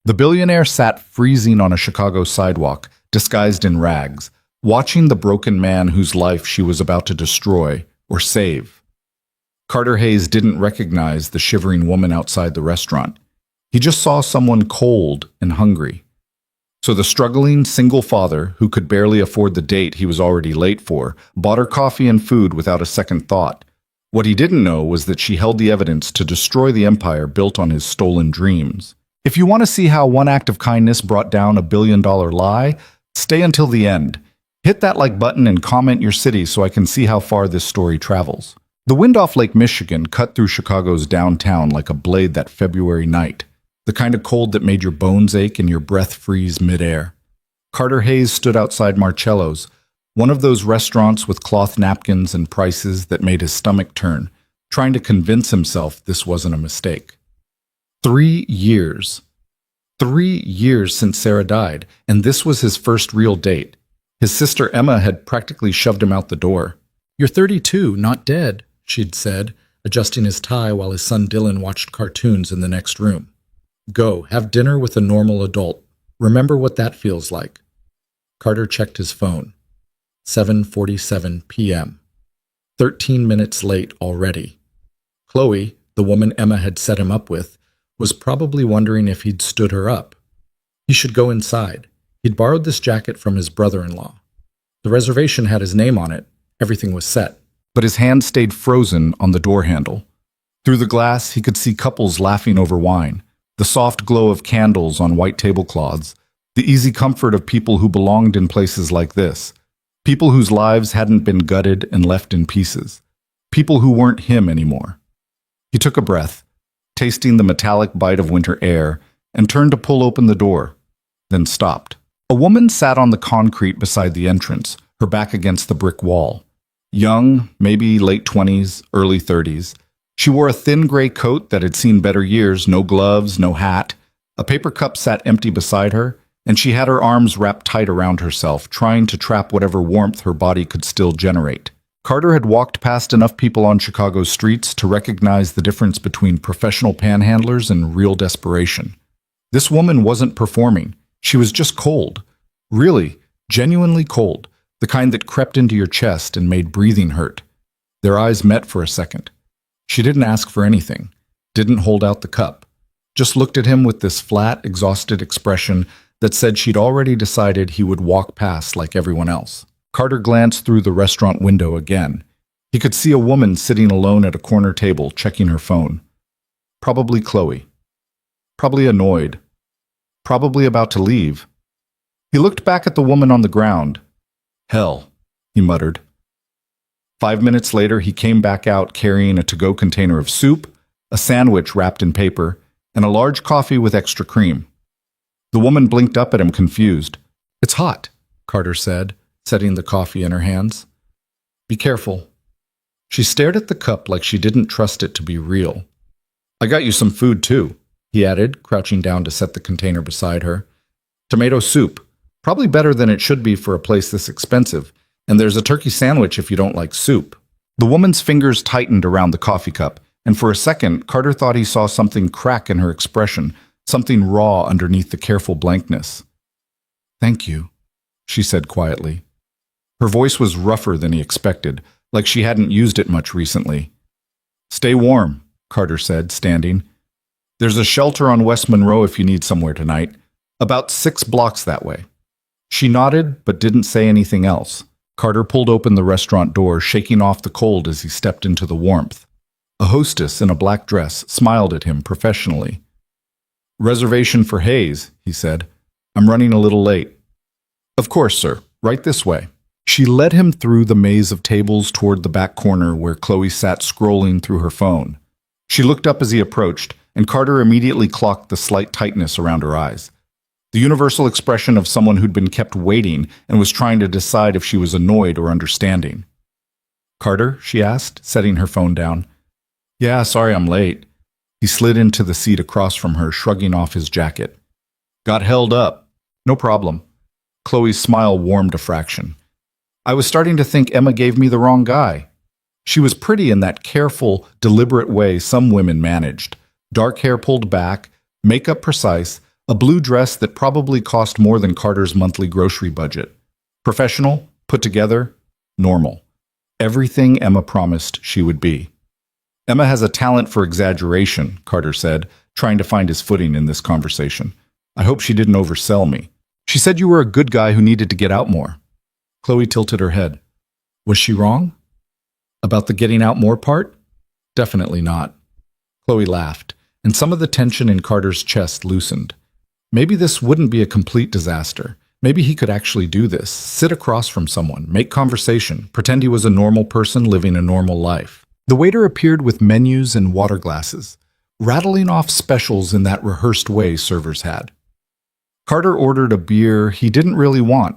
The billionaire sat freezing on a Chicago sidewalk, disguised in rags, watching the broken man whose life she was about to destroy or save. Carter Hayes didn't recognize the shivering woman outside the restaurant. He just saw someone cold and hungry. So the struggling single father, who could barely afford the date he was already late for, bought her coffee and food without a second thought. What he didn't know was that she held the evidence to destroy the empire built on his stolen dreams. If you want to see how one act of kindness brought down a billion-dollar lie, stay until the end. Hit that like button and comment your city so I can see how far this story travels. The wind off Lake Michigan cut through Chicago's downtown like a blade that February night, the kind of cold that made your bones ache and your breath freeze midair. Carter Hayes stood outside Marcello's, one of those restaurants with cloth napkins and prices that made his stomach turn, trying to convince himself this wasn't a mistake. 3 years. 3 years since Sarah died, and this was his first real date. His sister Emma had practically shoved him out the door. "You're 32, not dead," she'd said, adjusting his tie while his son Dylan watched cartoons in the next room. "Go, have dinner with a normal adult. Remember what that feels like." Carter checked his phone. 7:47 p.m. 13 minutes late already. Chloe, the woman Emma had set him up with, was probably wondering if he'd stood her up. He should go inside. He'd borrowed this jacket from his brother-in-law. The reservation had his name on it. Everything was set. But his hand stayed frozen on the door handle. Through the glass, he could see couples laughing over wine, the soft glow of candles on white tablecloths, the easy comfort of people who belonged in places like this, people whose lives hadn't been gutted and left in pieces, people who weren't him anymore. He took a breath, tasting the metallic bite of winter air, and turned to pull open the door, then stopped. A woman sat on the concrete beside the entrance, her back against the brick wall. Young, maybe late 20s, early 30s. She wore a thin gray coat that had seen better years, no gloves, no hat. A paper cup sat empty beside her, and she had her arms wrapped tight around herself, trying to trap whatever warmth her body could still generate. Carter had walked past enough people on Chicago's streets to recognize the difference between professional panhandlers and real desperation. This woman wasn't performing. She was just cold. Really, genuinely cold. The kind that crept into your chest and made breathing hurt. Their eyes met for a second. She didn't ask for anything, didn't hold out the cup, just looked at him with this flat, exhausted expression that said she'd already decided he would walk past like everyone else. Carter glanced through the restaurant window again. He could see a woman sitting alone at a corner table, checking her phone. Probably Chloe. Probably annoyed. Probably about to leave. He looked back at the woman on the ground. "Hell," he muttered. 5 minutes later, he came back out carrying a to-go container of soup, a sandwich wrapped in paper, and a large coffee with extra cream. The woman blinked up at him, confused. "It's hot," Carter said, setting the coffee in her hands. "Be careful." She stared at the cup like she didn't trust it to be real. "I got you some food, too," he added, crouching down to set the container beside her. "Tomato soup. Probably better than it should be for a place this expensive, and there's a turkey sandwich if you don't like soup." The woman's fingers tightened around the coffee cup, and for a second, Carter thought he saw something crack in her expression, something raw underneath the careful blankness. "Thank you," she said quietly. Her voice was rougher than he expected, like she hadn't used it much recently. "Stay warm," Carter said, standing. "There's a shelter on West Monroe if you need somewhere tonight. About 6 blocks that way." She nodded, but didn't say anything else. Carter pulled open the restaurant door, shaking off the cold as he stepped into the warmth. A hostess in a black dress smiled at him professionally. "Reservation for Hayes," he said. "I'm running a little late." "Of course, sir. Right this way." She led him through the maze of tables toward the back corner where Chloe sat scrolling through her phone. She looked up as he approached, and Carter immediately clocked the slight tightness around her eyes. The universal expression of someone who'd been kept waiting and was trying to decide if she was annoyed or understanding. "Carter?" she asked, setting her phone down. "Yeah, sorry I'm late." He slid into the seat across from her, shrugging off his jacket. "Got held up." "No problem." Chloe's smile warmed a fraction. "I was starting to think Emma gave me the wrong guy." She was pretty in that careful, deliberate way some women managed. Dark hair pulled back, makeup precise, A blue dress that probably cost more than Carter's monthly grocery budget. Professional, put together, normal. Everything Emma promised she would be. Emma has a talent for exaggeration, Carter said, trying to find his footing in this conversation. I hope she didn't oversell me. She said you were a good guy who needed to get out more. Chloe tilted her head. Was she wrong? About the getting out more part? Definitely not. Chloe laughed, and some of the tension in Carter's chest loosened. Maybe this wouldn't be a complete disaster. Maybe he could actually do this, sit across from someone, make conversation, pretend he was a normal person living a normal life. The waiter appeared with menus and water glasses, rattling off specials in that rehearsed way servers had. Carter ordered a beer he didn't really want.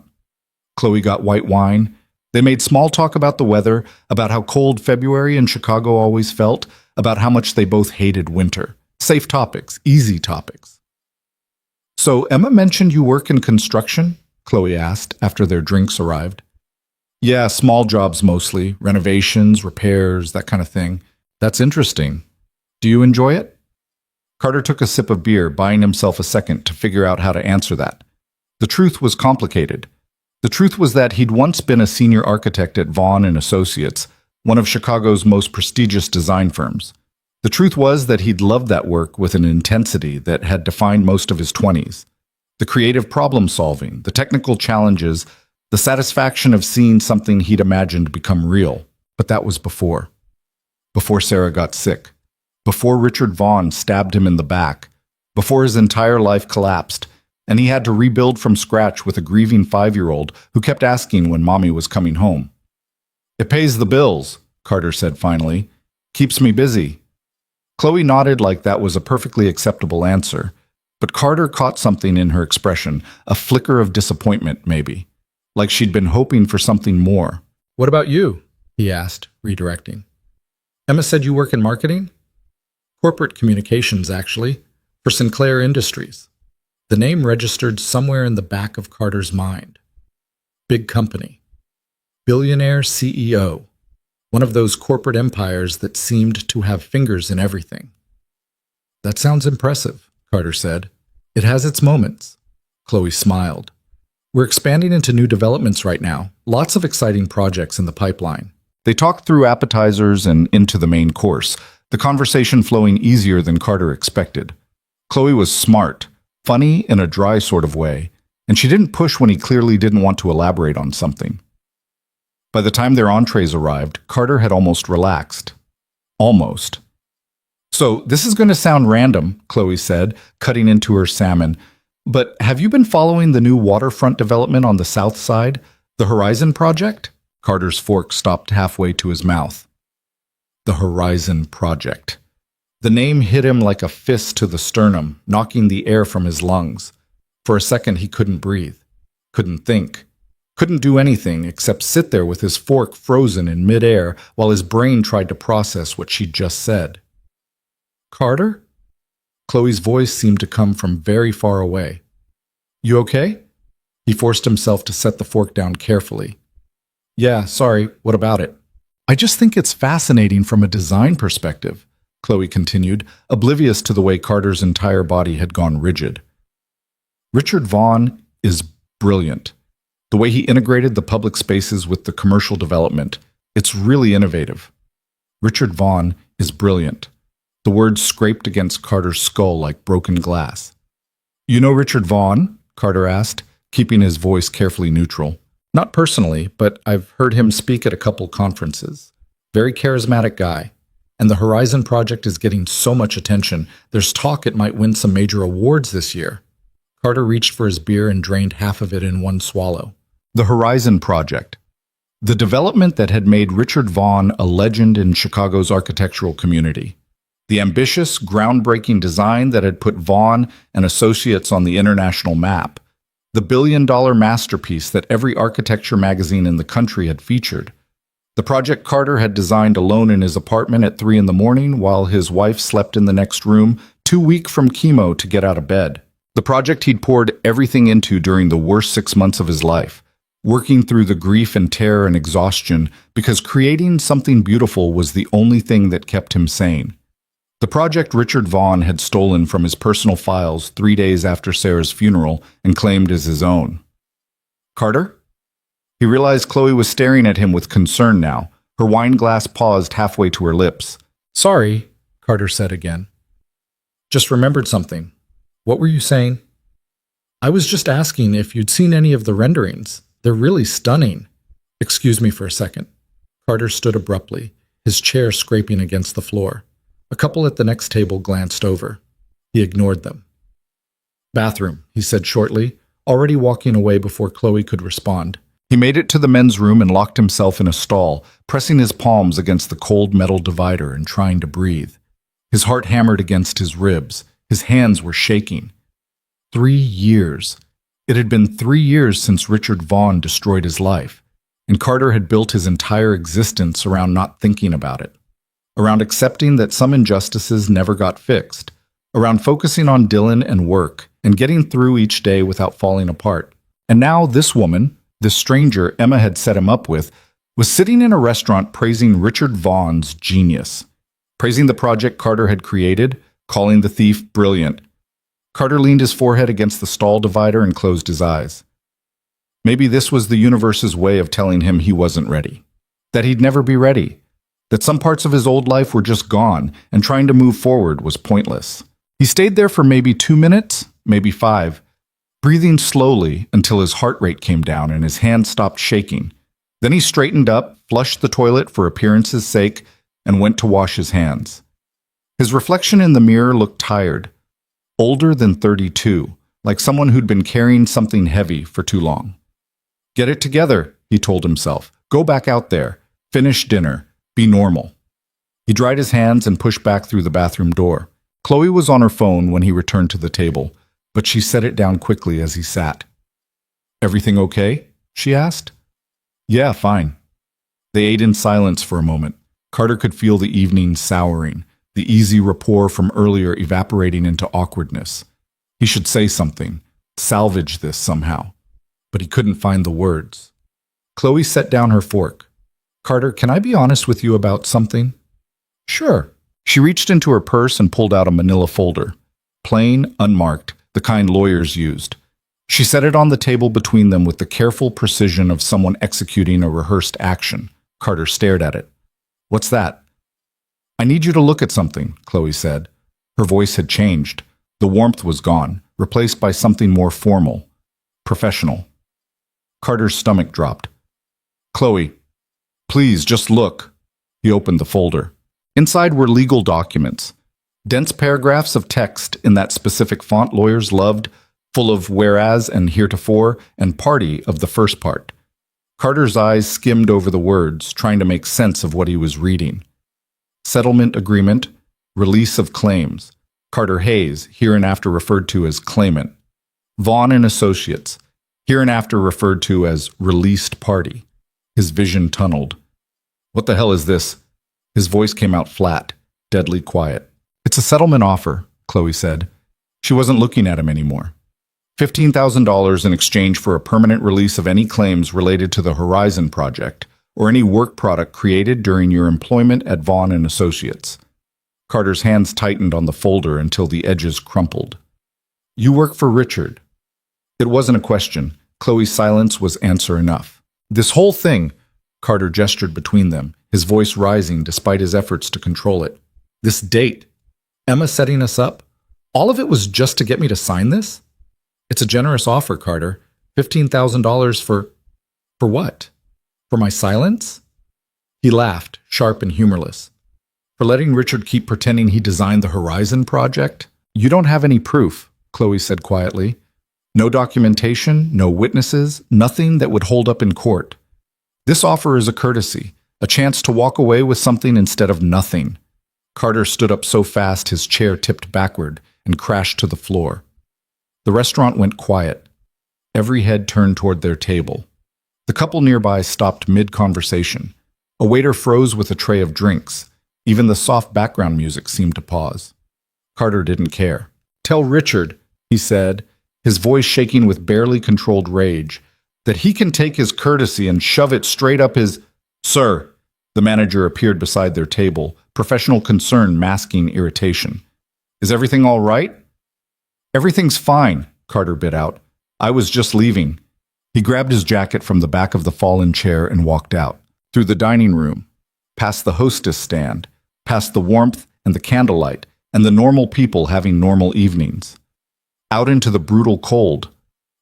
Chloe got white wine. They made small talk about the weather, about how cold February in Chicago always felt, about how much they both hated winter. Safe topics, easy topics. So Emma mentioned you work in construction? Chloe asked after their drinks arrived. Yeah, small jobs mostly, renovations, repairs, that kind of thing. That's interesting. Do you enjoy it? Carter took a sip of beer, buying himself a second to figure out how to answer that. The truth was complicated. The truth was that he'd once been a senior architect at Vaughan and Associates, one of Chicago's most prestigious design firms. The truth was that he'd loved that work with an intensity that had defined most of his 20s. The creative problem solving, the technical challenges, the satisfaction of seeing something he'd imagined become real. But that was before. Before Sarah got sick. Before Richard Vaughan stabbed him in the back. Before his entire life collapsed, and he had to rebuild from scratch with a grieving 5-year-old who kept asking when Mommy was coming home. It pays the bills, Carter said finally. Keeps me busy. Chloe nodded like that was a perfectly acceptable answer, but Carter caught something in her expression, a flicker of disappointment maybe, like she'd been hoping for something more. What about you? He asked, redirecting. Emma said you work in marketing? Corporate communications, actually, for Sinclair Industries. The name registered somewhere in the back of Carter's mind. Big company. Billionaire CEO. One of those corporate empires that seemed to have fingers in everything. That sounds impressive, Carter said. It has its moments. Chloe smiled. We're expanding into new developments right now. Lots of exciting projects in the pipeline. They talked through appetizers and into the main course, the conversation flowing easier than Carter expected. Chloe was smart, funny in a dry sort of way, and she didn't push when he clearly didn't want to elaborate on something. By the time their entrees arrived, Carter had almost relaxed. Almost. So, this is going to sound random, Chloe said, cutting into her salmon, but have you been following the new waterfront development on the south side, the Horizon Project? Carter's fork stopped halfway to his mouth. The Horizon Project. The name hit him like a fist to the sternum, knocking the air from his lungs. For a second he couldn't breathe, couldn't think, couldn't do anything except sit there with his fork frozen in midair while his brain tried to process what she'd just said. Carter? Chloe's voice seemed to come from very far away. You okay? He forced himself to set the fork down carefully. Yeah, sorry, what about it? I just think it's fascinating from a design perspective, Chloe continued, oblivious to the way Carter's entire body had gone rigid. Richard Vaughan is brilliant. The way he integrated the public spaces with the commercial development, it's really innovative. Richard Vaughan is brilliant. The words scraped against Carter's skull like broken glass. You know Richard Vaughan? Carter asked, keeping his voice carefully neutral. Not personally, but I've heard him speak at a couple conferences. Very charismatic guy. And the Horizon Project is getting so much attention, there's talk it might win some major awards this year. Carter reached for his beer and drained half of it in one swallow. The Horizon Project. The development that had made Richard Vaughan a legend in Chicago's architectural community. The ambitious, groundbreaking design that had put Vaughan and Associates on the international map. The billion-dollar masterpiece that every architecture magazine in the country had featured. The project Carter had designed alone in his apartment at 3 a.m. while his wife slept in the next room, too weak from chemo to get out of bed. The project he'd poured everything into during the worst 6 months of his life, working through the grief and terror and exhaustion because creating something beautiful was the only thing that kept him sane. The project Richard Vaughn had stolen from his personal files 3 days after Sarah's funeral and claimed as his own. Carter? He realized Chloe was staring at him with concern now. Her wine glass paused halfway to her lips. Sorry, Carter said again. Just remembered something. What were you saying? I was just asking if you'd seen any of the renderings. They're really stunning. Excuse me for a second. Carter stood abruptly, his chair scraping against the floor. A couple at the next table glanced over. He ignored them. Bathroom, he said shortly, already walking away before Chloe could respond. He made it to the men's room and locked himself in a stall, pressing his palms against the cold metal divider and trying to breathe. His heart hammered against his ribs. His hands were shaking. 3 years. It had been 3 years since Richard Vaughn destroyed his life, and Carter had built his entire existence around not thinking about it, around accepting that some injustices never got fixed, around focusing on Dylan and work, and getting through each day without falling apart. And now this woman, this stranger Emma had set him up with, was sitting in a restaurant praising Richard Vaughn's genius, praising the project Carter had created, calling the thief brilliant. Carter leaned his forehead against the stall divider and closed his eyes. Maybe this was the universe's way of telling him he wasn't ready, that he'd never be ready, that some parts of his old life were just gone and trying to move forward was pointless. He stayed there for maybe 2 minutes, maybe 5, breathing slowly until his heart rate came down and his hands stopped shaking. Then he straightened up, flushed the toilet for appearance's sake, and went to wash his hands. His reflection in the mirror looked tired, older than 32, like someone who'd been carrying something heavy for too long. Get it together, he told himself. Go back out there. Finish dinner. Be normal. He dried his hands and pushed back through the bathroom door. Chloe was on her phone when he returned to the table, but she set it down quickly as he sat. Everything okay? She asked. Yeah, fine. They ate in silence for a moment. Carter could feel the evening souring, the easy rapport from earlier evaporating into awkwardness. He should say something, salvage this somehow. But he couldn't find the words. Chloe set down her fork. Carter, can I be honest with you about something? Sure. She reached into her purse and pulled out a manila folder. Plain, unmarked, the kind lawyers used. She set it on the table between them with the careful precision of someone executing a rehearsed action. Carter stared at it. What's that? I need you to look at something, Chloe said. Her voice had changed. The warmth was gone, replaced by something more formal, professional. Carter's stomach dropped. Chloe, please just look. He opened the folder. Inside were legal documents, dense paragraphs of text in that specific font lawyers loved, full of whereas and heretofore and party of the first part. Carter's eyes skimmed over the words, trying to make sense of what he was reading. Settlement agreement, release of claims. Carter Hayes, hereinafter referred to as claimant. Vaughn and Associates, hereinafter referred to as released party. His vision tunneled. What the hell is this? His voice came out flat, deadly quiet. It's a settlement offer, Chloe said. She wasn't looking at him anymore. $15,000 in exchange for a permanent release of any claims related to the Horizon project or any work product created during your employment at Vaughn and Associates. Carter's hands tightened on the folder until the edges crumpled. You work for Richard. It wasn't a question. Chloe's silence was answer enough. This whole thing, Carter gestured between them, his voice rising despite his efforts to control it. This date, Emma setting us up, all of it was just to get me to sign this? It's a generous offer, Carter. $15,000 for what? For my silence? He laughed, sharp and humorless. For letting Richard keep pretending he designed the Horizon project? You don't have any proof, Chloe said quietly. No documentation, no witnesses, nothing that would hold up in court. This offer is a courtesy, a chance to walk away with something instead of nothing. Carter stood up so fast his chair tipped backward and crashed to the floor. The restaurant went quiet. Every head turned toward their table. The couple nearby stopped mid-conversation. A waiter froze with a tray of drinks. Even the soft background music seemed to pause. Carter didn't care. Tell Richard, he said, his voice shaking with barely controlled rage, that he can take his courtesy and shove it straight up his... Sir, The manager appeared beside their table, professional concern masking irritation. Is everything all right? Everything's fine, Carter bit out. I was just leaving. He grabbed his jacket from the back of the fallen chair and walked out, through the dining room, past the hostess stand, past the warmth and the candlelight, and the normal people having normal evenings. Out into the brutal cold.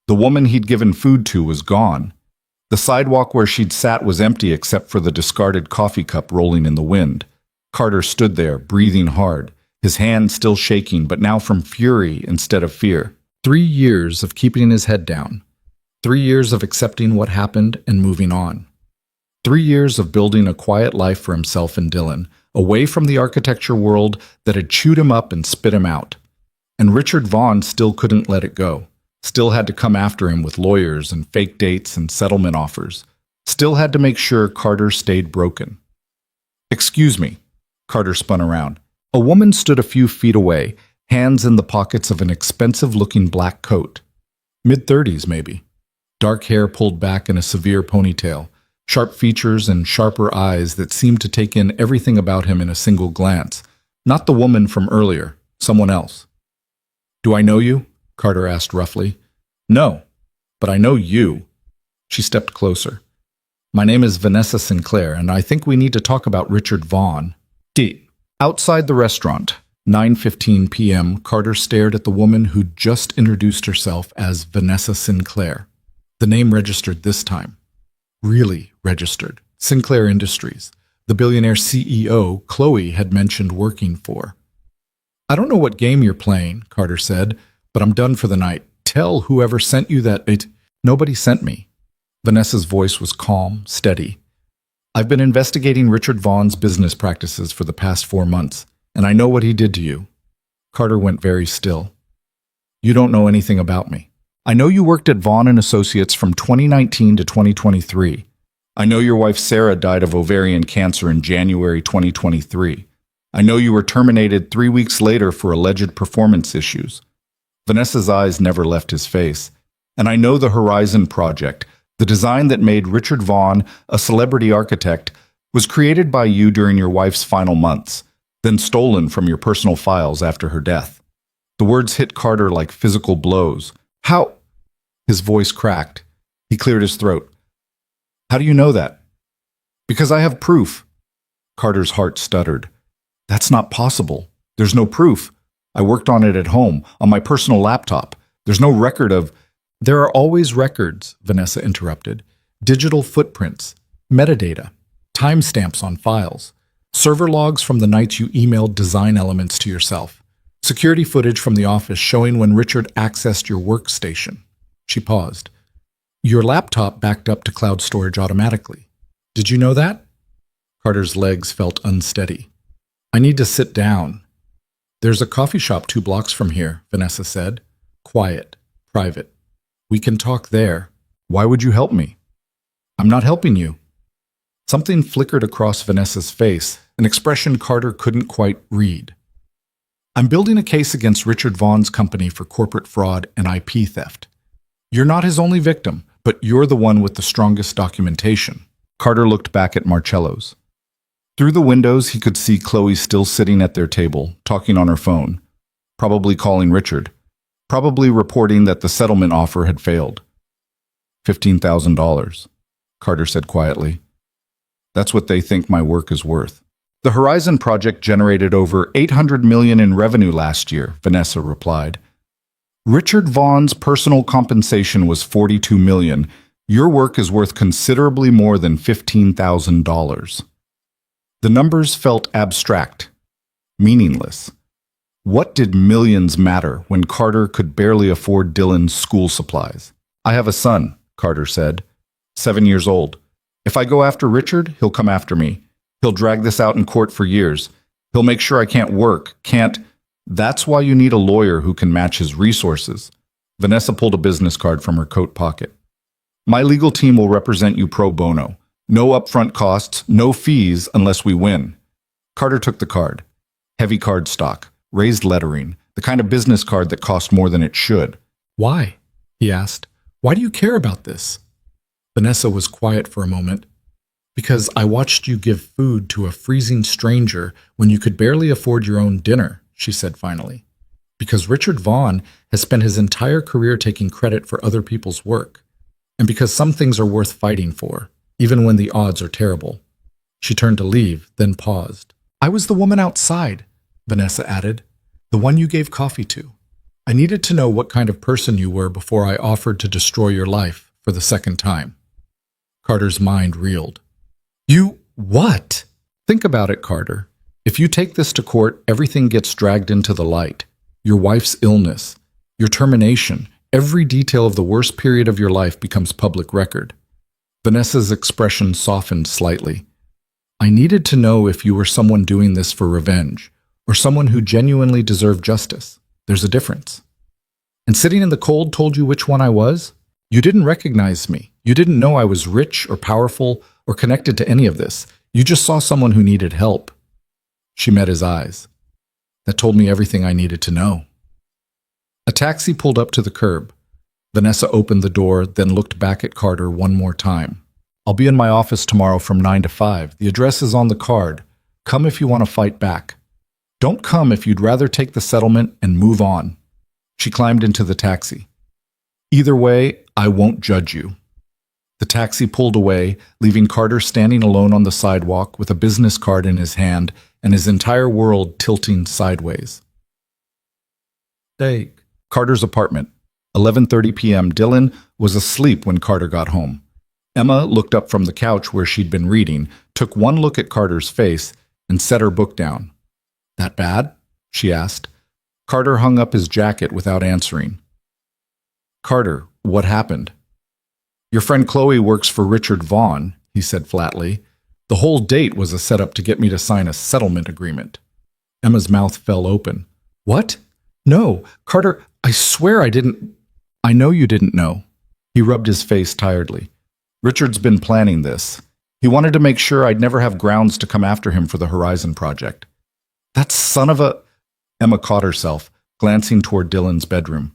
The woman he'd given food to was gone. The sidewalk where she'd sat was empty except for the discarded coffee cup rolling in the wind. Carter stood there, breathing hard, his hand still shaking, but now from fury instead of fear. 3 years of keeping his head down. 3 years of accepting what happened and moving on. 3 years of building a quiet life for himself and Dylan, away from the architecture world that had chewed him up and spit him out. And Richard Vaughn still couldn't let it go. Still had to come after him with lawyers and fake dates and settlement offers. Still had to make sure Carter stayed broken. Excuse me. Carter spun around. A woman stood a few feet away, hands in the pockets of an expensive-looking black coat. Mid-30s, maybe. Dark hair pulled back in a severe ponytail, sharp features and sharper eyes that seemed to take in everything about him in a single glance. Not the woman from earlier, someone else. Do I know you? Carter asked roughly. No, but I know you. She stepped closer. My name is Vanessa Sinclair, and I think we need to talk about Richard Vaughn. Outside the restaurant, 9:15 p.m., Carter stared at the woman who'd just introduced herself as Vanessa Sinclair. The name registered this time. Really registered. Sinclair Industries, the billionaire CEO Chloe had mentioned working for. I don't know what game you're playing, Carter said, but I'm done for the night. Tell whoever sent you that Nobody sent me. Vanessa's voice was calm, steady. I've been investigating Richard Vaughn's business practices for the past 4 months, and I know what he did to you. Carter went very still. You don't know anything about me. I know you worked at Vaughn & Associates from 2019 to 2023. I know your wife Sarah died of ovarian cancer in January 2023. I know you were terminated 3 weeks later for alleged performance issues. Vanessa's eyes never left his face. And I know the Horizon Project, the design that made Richard Vaughn a celebrity architect, was created by you during your wife's final months, then stolen from your personal files after her death. The words hit Carter like physical blows. How? His voice cracked. He cleared his throat. How do you know that? Because I have proof. Carter's heart stuttered. That's not possible. There's no proof. I worked on it at home, on my personal laptop. There's no record of... There are always records, Vanessa interrupted. Digital footprints, metadata, timestamps on files, server logs from the nights you emailed design elements to yourself, security footage from the office showing when Richard accessed your workstation. She paused. Your laptop backed up to cloud storage automatically. Did you know that? Carter's legs felt unsteady. I need to sit down. There's a coffee shop 2 blocks from here, Vanessa said. Quiet, private. We can talk there. Why would you help me? I'm not helping you. Something flickered across Vanessa's face, an expression Carter couldn't quite read. I'm building a case against Richard Vaughn's company for corporate fraud and IP theft. You're not his only victim, but you're the one with the strongest documentation. Carter looked back at Marcello's. Through the windows, he could see Chloe still sitting at their table, talking on her phone, probably calling Richard. Probably reporting that the settlement offer had failed. $15,000, Carter said quietly. That's what they think my work is worth. The Horizon Project generated over $800 million in revenue last year, Vanessa replied. Richard Vaughn's personal compensation was $42 million. Your work is worth considerably more than $15,000. The numbers felt abstract, meaningless. What did millions matter when Carter could barely afford Dylan's school supplies? I have a son, Carter said, 7 years old. If I go after Richard, he'll come after me. He'll drag this out in court for years. He'll make sure I can't work, can't... That's why you need a lawyer who can match his resources. Vanessa pulled a business card from her coat pocket. My legal team will represent you pro bono. No upfront costs, no fees unless we win. Carter took the card. Heavy card stock. Raised lettering, the kind of business card that cost more than it should. Why? He asked. Why do you care about this? Vanessa was quiet for a moment. Because I watched you give food to a freezing stranger when you could barely afford your own dinner, she said finally. Because Richard Vaughn has spent his entire career taking credit for other people's work. And because some things are worth fighting for, even when the odds are terrible. She turned to leave, then paused. I was the woman outside, Vanessa added. The one you gave coffee to. I needed to know what kind of person you were before I offered to destroy your life for the second time. Carter's mind reeled. You what? Think about it, Carter. If you take this to court, everything gets dragged into the light. Your wife's illness, your termination, every detail of the worst period of your life becomes public record. Vanessa's expression softened slightly. I needed to know if you were someone doing this for revenge, or someone who genuinely deserved justice. There's a difference. And sitting in the cold told you which one I was? You didn't recognize me. You didn't know I was rich or powerful or connected to any of this. You just saw someone who needed help. She met his eyes. That told me everything I needed to know. A taxi pulled up to the curb. Vanessa opened the door, then looked back at Carter one more time. I'll be in my office tomorrow from 9 to 5. The address is on the card. Come if you want to fight back. Don't come if you'd rather take the settlement and move on. She climbed into the taxi. Either way, I won't judge you. The taxi pulled away, leaving Carter standing alone on the sidewalk with a business card in his hand and his entire world tilting sideways. Carter's apartment. 11:30 p.m. Dylan was asleep when Carter got home. Emma looked up from the couch where she'd been reading, took one look at Carter's face, and set her book down. That bad? She asked. Carter hung up his jacket without answering. Carter, what happened? Your friend Chloe works for Richard Vaughn, he said flatly. The whole date was a setup to get me to sign a settlement agreement. Emma's mouth fell open. What? No, Carter, I swear I didn't. I know you didn't know. He rubbed his face tiredly. Richard's been planning this. He wanted to make sure I'd never have grounds to come after him for the Horizon project. That son of a... Emma caught herself, glancing toward Dylan's bedroom.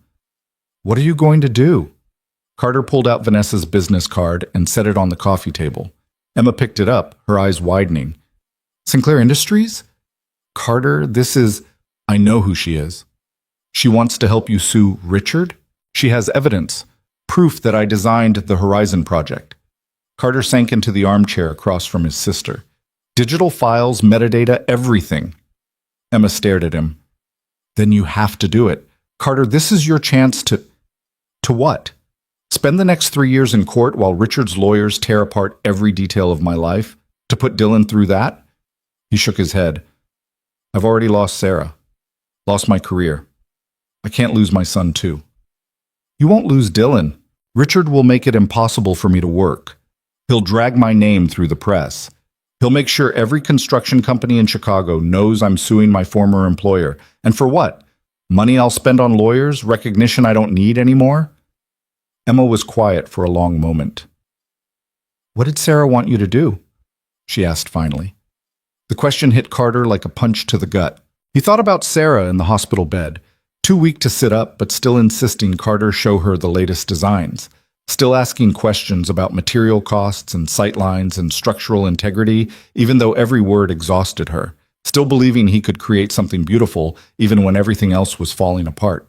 What are you going to do? Carter pulled out Vanessa's business card and set it on the coffee table. Emma picked it up, her eyes widening. Sinclair Industries? Carter, this is... I know who she is. She wants to help you sue Richard? She has evidence, proof that I designed the Horizon project. Carter sank into the armchair across from his sister. Digital files, metadata, everything. Emma stared at him. Then you have to do it. Carter, this is your chance to... To what? Spend the next 3 years in court while Richard's lawyers tear apart every detail of my life? To put Dylan through that? He shook his head. I've already lost Sarah. Lost my career. I can't lose my son too. You won't lose Dylan. Richard will make it impossible for me to work. He'll drag my name through the press. He'll make sure every construction company in Chicago knows I'm suing my former employer. And for what? Money I'll spend on lawyers? Recognition I don't need anymore? Emma was quiet for a long moment. What did Sarah want you to do? She asked finally. The question hit Carter like a punch to the gut. He thought about Sarah in the hospital bed, too weak to sit up but still insisting Carter show her the latest designs, still asking questions about material costs and sightlines and structural integrity, even though every word exhausted her, still believing he could create something beautiful even when everything else was falling apart.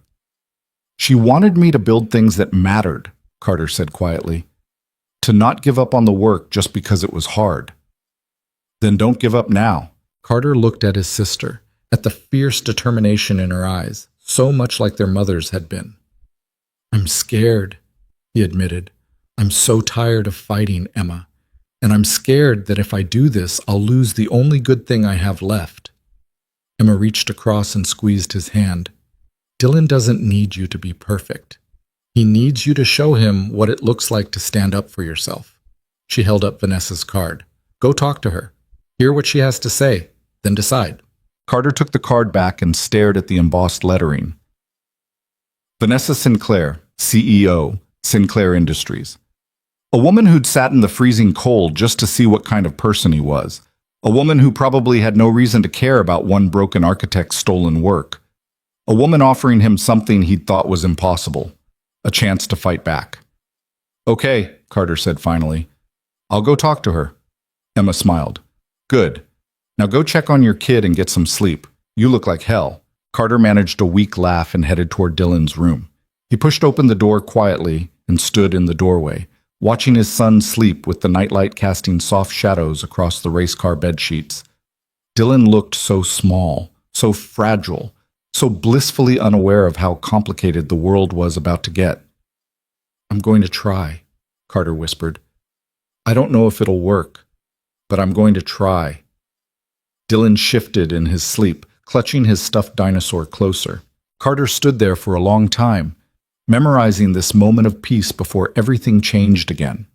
She wanted me to build things that mattered, Carter said quietly, to not give up on the work just because it was hard. Then don't give up now. Carter looked at his sister, at the fierce determination in her eyes, so much like their mother's had been. I'm scared, he admitted. I'm so tired of fighting, Emma. And I'm scared that if I do this, I'll lose the only good thing I have left. Emma reached across and squeezed his hand. Dylan doesn't need you to be perfect. He needs you to show him what it looks like to stand up for yourself. She held up Vanessa's card. Go talk to her. Hear what she has to say, then decide. Carter took the card back and stared at the embossed lettering. Vanessa Sinclair, CEO, Sinclair Industries. A woman who'd sat in the freezing cold just to see what kind of person he was. A woman who probably had no reason to care about one broken architect's stolen work. A woman offering him something he'd thought was impossible. A chance to fight back. Okay, Carter said finally. I'll go talk to her. Emma smiled. Good. Now go check on your kid and get some sleep. You look like hell. Carter managed a weak laugh and headed toward Dylan's room. He pushed open the door quietly and stood in the doorway, watching his son sleep with the nightlight casting soft shadows across the race car bedsheets. Dylan looked so small, so fragile, so blissfully unaware of how complicated the world was about to get. I'm going to try, Carter whispered. I don't know if it'll work, but I'm going to try. Dylan shifted in his sleep, clutching his stuffed dinosaur closer. Carter stood there for a long time, memorizing this moment of peace before everything changed again.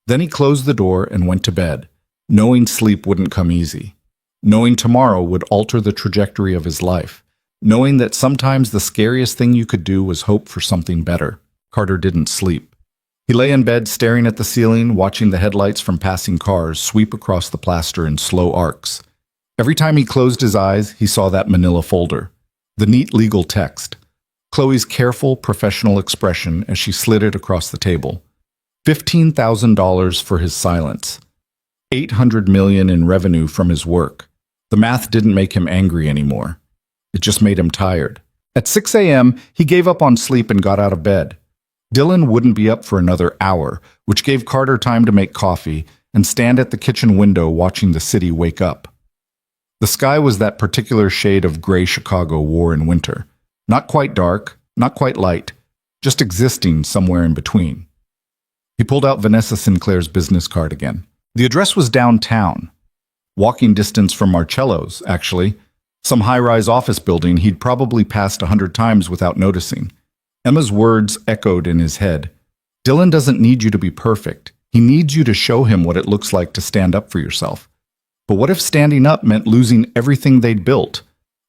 Then he closed the door and went to bed, knowing sleep wouldn't come easy, knowing tomorrow would alter the trajectory of his life, knowing that sometimes the scariest thing you could do was hope for something better. Carter didn't sleep. He lay in bed staring at the ceiling, watching the headlights from passing cars sweep across the plaster in slow arcs. Every time he closed his eyes, he saw that manila folder, the neat legal text, Chloe's careful, professional expression as she slid it across the table. $15,000 for his silence. $800 million in revenue from his work. The math didn't make him angry anymore. It just made him tired. At 6 a.m., he gave up on sleep and got out of bed. Dylan wouldn't be up for another hour, which gave Carter time to make coffee and stand at the kitchen window watching the city wake up. The sky was that particular shade of gray Chicago wore in winter. Not quite dark, not quite light, just existing somewhere in between. He pulled out Vanessa Sinclair's business card again. The address was downtown. Walking distance from Marcello's, actually. Some high-rise office building he'd probably passed 100 times without noticing. Emma's words echoed in his head. Dylan doesn't need you to be perfect. He needs you to show him what it looks like to stand up for yourself. But what if standing up meant losing everything they'd built?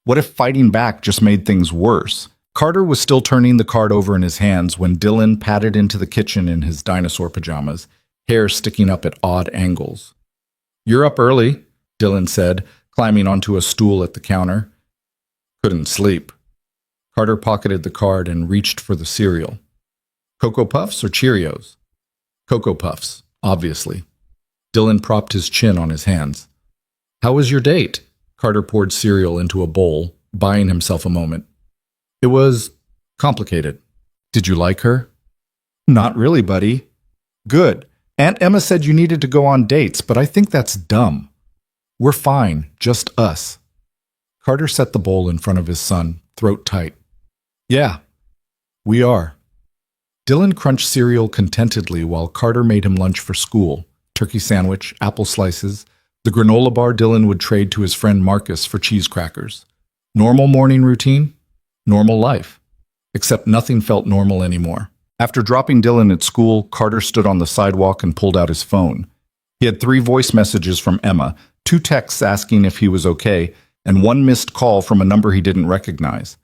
What if fighting back just made things worse? Carter was still turning the card over in his hands when Dylan padded into the kitchen in his dinosaur pajamas, hair sticking up at odd angles. "You're up early," Dylan said, climbing onto a stool at the counter. "Couldn't sleep." Carter pocketed the card and reached for the cereal. Cocoa Puffs or Cheerios? Cocoa Puffs, obviously. Dylan propped his chin on his hands. "How was your date?" Carter poured cereal into a bowl, buying himself a moment. "It was complicated." "Did you like her?" "Not really, buddy." "Good. Aunt Emma said you needed to go on dates, but I think that's dumb. We're fine, just us." Carter set the bowl in front of his son, throat tight. "Yeah, we are." Dylan crunched cereal contentedly while Carter made him lunch for school. Turkey sandwich, apple slices, the granola bar Dylan would trade to his friend Marcus for cheese crackers. Normal morning routine, normal life. Except nothing felt normal anymore. After dropping Dylan at school, Carter stood on the sidewalk and pulled out his phone. He had 3 voice messages from Emma, 2 texts asking if he was okay, and 1 missed call from a number he didn't recognize.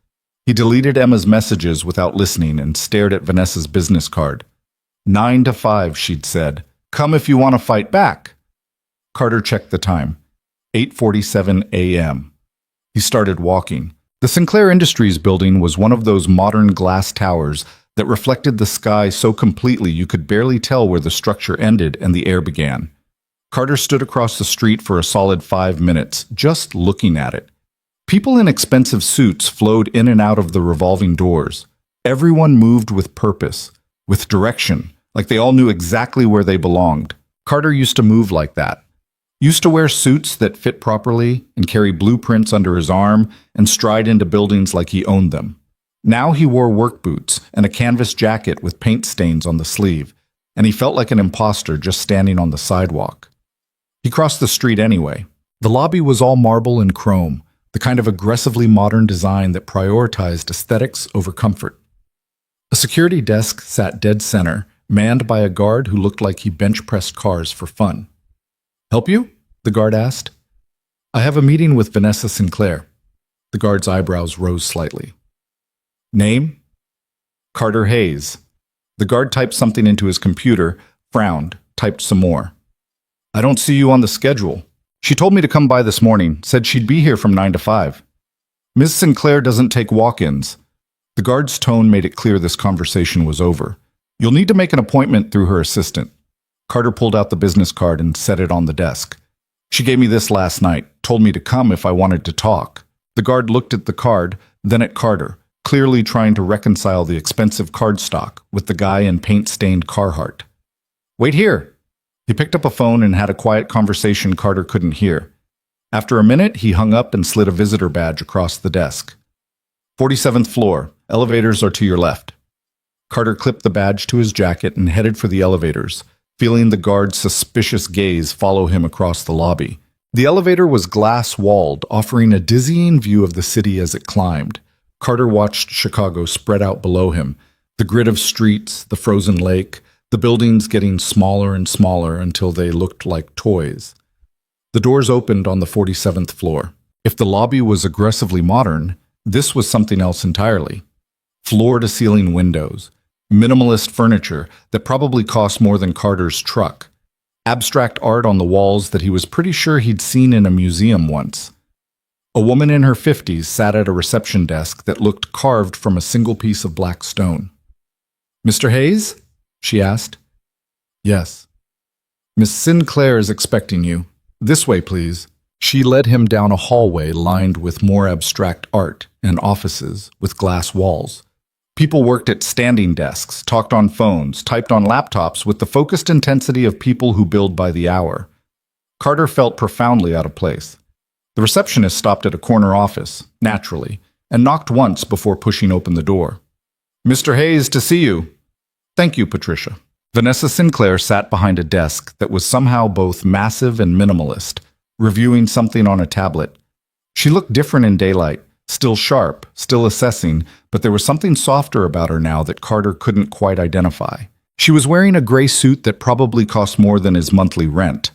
He deleted Emma's messages without listening and stared at Vanessa's business card. 9 to 5, she'd said. "Come if you want to fight back." Carter checked the time. 8:47 a.m. He started walking. The Sinclair Industries building was one of those modern glass towers that reflected the sky so completely you could barely tell where the structure ended and the air began. Carter stood across the street for a solid 5 minutes, just looking at it. People in expensive suits flowed in and out of the revolving doors. Everyone moved with purpose, with direction, like they all knew exactly where they belonged. Carter used to move like that. Used to wear suits that fit properly and carry blueprints under his arm and stride into buildings like he owned them. Now he wore work boots and a canvas jacket with paint stains on the sleeve, and he felt like an imposter just standing on the sidewalk. He crossed the street anyway. The lobby was all marble and chrome, the kind of aggressively modern design that prioritized aesthetics over comfort. A security desk sat dead center, manned by a guard who looked like he bench-pressed cars for fun. "Help you?" the guard asked. "I have a meeting with Vanessa Sinclair." The guard's eyebrows rose slightly. "Name?" "Carter Hayes." The guard typed something into his computer, frowned, typed some more. "I don't see you on the schedule. She told me to come by this morning, said she'd be here from 9 to 5. Ms. Sinclair doesn't take walk-ins." The guard's tone made it clear this conversation was over. "You'll need to make an appointment through her assistant." Carter pulled out the business card and set it on the desk. She gave me this last night, told me to come if I wanted to talk. The guard looked at the card, then at Carter, clearly trying to reconcile the expensive card stock with the guy in paint-stained Carhartt. Wait here. He picked up a phone and had a quiet conversation Carter couldn't hear. After a minute, he hung up and slid a visitor badge across the desk. 47th floor. Elevators are to your left. Carter clipped the badge to his jacket and headed for the elevators, feeling the guard's suspicious gaze follow him across the lobby. The elevator was glass-walled, offering a dizzying view of the city as it climbed. Carter watched Chicago spread out below him, the grid of streets, the frozen lake, the buildings getting smaller and smaller until they looked like toys. The doors opened on the 47th floor. If the lobby was aggressively modern, this was something else entirely. Floor-to-ceiling windows, minimalist furniture that probably cost more than Carter's truck, abstract art on the walls that he was pretty sure he'd seen in a museum once. A woman in her 50s sat at a reception desk that looked carved from a single piece of black stone. "Mr. Hayes?" she asked. "Yes." "Miss Sinclair is expecting you. This way, please." She led him down a hallway lined with more abstract art and offices with glass walls. People worked at standing desks, talked on phones, typed on laptops with the focused intensity of people who build by the hour. Carter felt profoundly out of place. The receptionist stopped at a corner office, naturally, and knocked once before pushing open the door. "Mr. Hayes, to see you." "Thank you, Patricia." Vanessa Sinclair sat behind a desk that was somehow both massive and minimalist, reviewing something on a tablet. She looked different in daylight, still sharp, still assessing, but there was something softer about her now that Carter couldn't quite identify. She was wearing a gray suit that probably cost more than his monthly rent.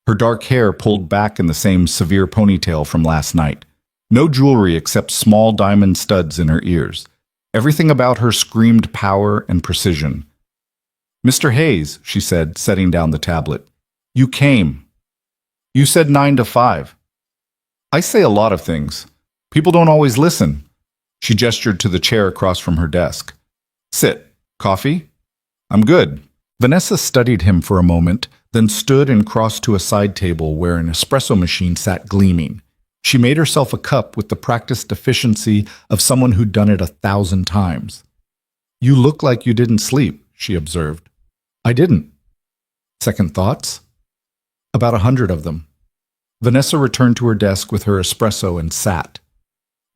Her dark hair pulled back in the same severe ponytail from last night. No jewelry except small diamond studs in her ears. Everything about her screamed power and precision. "Mr. Hayes," she said, setting down the tablet. "You came. You said 9 to 5. I say a lot of things. People don't always listen." She gestured to the chair across from her desk. "Sit. Coffee?" "I'm good." Vanessa studied him for a moment, then stood and crossed to a side table where an espresso machine sat gleaming. She made herself a cup with the practiced efficiency of someone who'd done it 1,000 times. "You look like you didn't sleep," she observed. "I didn't." "Second thoughts?" "About 100 of them." Vanessa returned to her desk with her espresso and sat.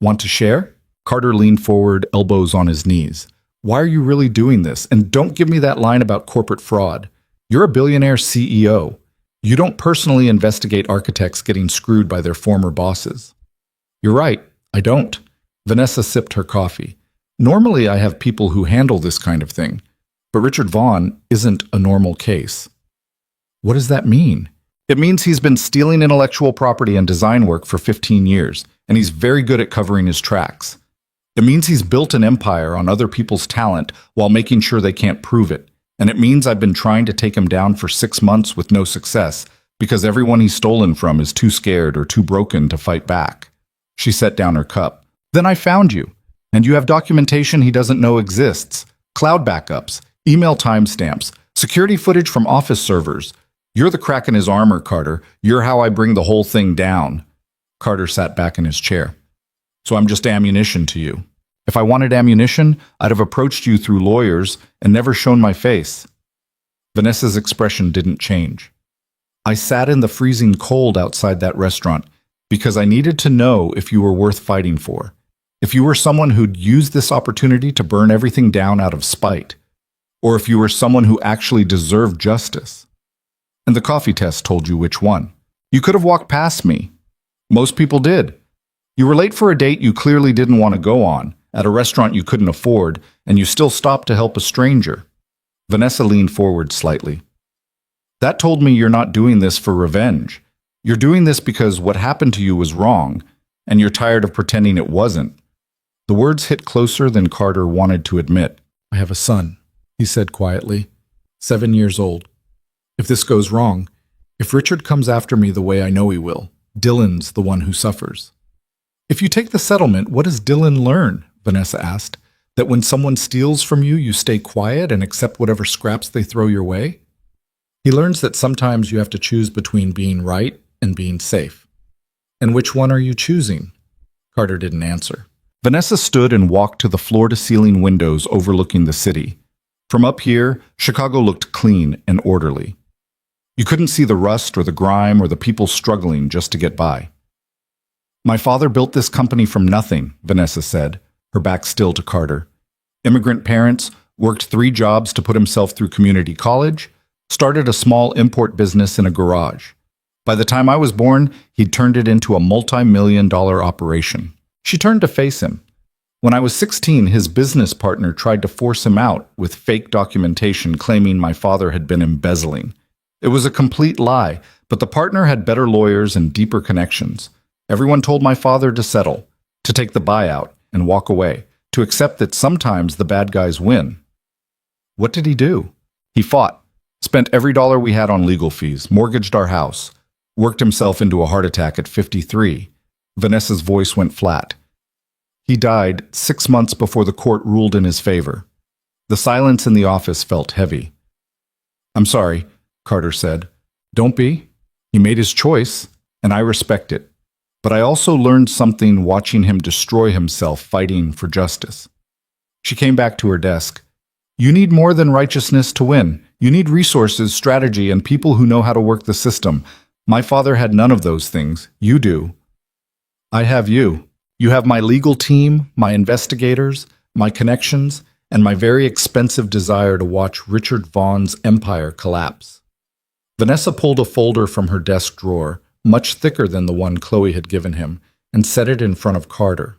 "Want to share?" Carter leaned forward, elbows on his knees. "Why are you really doing this? And don't give me that line about corporate fraud. You're a billionaire CEO. You don't personally investigate architects getting screwed by their former bosses." "You're right, I don't." Vanessa sipped her coffee. "Normally I have people who handle this kind of thing, but Richard Vaughn isn't a normal case." "What does that mean?" "It means he's been stealing intellectual property and design work for 15 years, and he's very good at covering his tracks. It means he's built an empire on other people's talent while making sure they can't prove it. And it means I've been trying to take him down for 6 months with no success because everyone he's stolen from is too scared or too broken to fight back." She set down her cup. "Then I found you, and you have documentation he doesn't know exists. Cloud backups, email timestamps, security footage from office servers. You're the crack in his armor, Carter. You're how I bring the whole thing down." Carter sat back in his chair. "So I'm just ammunition to you. If I wanted ammunition, I'd have approached you through lawyers and never shown my face." Vanessa's expression didn't change. "I sat in the freezing cold outside that restaurant because I needed to know if you were worth fighting for. If you were someone who'd use this opportunity to burn everything down out of spite. Or if you were someone who actually deserved justice. And the coffee test told you which one. You could have walked past me. Most people did. You were late for a date you clearly didn't want to go on, at a restaurant you couldn't afford, and you still stopped to help a stranger." Vanessa leaned forward slightly. "That told me you're not doing this for revenge. You're doing this because what happened to you was wrong, and you're tired of pretending it wasn't." The words hit closer than Carter wanted to admit. "I have a son," he said quietly, 7 years old. "If this goes wrong, if Richard comes after me the way I know he will, Dylan's the one who suffers." "If you take the settlement, what does Dylan learn?" Vanessa asked. "That when someone steals from you, you stay quiet and accept whatever scraps they throw your way?" "He learns that sometimes you have to choose between being right and being safe. And which one are you choosing? Carter didn't answer. Vanessa stood and walked to the floor-to-ceiling windows overlooking the city. From up here, Chicago looked clean and orderly. You couldn't see the rust or the grime or the people struggling just to get by. My father built this company from nothing, Vanessa said, her back still to Carter. Immigrant parents, worked 3 jobs to put himself through community college, started a small import business in a garage. By the time I was born, he'd turned it into a multi-million-dollar operation. She turned to face him. When I was 16, his business partner tried to force him out with fake documentation claiming my father had been embezzling. It was a complete lie, but the partner had better lawyers and deeper connections. Everyone told my father to settle, to take the buyout and walk away, to accept that sometimes the bad guys win. What did he do? He fought, spent every dollar we had on legal fees, mortgaged our house, worked himself into a heart attack at 53. Vanessa's voice went flat. He died 6 months before the court ruled in his favor. The silence in the office felt heavy. I'm sorry, Carter said. Don't be. He made his choice, and I respect it. But I also learned something watching him destroy himself fighting for justice. She came back to her desk. You need more than righteousness to win. You need resources, strategy, and people who know how to work the system. My father had none of those things. You do. I have you. You have my legal team, my investigators, my connections, and my very expensive desire to watch Richard Vaughn's empire collapse. Vanessa pulled a folder from her desk drawer, much thicker than the one Chloe had given him, and set it in front of Carter.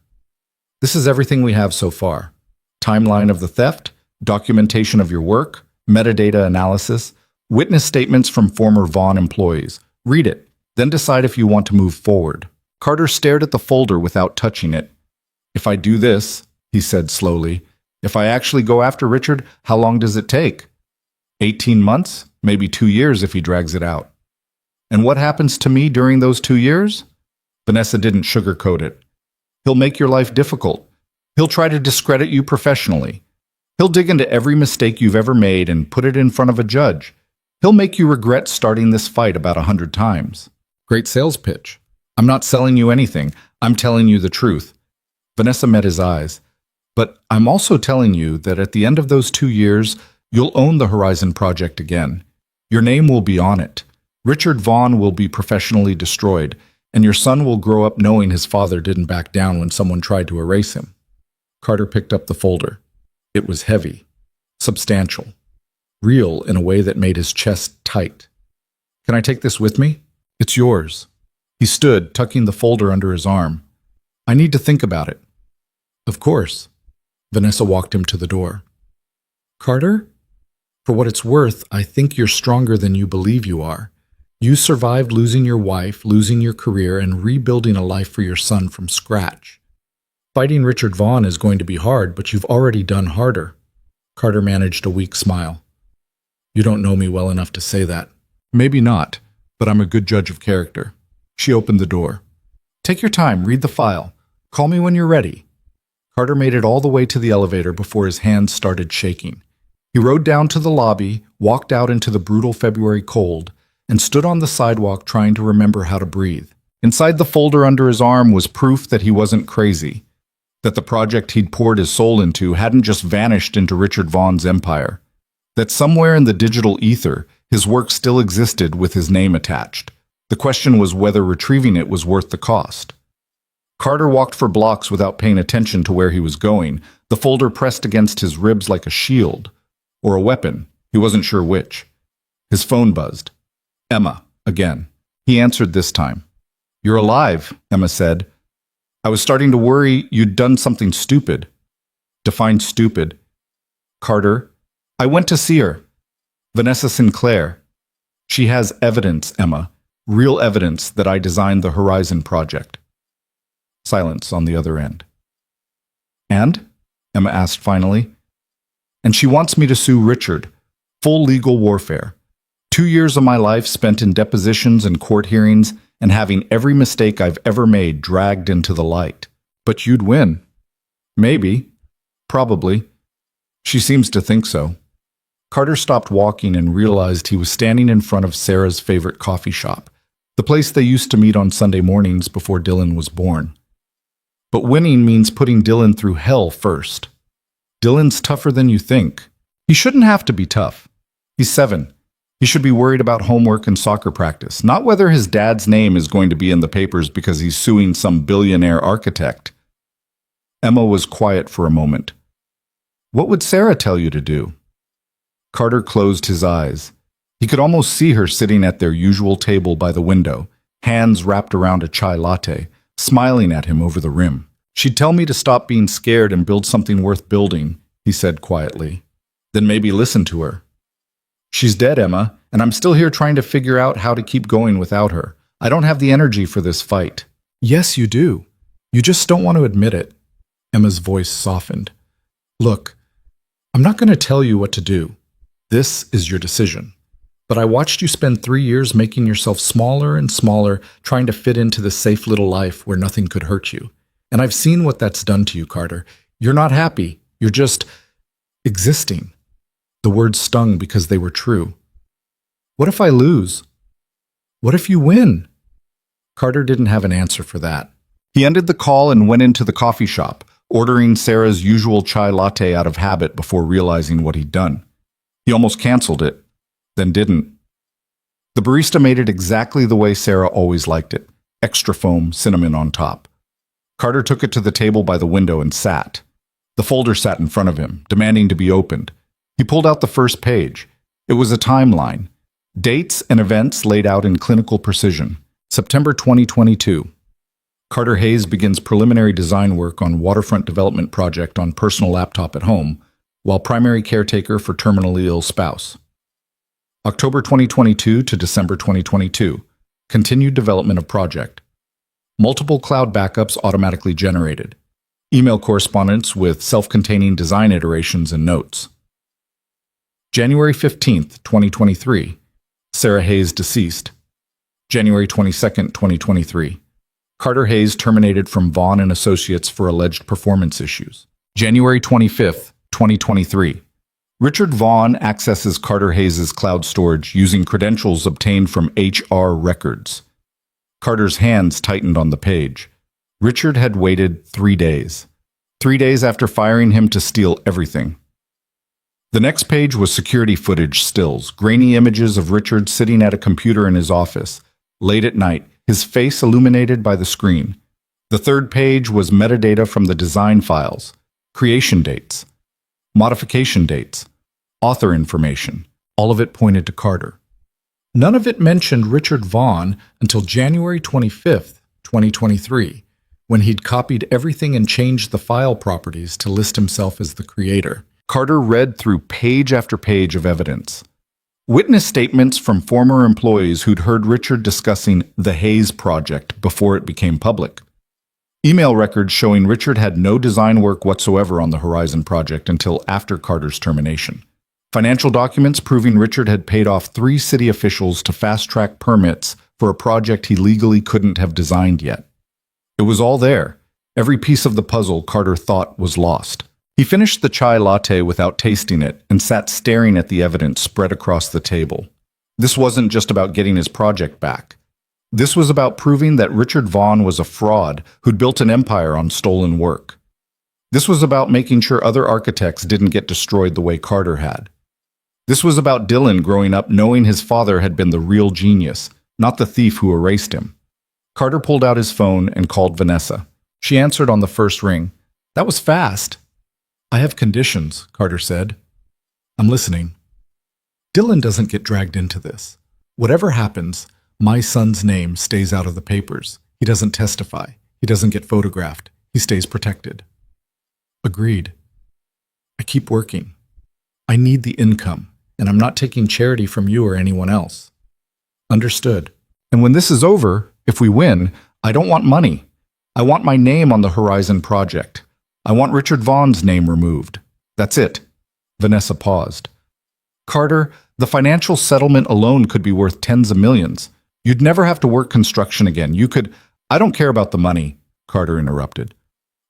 This is everything we have so far. Timeline of the theft, documentation of your work, metadata analysis, witness statements from former Vaughn employees. Read it, then decide if you want to move forward. Carter stared at the folder without touching it. If I do this, he said slowly, if I actually go after Richard, how long does it take? 18 months? Maybe 2 years if he drags it out. And what happens to me during those 2 years? Vanessa didn't sugarcoat it. He'll make your life difficult. He'll try to discredit you professionally. He'll dig into every mistake you've ever made and put it in front of a judge. He'll make you regret starting this fight about 100 times. Great sales pitch. I'm not selling you anything. I'm telling you the truth. Vanessa met his eyes. But I'm also telling you that at the end of those 2 years, you'll own the Horizon Project again. Your name will be on it. Richard Vaughn will be professionally destroyed, and your son will grow up knowing his father didn't back down when someone tried to erase him. Carter picked up the folder. It was heavy, substantial, real in a way that made his chest tight. Can I take this with me? It's yours. He stood, tucking the folder under his arm. I need to think about it. Of course. Vanessa walked him to the door. Carter? For what it's worth, I think you're stronger than you believe you are. You survived losing your wife, losing your career, and rebuilding a life for your son from scratch. Fighting Richard Vaughn is going to be hard, but you've already done harder. Carter managed a weak smile. You don't know me well enough to say that. Maybe not, but I'm a good judge of character. She opened the door. Take your time, read the file. Call me when you're ready. Carter made it all the way to the elevator before his hands started shaking. He rode down to the lobby, walked out into the brutal February cold, and stood on the sidewalk trying to remember how to breathe. Inside the folder under his arm was proof that he wasn't crazy, that the project he'd poured his soul into hadn't just vanished into Richard Vaughn's empire, that somewhere in the digital ether, his work still existed with his name attached. The question was whether retrieving it was worth the cost. Carter walked for blocks without paying attention to where he was going, the folder pressed against his ribs like a shield, or a weapon, he wasn't sure which. His phone buzzed. Emma, again. He answered this time. You're alive, Emma said. I was starting to worry you'd done something stupid. Define stupid. Carter, I went to see her. Vanessa Sinclair. She has evidence, Emma. Real evidence that I designed the Horizon Project. Silence on the other end. And? Emma asked finally. And she wants me to sue Richard. Full legal warfare. 2 years of my life spent in depositions and court hearings and having every mistake I've ever made dragged into the light. But you'd win. Maybe. Probably. She seems to think so. Carter stopped walking and realized he was standing in front of Sarah's favorite coffee shop. The place they used to meet on Sunday mornings before Dylan was born. But winning means putting Dylan through hell first. Dylan's tougher than you think. He shouldn't have to be tough. He's 7. He should be worried about homework and soccer practice, not whether his dad's name is going to be in the papers because he's suing some billionaire architect. Emma was quiet for a moment. What would Sarah tell you to do? Carter closed his eyes. He could almost see her sitting at their usual table by the window, hands wrapped around a chai latte, smiling at him over the rim. She'd tell me to stop being scared and build something worth building, he said quietly. Then maybe listen to her. She's dead, Emma, and I'm still here trying to figure out how to keep going without her. I don't have the energy for this fight. Yes, you do. You just don't want to admit it. Emma's voice softened. Look, I'm not going to tell you what to do. This is your decision. But I watched you spend 3 years making yourself smaller and smaller, trying to fit into this safe little life where nothing could hurt you. And I've seen what that's done to you, Carter. You're not happy. You're just existing. The words stung because they were true. What if I lose? What if you win? Carter didn't have an answer for that. He ended the call and went into the coffee shop, ordering Sarah's usual chai latte out of habit before realizing what he'd done. He almost canceled it, then didn't. The barista made it exactly the way Sarah always liked it, extra foam, cinnamon on top. Carter took it to the table by the window and sat. The folder sat in front of him, demanding to be opened. He pulled out the first page. It was a timeline. Dates and events laid out in clinical precision. September 2022. Carter Hayes begins preliminary design work on waterfront development project on personal laptop at home, while primary caretaker for terminally ill spouse. October 2022 to December 2022. Continued development of project. Multiple cloud backups automatically generated. Email correspondence with self-containing design iterations and notes. January 15th, 2023. Sarah Hayes deceased. January 22nd, 2023. Carter Hayes terminated from Vaughn and Associates for alleged performance issues. January 25th, 2023. Richard Vaughn accesses Carter Hayes' cloud storage using credentials obtained from HR records. Carter's hands tightened on the page. Richard had waited 3 days. 3 days after firing him to steal everything. The next page was security footage stills, grainy images of Richard sitting at a computer in his office, late at night, his face illuminated by the screen. The third page was metadata from the design files, creation dates, modification dates, author information. All of it pointed to Carter. None of it mentioned Richard Vaughn until January 25th, 2023, when he'd copied everything and changed the file properties to list himself as the creator. Carter read through page after page of evidence. Witness statements from former employees who'd heard Richard discussing the Hayes project before it became public. Email records showing Richard had no design work whatsoever on the Horizon project until after Carter's termination. Financial documents proving Richard had paid off 3 city officials to fast-track permits for a project he legally couldn't have designed yet. It was all there. Every piece of the puzzle Carter thought was lost. He finished the chai latte without tasting it and sat staring at the evidence spread across the table. This wasn't just about getting his project back. This was about proving that Richard Vaughn was a fraud who'd built an empire on stolen work. This was about making sure other architects didn't get destroyed the way Carter had. This was about Dylan growing up knowing his father had been the real genius, not the thief who erased him. Carter pulled out his phone and called Vanessa. She answered on the first ring. That was fast. I have conditions, Carter said. I'm listening. Dylan doesn't get dragged into this. Whatever happens, my son's name stays out of the papers. He doesn't testify. He doesn't get photographed. He stays protected. Agreed. I keep working. I need the income, and I'm not taking charity from you or anyone else. Understood. And when this is over, if we win, I don't want money. I want my name on the Horizon project. I want Richard Vaughn's name removed. That's it. Vanessa paused. Carter, the financial settlement alone could be worth tens of millions. You'd never have to work construction again. You could... I don't care about the money, Carter interrupted.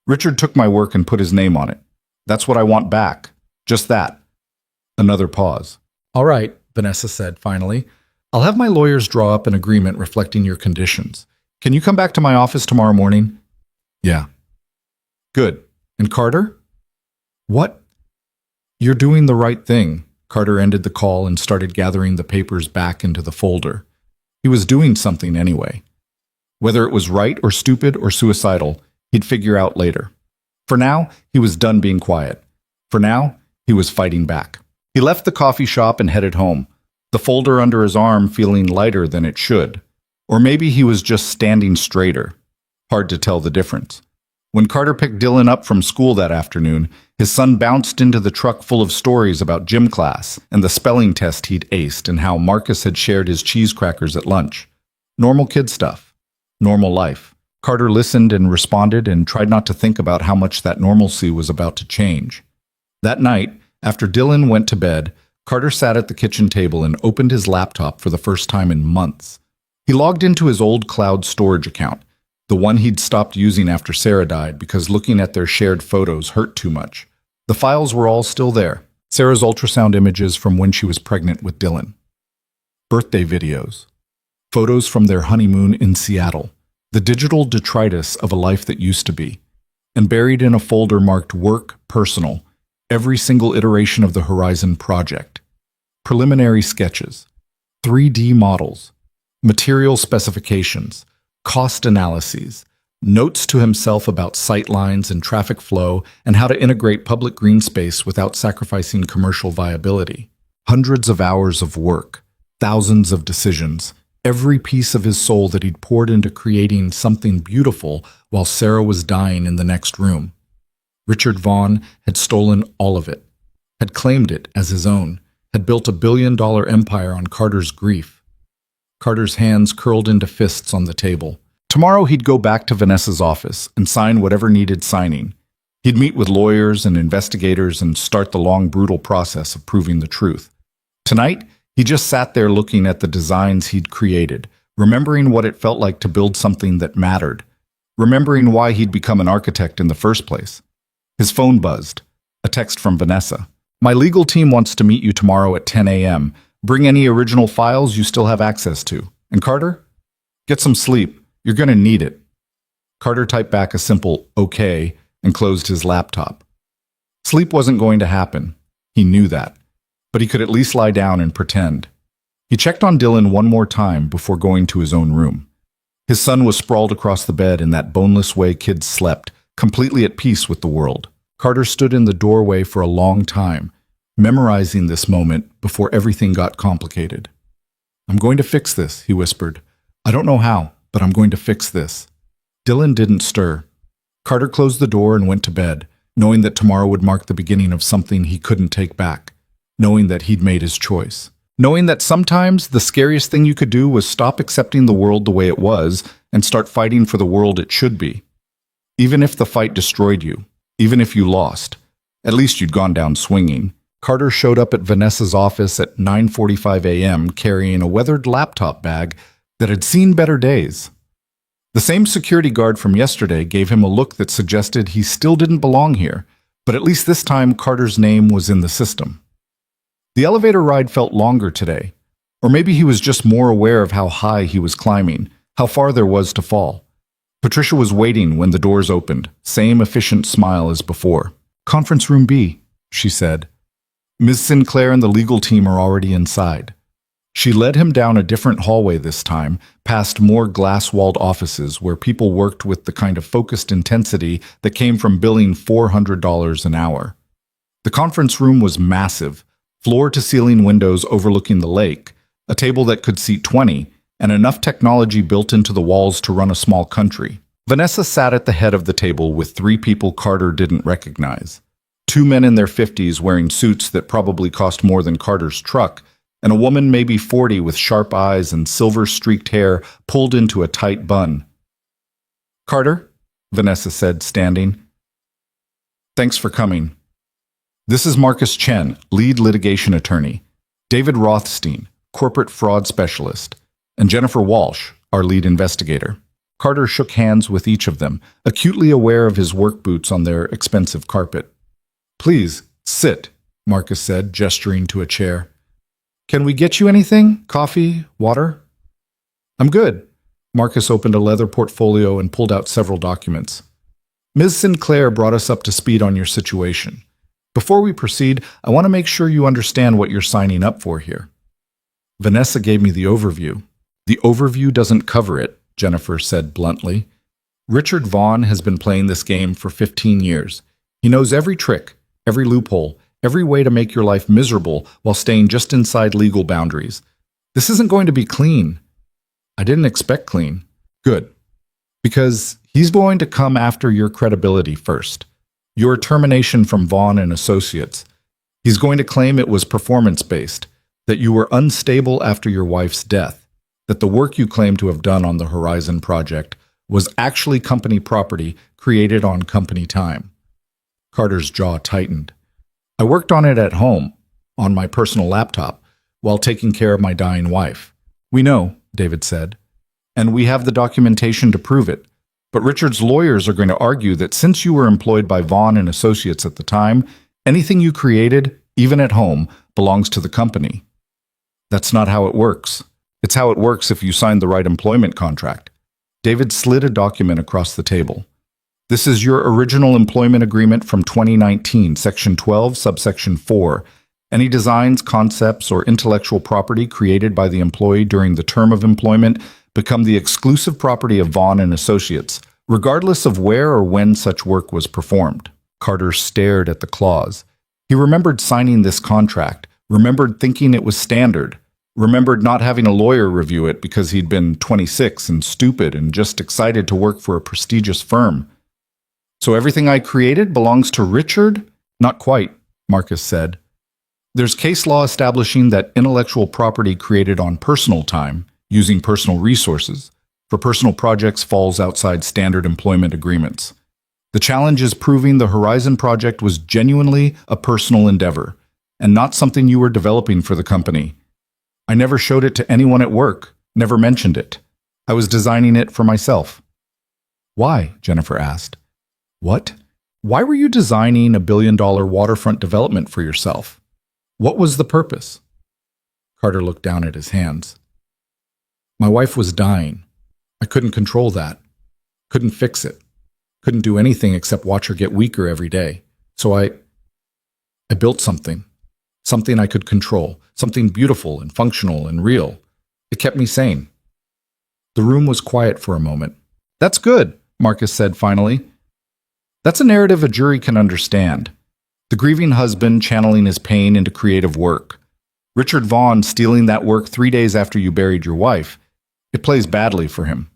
Richard took my work and put his name on it. That's what I want back. Just that. Another pause. All right, Vanessa said finally. I'll have my lawyers draw up an agreement reflecting your conditions. Can you come back to my office tomorrow morning? Yeah. Good. And Carter? What? You're doing the right thing. Carter ended the call and started gathering the papers back into the folder. He was doing something anyway. Whether it was right or stupid or suicidal, he'd figure out later. For now, he was done being quiet. For now, he was fighting back. He left the coffee shop and headed home, the folder under his arm feeling lighter than it should. Or maybe he was just standing straighter. Hard to tell the difference. When Carter picked Dylan up from school that afternoon, his son bounced into the truck full of stories about gym class and the spelling test he'd aced and how Marcus had shared his cheese crackers at lunch. Normal kid stuff. Normal life. Carter listened and responded and tried not to think about how much that normalcy was about to change. That night, after Dylan went to bed, Carter sat at the kitchen table and opened his laptop for the first time in months. He logged into his old cloud storage account, the one he'd stopped using after Sarah died because looking at their shared photos hurt too much. The files were all still there. Sarah's ultrasound images from when she was pregnant with Dylan. Birthday videos. Photos from their honeymoon in Seattle. The digital detritus of a life that used to be. And buried in a folder marked Work, Personal, every single iteration of the Horizon project. Preliminary sketches. 3D models. Material specifications. Cost analyses, notes to himself about sight lines and traffic flow and how to integrate public green space without sacrificing commercial viability. Hundreds of hours of work, thousands of decisions, every piece of his soul that he'd poured into creating something beautiful while Sarah was dying in the next room. Richard Vaughn had stolen all of it, had claimed it as his own, had built a billion-dollar empire on Carter's grief. Carter's hands curled into fists on the table. Tomorrow he'd go back to Vanessa's office and sign whatever needed signing. He'd meet with lawyers and investigators and start the long, brutal process of proving the truth. Tonight, he just sat there looking at the designs he'd created, remembering what it felt like to build something that mattered, remembering why he'd become an architect in the first place. His phone buzzed. A text from Vanessa. My legal team wants to meet you tomorrow at 10 a.m. Bring any original files you still have access to. And Carter? Get some sleep. You're going to need it. Carter typed back a simple okay and closed his laptop. Sleep wasn't going to happen. He knew that. But he could at least lie down and pretend. He checked on Dylan one more time before going to his own room. His son was sprawled across the bed in that boneless way kids slept, completely at peace with the world. Carter stood in the doorway for a long time, memorizing this moment before everything got complicated. I'm going to fix this, he whispered. I don't know how, but I'm going to fix this. Dylan didn't stir. Carter closed the door and went to bed, knowing that tomorrow would mark the beginning of something he couldn't take back, knowing that he'd made his choice, knowing that sometimes the scariest thing you could do was stop accepting the world the way it was and start fighting for the world it should be. Even if the fight destroyed you, even if you lost, at least you'd gone down swinging. Carter showed up at Vanessa's office at 9:45 a.m. carrying a weathered laptop bag that had seen better days. The same security guard from yesterday gave him a look that suggested he still didn't belong here, but at least this time Carter's name was in the system. The elevator ride felt longer today, or maybe he was just more aware of how high he was climbing, how far there was to fall. Patricia was waiting when the doors opened, same efficient smile as before. Conference room B, she said. Ms. Sinclair and the legal team are already inside. She led him down a different hallway this time, past more glass-walled offices where people worked with the kind of focused intensity that came from billing $400 an hour. The conference room was massive, floor-to-ceiling windows overlooking the lake, a table that could seat 20, and enough technology built into the walls to run a small country. Vanessa sat at the head of the table with three people Carter didn't recognize. Two men in their 50s wearing suits that probably cost more than Carter's truck, and a woman maybe 40 with sharp eyes and silver-streaked hair pulled into a tight bun. Carter, Vanessa said, standing. Thanks for coming. This is Marcus Chen, lead litigation attorney, David Rothstein, corporate fraud specialist, and Jennifer Walsh, our lead investigator. Carter shook hands with each of them, acutely aware of his work boots on their expensive carpet. Please, sit, Marcus said, gesturing to a chair. Can we get you anything? Coffee? Water? I'm good. Marcus opened a leather portfolio and pulled out several documents. Ms. Sinclair brought us up to speed on your situation. Before we proceed, I want to make sure you understand what you're signing up for here. Vanessa gave me the overview. The overview doesn't cover it, Jennifer said bluntly. Richard Vaughn has been playing this game for 15 years. He knows every trick, every loophole, every way to make your life miserable while staying just inside legal boundaries. This isn't going to be clean. I didn't expect clean. Good. Because he's going to come after your credibility first. Your termination from Vaughn and Associates. He's going to claim it was performance-based, that you were unstable after your wife's death, that the work you claim to have done on the Horizon project was actually company property created on company time. Carter's jaw tightened. I worked on it at home, on my personal laptop, while taking care of my dying wife. We know, David said, and we have the documentation to prove it. But Richard's lawyers are going to argue that since you were employed by Vaughn and Associates at the time, anything you created, even at home, belongs to the company. That's not how it works. It's how it works if you signed the right employment contract. David slid a document across the table. This is your original employment agreement from 2019, Section 12, Subsection 4. Any designs, concepts, or intellectual property created by the employee during the term of employment become the exclusive property of Vaughn and Associates, regardless of where or when such work was performed. Carter stared at the clause. He remembered signing this contract, remembered thinking it was standard, remembered not having a lawyer review it because he'd been 26 and stupid and just excited to work for a prestigious firm. So everything I created belongs to Richard? Not quite, Marcus said. There's case law establishing that intellectual property created on personal time, using personal resources, for personal projects falls outside standard employment agreements. The challenge is proving the Horizon project was genuinely a personal endeavor, and not something you were developing for the company. I never showed it to anyone at work, never mentioned it. I was designing it for myself. Why? Jennifer asked. What? Why were you designing a billion-dollar waterfront development for yourself? What was the purpose? Carter looked down at his hands. My wife was dying. I couldn't control that. Couldn't fix it. Couldn't do anything except watch her get weaker every day. So I built something. Something I could control. Something beautiful and functional and real. It kept me sane. The room was quiet for a moment. That's good, Marcus said finally. That's a narrative a jury can understand. The grieving husband channeling his pain into creative work. Richard Vaughn stealing that work 3 days after you buried your wife. It plays badly for him.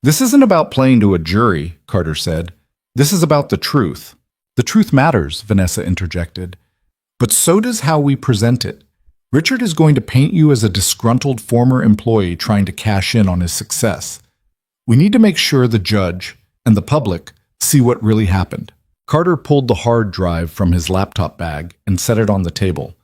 This isn't about playing to a jury, Carter said. This is about the truth. The truth matters, Vanessa interjected. But so does how we present it. Richard is going to paint you as a disgruntled former employee trying to cash in on his success. We need to make sure the judge and the public see what really happened. Carter pulled the hard drive from his laptop bag and set it on the table.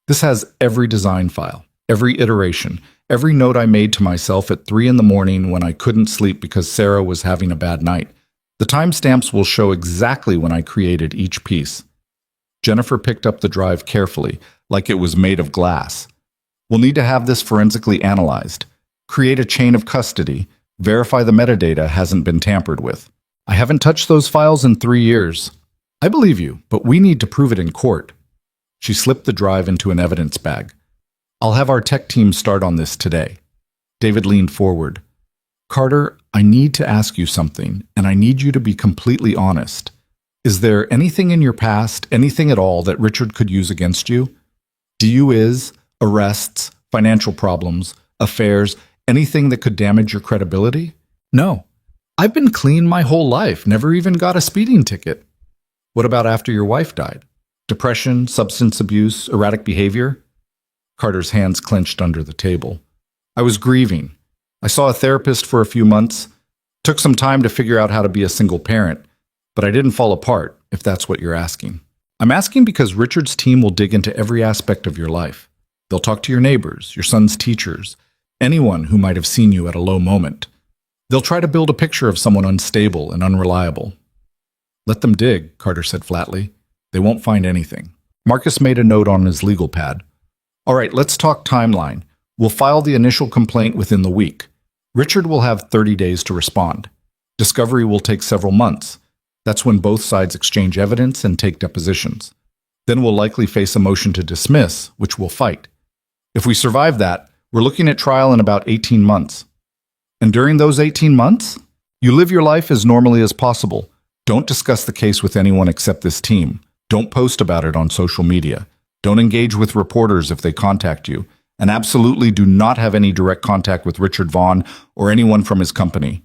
This has every design file, every iteration, every note I made to myself at 3 in the morning when I couldn't sleep because Sarah was having a bad night. The timestamps will show exactly when I created each piece. Jennifer picked up the drive carefully, like it was made of glass. We'll need to have this forensically analyzed, create a chain of custody, verify the metadata hasn't been tampered with. I haven't touched those files in 3 years. I believe you, but we need to prove it in court. She slipped the drive into an evidence bag. I'll have our tech team start on this today. David leaned forward. Carter, I need to ask you something, and I need you to be completely honest. Is there anything in your past, anything at all, that Richard could use against you? DUIs, arrests, financial problems, affairs, anything that could damage your credibility? No. I've been clean my whole life, never even got a speeding ticket. What about after your wife died? Depression, substance abuse, erratic behavior? Carter's hands clenched under the table. I was grieving. I saw a therapist for a few months, took some time to figure out how to be a single parent, but I didn't fall apart, if that's what you're asking. I'm asking because Richard's team will dig into every aspect of your life. They'll talk to your neighbors, your son's teachers, anyone who might have seen you at a low moment. They'll try to build a picture of someone unstable and unreliable. Let them dig, Carter said flatly. They won't find anything. Marcus made a note on his legal pad. All right, let's talk timeline. We'll file the initial complaint within the week. Richard will have 30 days to respond. Discovery will take several months. That's when both sides exchange evidence and take depositions. Then we'll likely face a motion to dismiss, which we'll fight. If we survive that, we're looking at trial in about 18 months. And during those 18 months, you live your life as normally as possible. Don't discuss the case with anyone except this team. Don't post about it on social media. Don't engage with reporters if they contact you. And absolutely do not have any direct contact with Richard Vaughn or anyone from his company.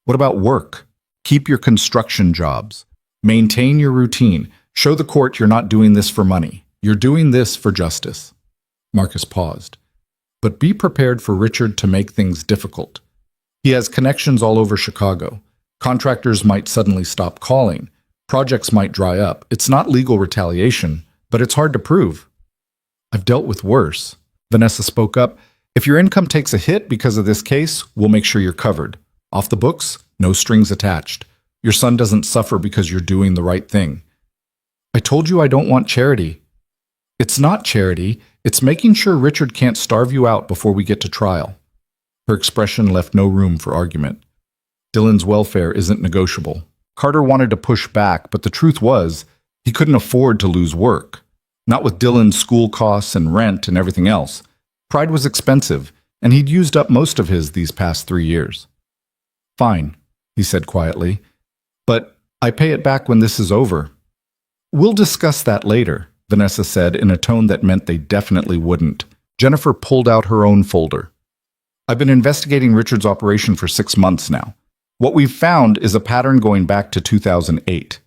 What about work? Keep your construction jobs. Maintain your routine. Show the court you're not doing this for money. You're doing this for justice. Marcus paused. But be prepared for Richard to make things difficult. He has connections all over Chicago. Contractors might suddenly stop calling. Projects might dry up. It's not legal retaliation, but it's hard to prove. I've dealt with worse. Vanessa spoke up. If your income takes a hit because of this case, we'll make sure you're covered. Off the books, no strings attached. Your son doesn't suffer because you're doing the right thing. I told you I don't want charity. It's not charity. It's making sure Richard can't starve you out before we get to trial. Her expression left no room for argument. Dylan's welfare isn't negotiable. Carter wanted to push back, but the truth was, he couldn't afford to lose work. Not with Dylan's school costs and rent and everything else. Pride was expensive, and he'd used up most of his these past 3 years. Fine, he said quietly, but I pay it back when this is over. We'll discuss that later, Vanessa said in a tone that meant they definitely wouldn't. Jennifer pulled out her own folder. I've been investigating Richard's operation for 6 months now. What we've found is a pattern going back to 2008.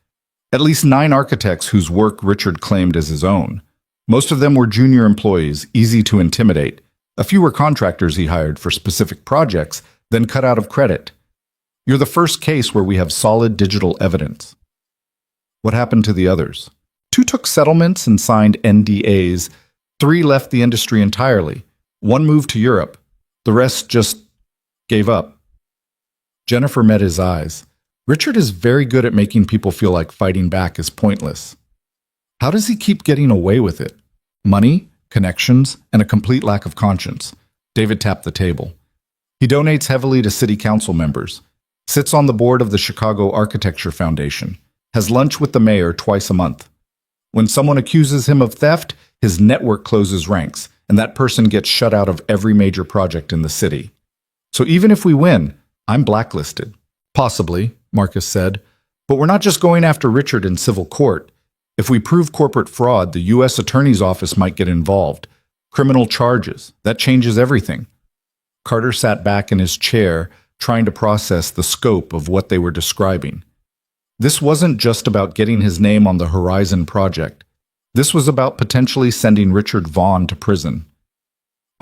At least 9 architects whose work Richard claimed as his own. Most of them were junior employees, easy to intimidate. A few were contractors he hired for specific projects, then cut out of credit. You're the first case where we have solid digital evidence. What happened to the others? 2 took settlements and signed NDAs. 3 left the industry entirely. 1 moved to Europe. The rest just gave up. Jennifer met his eyes. Richard is very good at making people feel like fighting back is pointless. How does he keep getting away with it? Money, connections, and a complete lack of conscience. David tapped the table. He donates heavily to city council members, sits on the board of the Chicago Architecture Foundation, has lunch with the mayor twice a month. When someone accuses him of theft, his network closes ranks, and that person gets shut out of every major project in the city. So even if we win, I'm blacklisted. Possibly, Marcus said, but we're not just going after Richard in civil court. If we prove corporate fraud, the U.S. Attorney's Office might get involved. Criminal charges. That changes everything. Carter sat back in his chair, trying to process the scope of what they were describing. This wasn't just about getting his name on the Horizon project. This was about potentially sending Richard Vaughn to prison.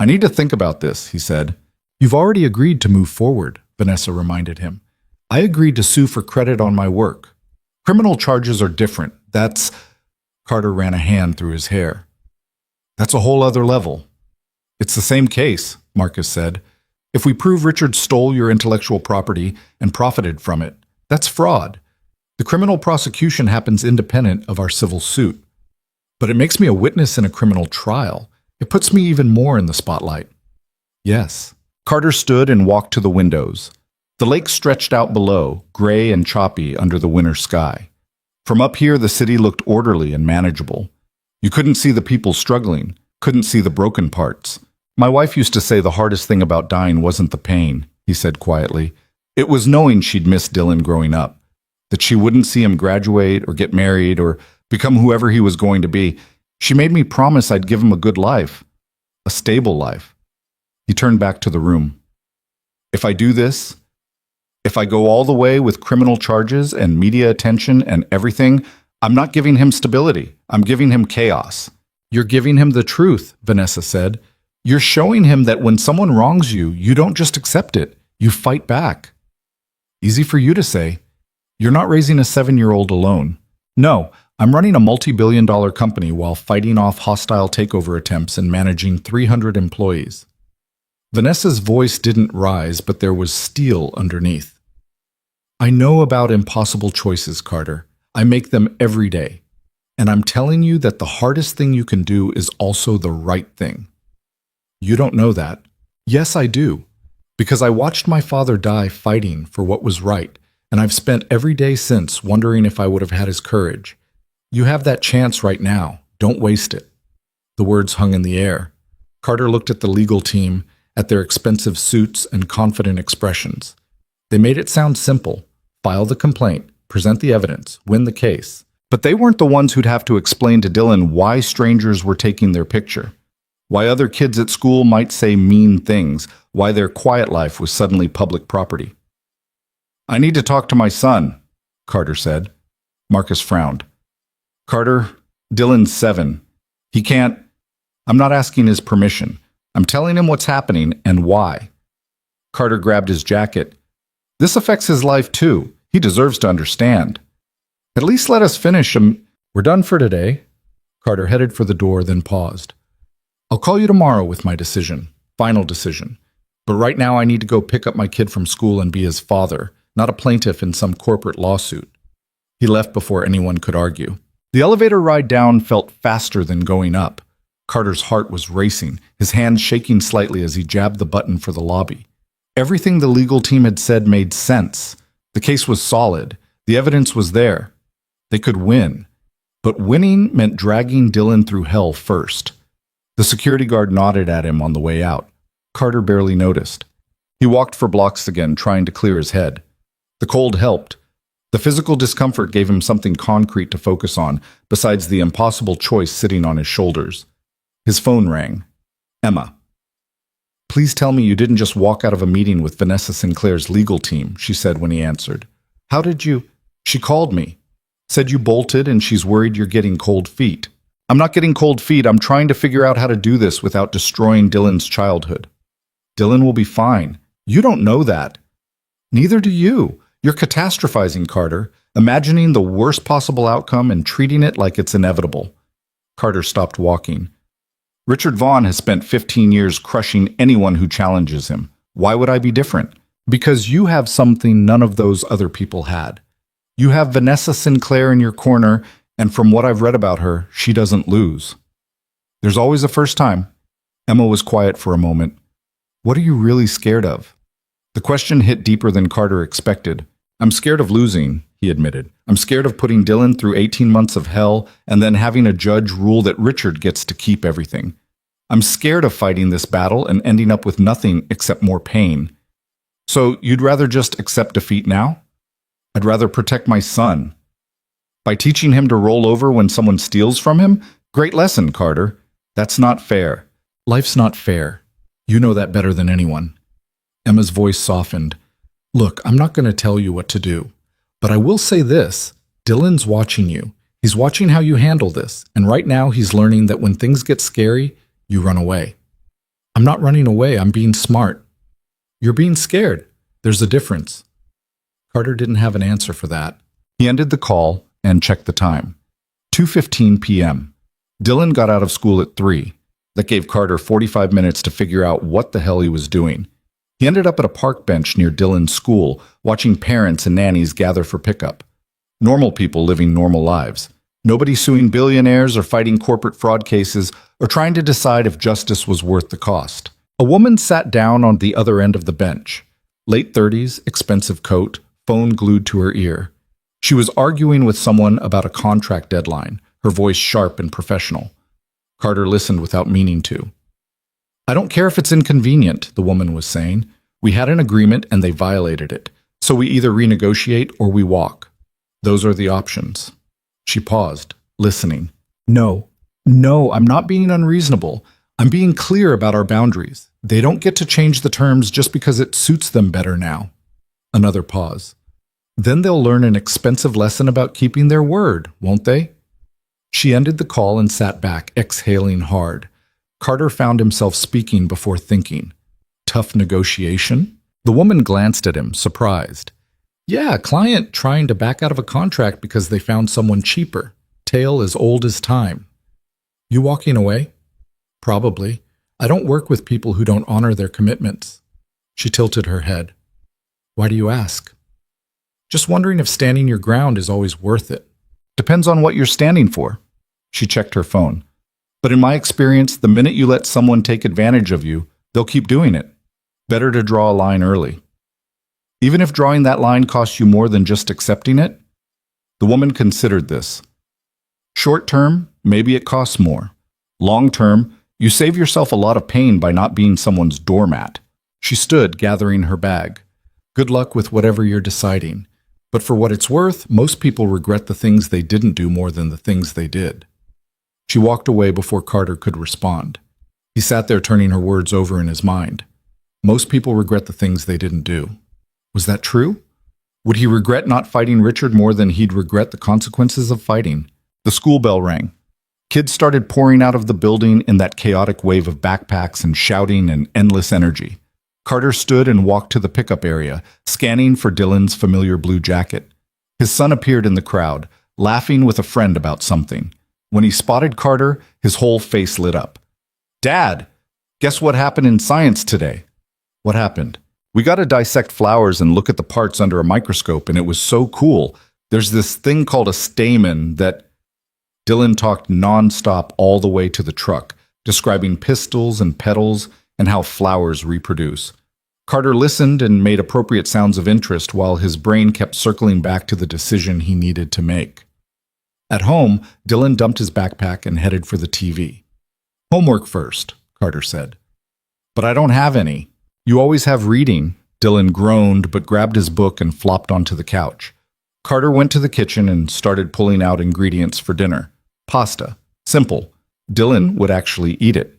I need to think about this, he said. You've already agreed to move forward, Vanessa reminded him. I agreed to sue for credit on my work. Criminal charges are different. Carter ran a hand through his hair. That's a whole other level. It's the same case, Marcus said. If we prove Richard stole your intellectual property and profited from it, that's fraud. The criminal prosecution happens independent of our civil suit. But it makes me a witness in a criminal trial. It puts me even more in the spotlight. Yes. Carter stood and walked to the windows. The lake stretched out below, gray and choppy under the winter sky. From up here, the city looked orderly and manageable. You couldn't see the people struggling, couldn't see the broken parts. My wife used to say the hardest thing about dying wasn't the pain, he said quietly. It was knowing she'd miss Dylan growing up, that she wouldn't see him graduate or get married or become whoever he was going to be. She made me promise I'd give him a good life, a stable life. He turned back to the room. If I do this, if I go all the way with criminal charges and media attention and everything, I'm not giving him stability. I'm giving him chaos. You're giving him the truth, Vanessa said. You're showing him that when someone wrongs you, you don't just accept it. You fight back. Easy for you to say. You're not raising a 7-year-old alone. No, I'm running a multi-billion-dollar company while fighting off hostile takeover attempts and managing 300 employees. Vanessa's voice didn't rise, but there was steel underneath. I know about impossible choices, Carter. I make them every day. And I'm telling you that the hardest thing you can do is also the right thing. You don't know that. Yes, I do. Because I watched my father die fighting for what was right, and I've spent every day since wondering if I would have had his courage. You have that chance right now. Don't waste it. The words hung in the air. Carter looked at the legal team, at their expensive suits and confident expressions. They made it sound simple. File the complaint, present the evidence, win the case. But they weren't the ones who'd have to explain to Dylan why strangers were taking their picture, why other kids at school might say mean things, why their quiet life was suddenly public property. "I need to talk to my son," Carter said. Marcus frowned. "Carter, Dylan's 7. He can't. I'm not asking his permission. I'm telling him what's happening and why." Carter grabbed his jacket. "This affects his life too. He deserves to understand. At least let us finish him." "We're done for today." Carter headed for the door, then paused. "I'll call you tomorrow with my decision, final decision. But right now I need to go pick up my kid from school and be his father, not a plaintiff in some corporate lawsuit." He left before anyone could argue. The elevator ride down felt faster than going up. Carter's heart was racing, his hands shaking slightly as he jabbed the button for the lobby. Everything the legal team had said made sense. The case was solid. The evidence was there. They could win. But winning meant dragging Dylan through hell first. The security guard nodded at him on the way out. Carter barely noticed. He walked for blocks again, trying to clear his head. The cold helped. The physical discomfort gave him something concrete to focus on, besides the impossible choice sitting on his shoulders. His phone rang. Emma. "Please tell me you didn't just walk out of a meeting with Vanessa Sinclair's legal team," she said when he answered. "How did you—" "She called me. Said you bolted and she's worried you're getting cold feet." "I'm not getting cold feet. I'm trying to figure out how to do this without destroying Dylan's childhood." "Dylan will be fine." "You don't know that." "Neither do you. You're catastrophizing, Carter, imagining the worst possible outcome and treating it like it's inevitable." Carter stopped walking. "Richard Vaughn has spent 15 years crushing anyone who challenges him. Why would I be different?" "Because you have something none of those other people had. You have Vanessa Sinclair in your corner, and from what I've read about her, she doesn't lose." "There's always a first time." Emma was quiet for a moment. "What are you really scared of?" The question hit deeper than Carter expected. "I'm scared of losing," he admitted. "I'm scared of putting Dylan through 18 months of hell and then having a judge rule that Richard gets to keep everything. I'm scared of fighting this battle and ending up with nothing except more pain." "So you'd rather just accept defeat now?" "I'd rather protect my son." "By teaching him to roll over when someone steals from him? Great lesson, Carter." "That's not fair." "Life's not fair. You know that better than anyone." Emma's voice softened. "Look, I'm not going to tell you what to do. But I will say this. Dylan's watching you. He's watching how you handle this. And right now he's learning that when things get scary, you run away." "I'm not running away. I'm being smart." "You're being scared. There's a difference." Carter didn't have an answer for that. He ended the call and checked the time. 2:15 p.m. Dylan got out of school at 3. That gave Carter 45 minutes to figure out what the hell he was doing. He ended up at a park bench near Dylan's school, watching parents and nannies gather for pickup. Normal people living normal lives. Nobody suing billionaires or fighting corporate fraud cases or trying to decide if justice was worth the cost. A woman sat down on the other end of the bench. Late 30s, expensive coat, phone glued to her ear. She was arguing with someone about a contract deadline, her voice sharp and professional. Carter listened without meaning to. "I don't care if it's inconvenient," the woman was saying. "We had an agreement and they violated it. So we either renegotiate or we walk. Those are the options." She paused, listening. No, I'm not being unreasonable. I'm being clear about our boundaries. They don't get to change the terms just because it suits them better now." Another pause. "Then they'll learn an expensive lesson about keeping their word, won't they?" She ended the call and sat back, exhaling hard. Carter found himself speaking before thinking. Tough negotiation? The woman glanced at him, surprised. "Yeah, a client trying to back out of a contract because they found someone cheaper. Tale as old as time." "You walking away?" "Probably. I don't work with people who don't honor their commitments." She tilted her head. "Why do you ask?" "Just wondering if standing your ground is always worth it." "Depends on what you're standing for." She checked her phone. But in my experience, the minute you let someone take advantage of you, they'll keep doing it. Better to draw a line early. Even if drawing that line costs you more than just accepting it? The woman considered this. Short term, maybe it costs more. Long term, you save yourself a lot of pain by not being someone's doormat. She stood, gathering her bag. Good luck with whatever you're deciding. But for what it's worth, most people regret the things they didn't do more than the things they did. She walked away before Carter could respond. He sat there turning her words over in his mind. Most people regret the things they didn't do. Was that true? Would he regret not fighting Richard more than he'd regret the consequences of fighting? The school bell rang. Kids started pouring out of the building in that chaotic wave of backpacks and shouting and endless energy. Carter stood and walked to the pickup area, scanning for Dylan's familiar blue jacket. His son appeared in the crowd, laughing with a friend about something. When he spotted Carter, his whole face lit up. "Dad, guess what happened in science today?" "What happened?" "We got to dissect flowers and look at the parts under a microscope, and it was so cool. There's this thing called a stamen that..." Dylan talked non-stop all the way to the truck, describing pistils and petals and how flowers reproduce. Carter listened and made appropriate sounds of interest while his brain kept circling back to the decision he needed to make. At home, Dylan dumped his backpack and headed for the TV. "Homework first," Carter said. "But I don't have any." "You always have reading." Dylan groaned but grabbed his book and flopped onto the couch. Carter went to the kitchen and started pulling out ingredients for dinner. Pasta. Simple. Dylan would actually eat it.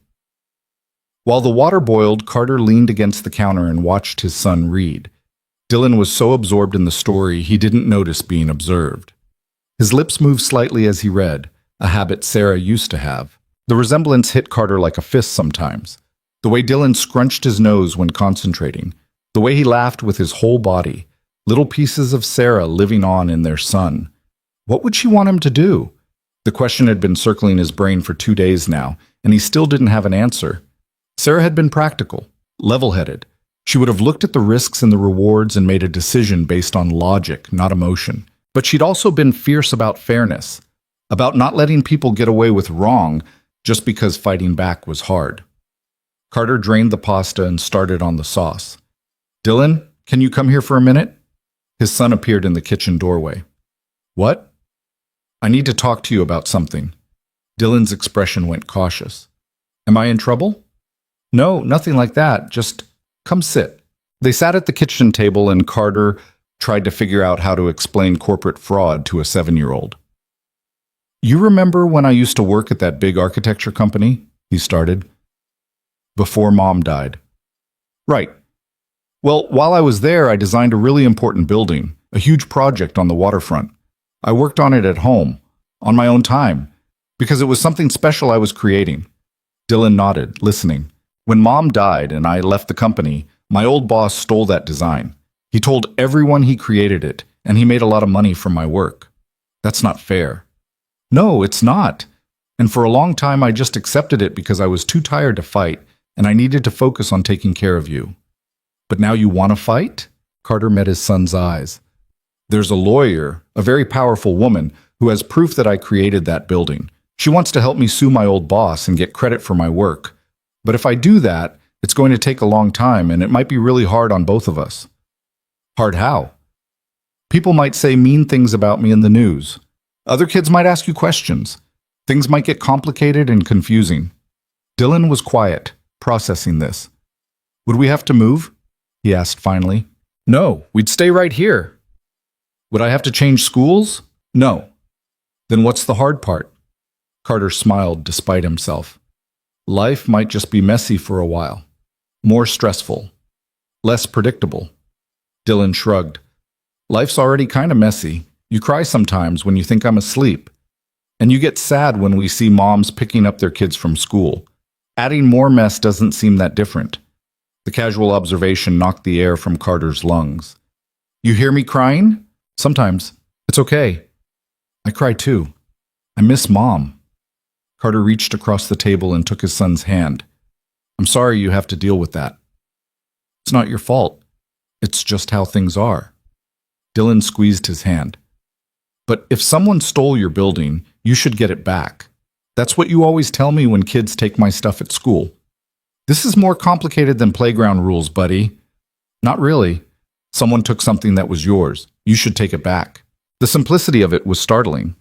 While the water boiled, Carter leaned against the counter and watched his son read. Dylan was so absorbed in the story he didn't notice being observed. His lips moved slightly as he read, a habit Sarah used to have. The resemblance hit Carter like a fist sometimes. The way Dylan scrunched his nose when concentrating. The way he laughed with his whole body. Little pieces of Sarah living on in their son. What would she want him to do? The question had been circling his brain for 2 days now, and he still didn't have an answer. Sarah had been practical, level-headed. She would have looked at the risks and the rewards and made a decision based on logic, not emotion. But she'd also been fierce about fairness, about not letting people get away with wrong just because fighting back was hard. Carter drained the pasta and started on the sauce. "Dylan, can you come here for a minute?" His son appeared in the kitchen doorway. "What?" "I need to talk to you about something." Dylan's expression went cautious. "Am I in trouble?" "No, nothing like that. Just come sit." They sat at the kitchen table and Carter tried to figure out how to explain corporate fraud to a 7-year-old. "You remember when I used to work at that big architecture company?" he started. "Before Mom died." "Right. Well, while I was there, I designed a really important building, a huge project on the waterfront. I worked on it at home, on my own time, because it was something special I was creating." Dylan nodded, listening. "When Mom died and I left the company, my old boss stole that design. He told everyone he created it, and he made a lot of money from my work. That's not fair." "No, it's not. And for a long time I just accepted it because I was too tired to fight, and I needed to focus on taking care of you." "But now you want to fight?" Carter met his son's eyes. "There's a lawyer, a very powerful woman, who has proof that I created that building. She wants to help me sue my old boss and get credit for my work. But if I do that, it's going to take a long time, and it might be really hard on both of us." "Hard how?" "People might say mean things about me in the news. Other kids might ask you questions. Things might get complicated and confusing." Dylan was quiet, processing this. "Would we have to move?" he asked finally. "No, we'd stay right here." "Would I have to change schools?" "No." "Then what's the hard part?" Carter smiled despite himself. "Life might just be messy for a while. More stressful. Less predictable." Dylan shrugged. "Life's already kind of messy. You cry sometimes when you think I'm asleep. And you get sad when we see moms picking up their kids from school. Adding more mess doesn't seem that different." The casual observation knocked the air from Carter's lungs. "You hear me crying?" "Sometimes. It's okay. I cry too. I miss Mom." Carter reached across the table and took his son's hand. "I'm sorry you have to deal with that." "It's not your fault. It's just how things are." Dylan squeezed his hand. "But if someone stole your building, you should get it back. That's what you always tell me when kids take my stuff at school. This is more complicated than playground rules, buddy. Not really. Someone took something that was yours. You should take it back. The simplicity of it was startling.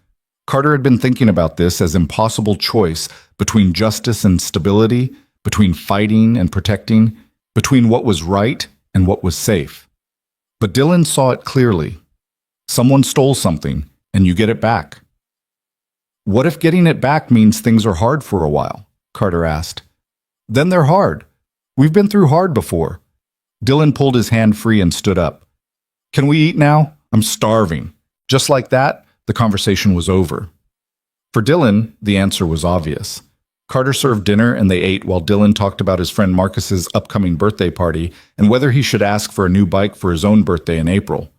Carter had been thinking about this as impossible choice between justice and stability, between fighting and protecting, between what was right and what was safe. But Dylan saw it clearly. Someone stole something, and you get it back. What if getting it back means things are hard for a while? Carter asked. Then they're hard. We've been through hard before. Dylan pulled his hand free and stood up. Can we eat now? I'm starving. Just like that, the conversation was over. For Dylan, the answer was obvious. Carter served dinner and they ate while Dylan talked about his friend Marcus's upcoming birthday party and whether he should ask for a new bike for his own birthday in April.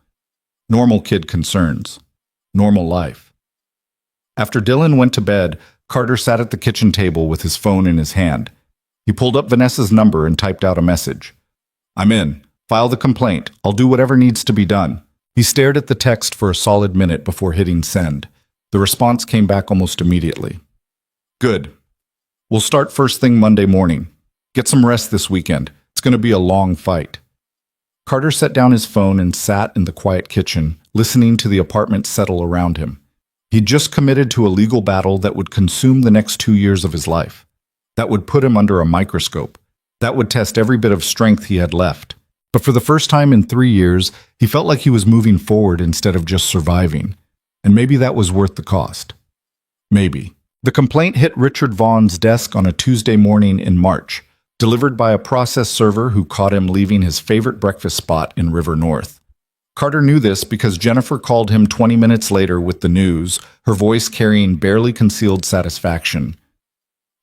Normal kid concerns. Normal life. After Dylan went to bed, Carter sat at the kitchen table with his phone in his hand. He pulled up Vanessa's number and typed out a message. I'm in. File the complaint. I'll do whatever needs to be done. He stared at the text for a solid minute before hitting send. The response came back almost immediately. Good. We'll start first thing Monday morning. Get some rest this weekend. It's going to be a long fight. Carter set down his phone and sat in the quiet kitchen, listening to the apartment settle around him. He'd just committed to a legal battle that would consume the next 2 years of his life. That would put him under a microscope. That would test every bit of strength he had left. But for the first time in 3 years, he felt like he was moving forward instead of just surviving. And maybe that was worth the cost. Maybe. The complaint hit Richard Vaughn's desk on a Tuesday morning in March, delivered by a process server who caught him leaving his favorite breakfast spot in River North. Carter knew this because Jennifer called him 20 minutes later with the news, her voice carrying barely concealed satisfaction.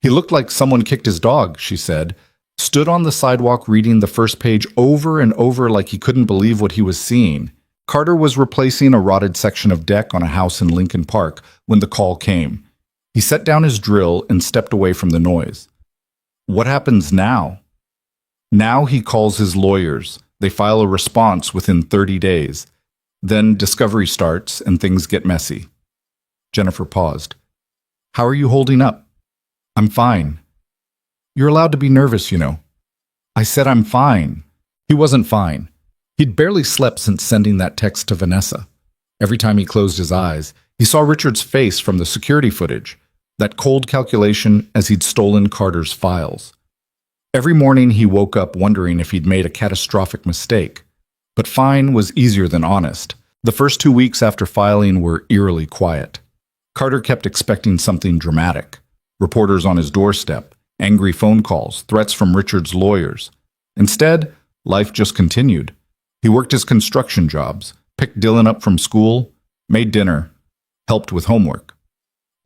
He looked like someone kicked his dog, she said, stood on the sidewalk reading the first page over and over like he couldn't believe what he was seeing. Carter was replacing a rotted section of deck on a house in Lincoln Park when the call came. He set down his drill and stepped away from the noise. What happens now? Now he calls his lawyers. They file a response within 30 days. Then discovery starts and things get messy. Jennifer paused. How are you holding up? I'm fine. You're allowed to be nervous, you know. I said I'm fine. He wasn't fine. He'd barely slept since sending that text to Vanessa. Every time he closed his eyes, he saw Richard's face from the security footage, that cold calculation as he'd stolen Carter's files. Every morning he woke up wondering if he'd made a catastrophic mistake. But fine was easier than honest. The first 2 weeks after filing were eerily quiet. Carter kept expecting something dramatic. Reporters on his doorstep, angry phone calls, threats from Richard's lawyers. Instead, life just continued. He worked his construction jobs, picked Dylan up from school, made dinner, helped with homework.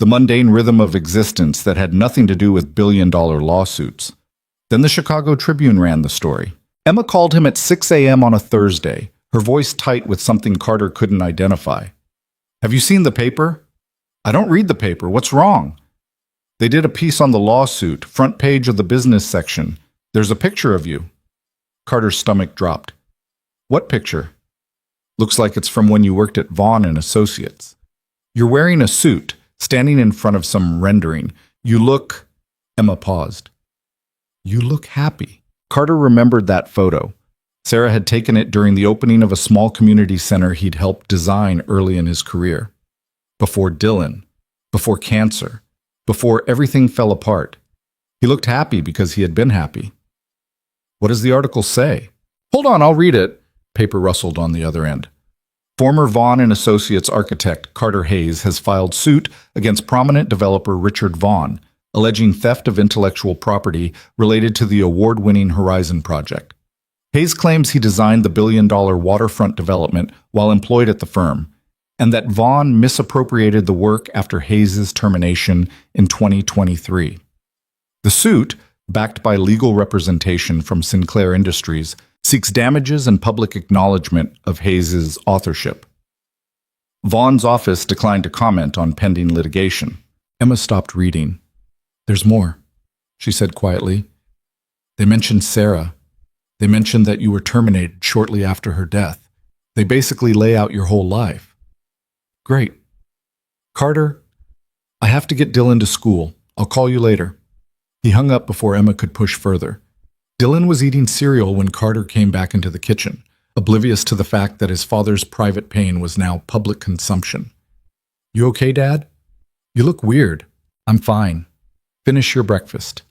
The mundane rhythm of existence that had nothing to do with billion-dollar lawsuits. Then the Chicago Tribune ran the story. Emma called him at 6 a.m. on a Thursday, her voice tight with something Carter couldn't identify. Have you seen the paper? I don't read the paper. What's wrong? They did a piece on the lawsuit, front page of the business section. There's a picture of you. Carter's stomach dropped. What picture? Looks like it's from when you worked at Vaughn and Associates. You're wearing a suit, standing in front of some rendering. You look... Emma paused. You look happy. Carter remembered that photo. Sarah had taken it during the opening of a small community center he'd helped design early in his career. Before Dylan. Before cancer. Before everything fell apart. He looked happy because he had been happy. What does the article say? Hold on, I'll read it. Paper rustled on the other end. Former Vaughn and Associates architect Carter Hayes has filed suit against prominent developer Richard Vaughn, alleging theft of intellectual property related to the award-winning Horizon project. Hayes claims he designed the billion-dollar waterfront development while employed at the firm, and that Vaughn misappropriated the work after Hayes' termination in 2023. The suit, backed by legal representation from Sinclair Industries, seeks damages and public acknowledgement of Hayes' authorship. Vaughn's office declined to comment on pending litigation. Emma stopped reading. There's more, she said quietly. They mentioned Sarah. They mentioned that you were terminated shortly after her death. They basically lay out your whole life. Great. Carter, I have to get Dylan to school. I'll call you later. He hung up before Emma could push further. Dylan was eating cereal when Carter came back into the kitchen, oblivious to the fact that his father's private pain was now public consumption. You okay, Dad? You look weird. I'm fine. Finish your breakfast.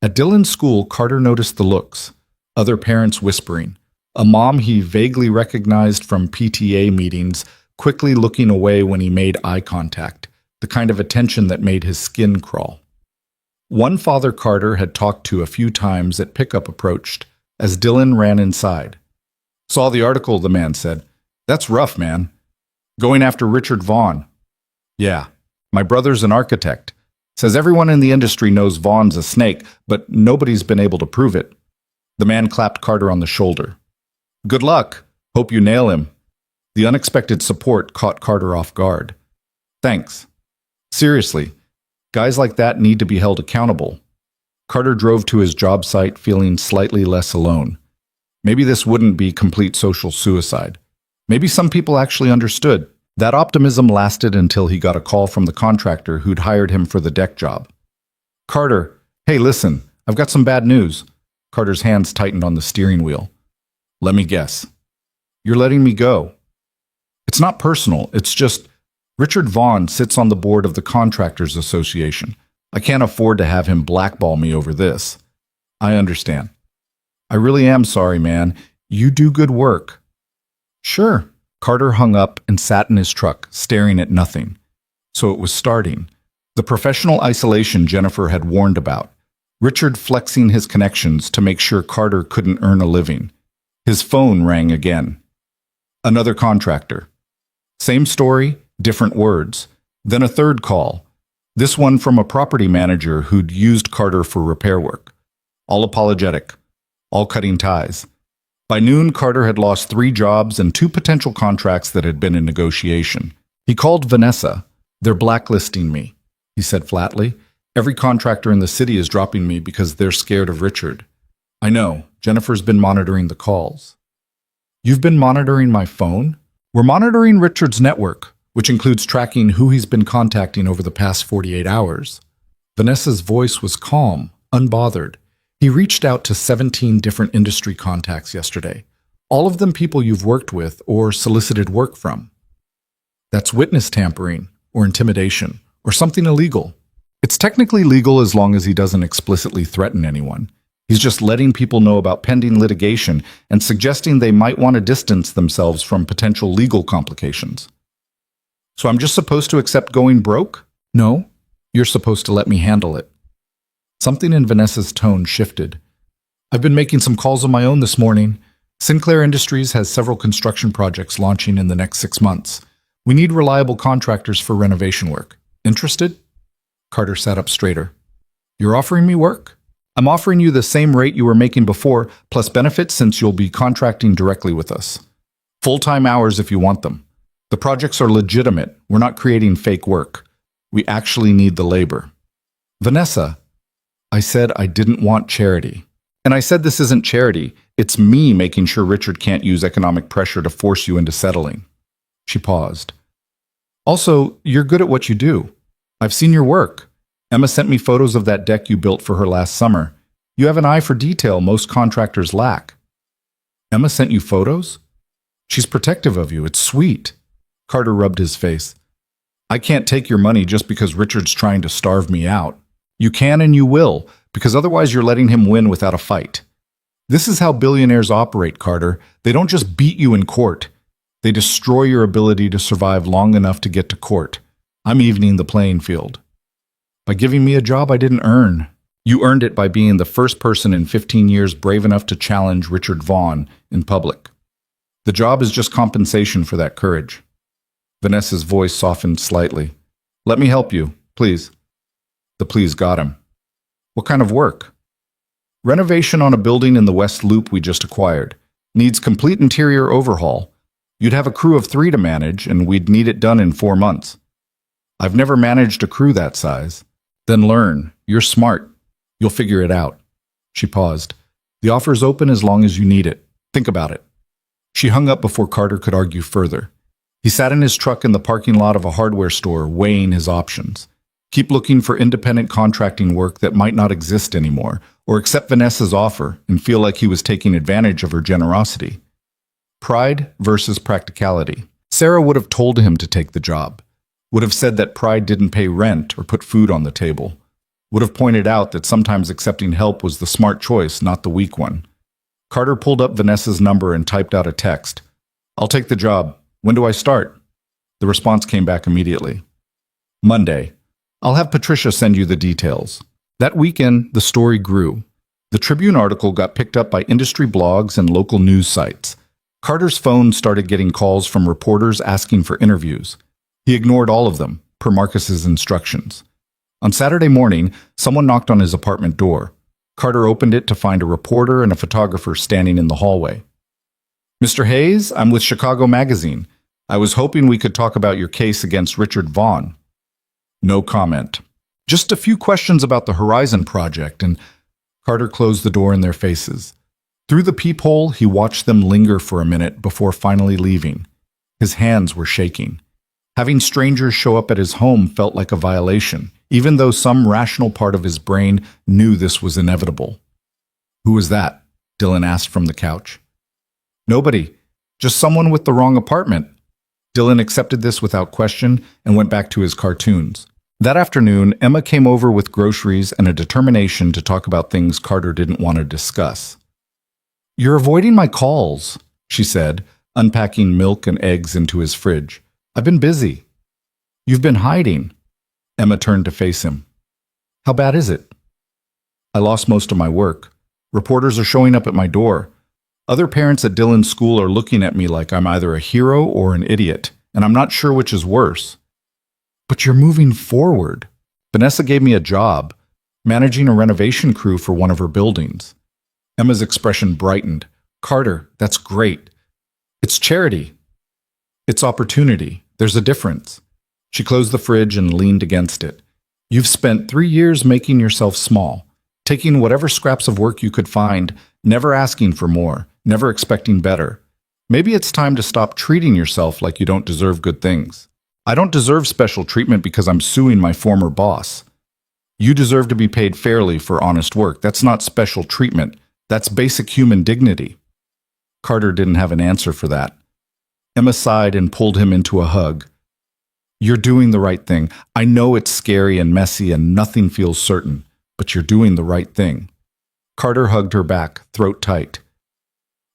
At Dylan's school, Carter noticed the looks, other parents whispering, a mom he vaguely recognized from PTA meetings quickly looking away when he made eye contact, the kind of attention that made his skin crawl. One father Carter had talked to a few times at pickup approached as Dylan ran inside. Saw the article, the man said. That's rough, man. Going after Richard Vaughn. Yeah, my brother's an architect. Says everyone in the industry knows Vaughn's a snake, but nobody's been able to prove it. The man clapped Carter on the shoulder. Good luck. Hope you nail him. The unexpected support caught Carter off guard. Thanks. Seriously, guys like that need to be held accountable. Carter drove to his job site feeling slightly less alone. Maybe this wouldn't be complete social suicide. Maybe some people actually understood. That optimism lasted until he got a call from the contractor who'd hired him for the deck job. Carter, hey, listen, I've got some bad news. Carter's hands tightened on the steering wheel. Let me guess. You're letting me go. It's not personal, it's just Richard Vaughn sits on the board of the Contractors Association. I can't afford to have him blackball me over this. I understand. I really am sorry, man. You do good work. Sure. Carter hung up and sat in his truck, staring at nothing. So it was starting. The professional isolation Jennifer had warned about. Richard flexing his connections to make sure Carter couldn't earn a living. His phone rang again. Another contractor. Same story, different words. Then a third call. This one from a property manager who'd used Carter for repair work. All apologetic. All cutting ties. By noon, Carter had lost 3 jobs and 2 potential contracts that had been in negotiation. He called Vanessa. They're blacklisting me, he said flatly. Every contractor in the city is dropping me because they're scared of Richard. I know. Jennifer's been monitoring the calls. You've been monitoring my phone? We're monitoring Richard's network, which includes tracking who he's been contacting over the past 48 hours. Vanessa's voice was calm, unbothered. He reached out to 17 different industry contacts yesterday, all of them people you've worked with or solicited work from. That's witness tampering or intimidation or something illegal. It's technically legal as long as he doesn't explicitly threaten anyone. He's just letting people know about pending litigation and suggesting they might want to distance themselves from potential legal complications. So I'm just supposed to accept going broke? No, you're supposed to let me handle it. Something in Vanessa's tone shifted. I've been making some calls on my own this morning. Sinclair Industries has several construction projects launching in the next 6 months. We need reliable contractors for renovation work. Interested? Carter sat up straighter. You're offering me work? I'm offering you the same rate you were making before, plus benefits since you'll be contracting directly with us. Full-time hours if you want them. The projects are legitimate. We're not creating fake work. We actually need the labor. Vanessa, I said I didn't want charity. And I said this isn't charity. It's me making sure Richard can't use economic pressure to force you into settling. She paused. Also, you're good at what you do. I've seen your work. Emma sent me photos of that deck you built for her last summer. You have an eye for detail most contractors lack. Emma sent you photos? She's protective of you. It's sweet. Carter rubbed his face. I can't take your money just because Richard's trying to starve me out. You can and you will, because otherwise you're letting him win without a fight. This is how billionaires operate, Carter. They don't just beat you in court. They destroy your ability to survive long enough to get to court. I'm evening the playing field. By giving me a job I didn't earn. You earned it by being the first person in 15 years brave enough to challenge Richard Vaughn in public. The job is just compensation for that courage. Vanessa's voice softened slightly. Let me help you, please. The please got him. What kind of work? Renovation on a building in the West Loop we just acquired. Needs complete interior overhaul. You'd have a crew of 3 to manage, and we'd need it done in 4 months. I've never managed a crew that size. Then learn. You're smart. You'll figure it out. She paused. The offer's open as long as you need it. Think about it. She hung up before Carter could argue further. He sat in his truck in the parking lot of a hardware store, weighing his options. Keep looking for independent contracting work that might not exist anymore, or accept Vanessa's offer and feel like he was taking advantage of her generosity. Pride versus practicality. Sarah would have told him to take the job, would have said that pride didn't pay rent or put food on the table, would have pointed out that sometimes accepting help was the smart choice, not the weak one. Carter pulled up Vanessa's number and typed out a text. "I'll take the job. When do I start?" The response came back immediately. "Monday. I'll have Patricia send you the details." That weekend, the story grew. The Tribune article got picked up by industry blogs and local news sites. Carter's phone started getting calls from reporters asking for interviews. He ignored all of them, per Marcus's instructions. On Saturday morning, someone knocked on his apartment door. Carter opened it to find a reporter and a photographer standing in the hallway. "Mr. Hayes, I'm with Chicago Magazine. I was hoping we could talk about your case against Richard Vaughn." No comment. "Just a few questions about the Horizon project," and Carter closed the door in their faces. Through the peephole, he watched them linger for a minute before finally leaving. His hands were shaking. Having strangers show up at his home felt like a violation, even though some rational part of his brain knew this was inevitable. "Who was that?" Dylan asked from the couch. "Nobody. Just someone with the wrong apartment." Dylan accepted this without question and went back to his cartoons. That afternoon, Emma came over with groceries and a determination to talk about things Carter didn't want to discuss. "You're avoiding my calls," she said, unpacking milk and eggs into his fridge. "I've been busy." "You've been hiding." Emma turned to face him. "How bad is it?" "I lost most of my work. Reporters are showing up at my door. Other parents at Dylan's school are looking at me like I'm either a hero or an idiot, and I'm not sure which is worse." "But you're moving forward." "Vanessa gave me a job, managing a renovation crew for one of her buildings." Emma's expression brightened. "Carter, that's great. It's charity. It's opportunity. There's a difference." She closed the fridge and leaned against it. "You've spent 3 years making yourself small, taking whatever scraps of work you could find, never asking for more, never expecting better. Maybe it's time to stop treating yourself like you don't deserve good things. I don't deserve special treatment because I'm suing my former boss. You deserve to be paid fairly for honest work. That's not special treatment. That's basic human dignity." Carter didn't have an answer for that. Emma sighed and pulled him into a hug. "You're doing the right thing. I know it's scary and messy and nothing feels certain, but you're doing the right thing." Carter hugged her back, throat tight.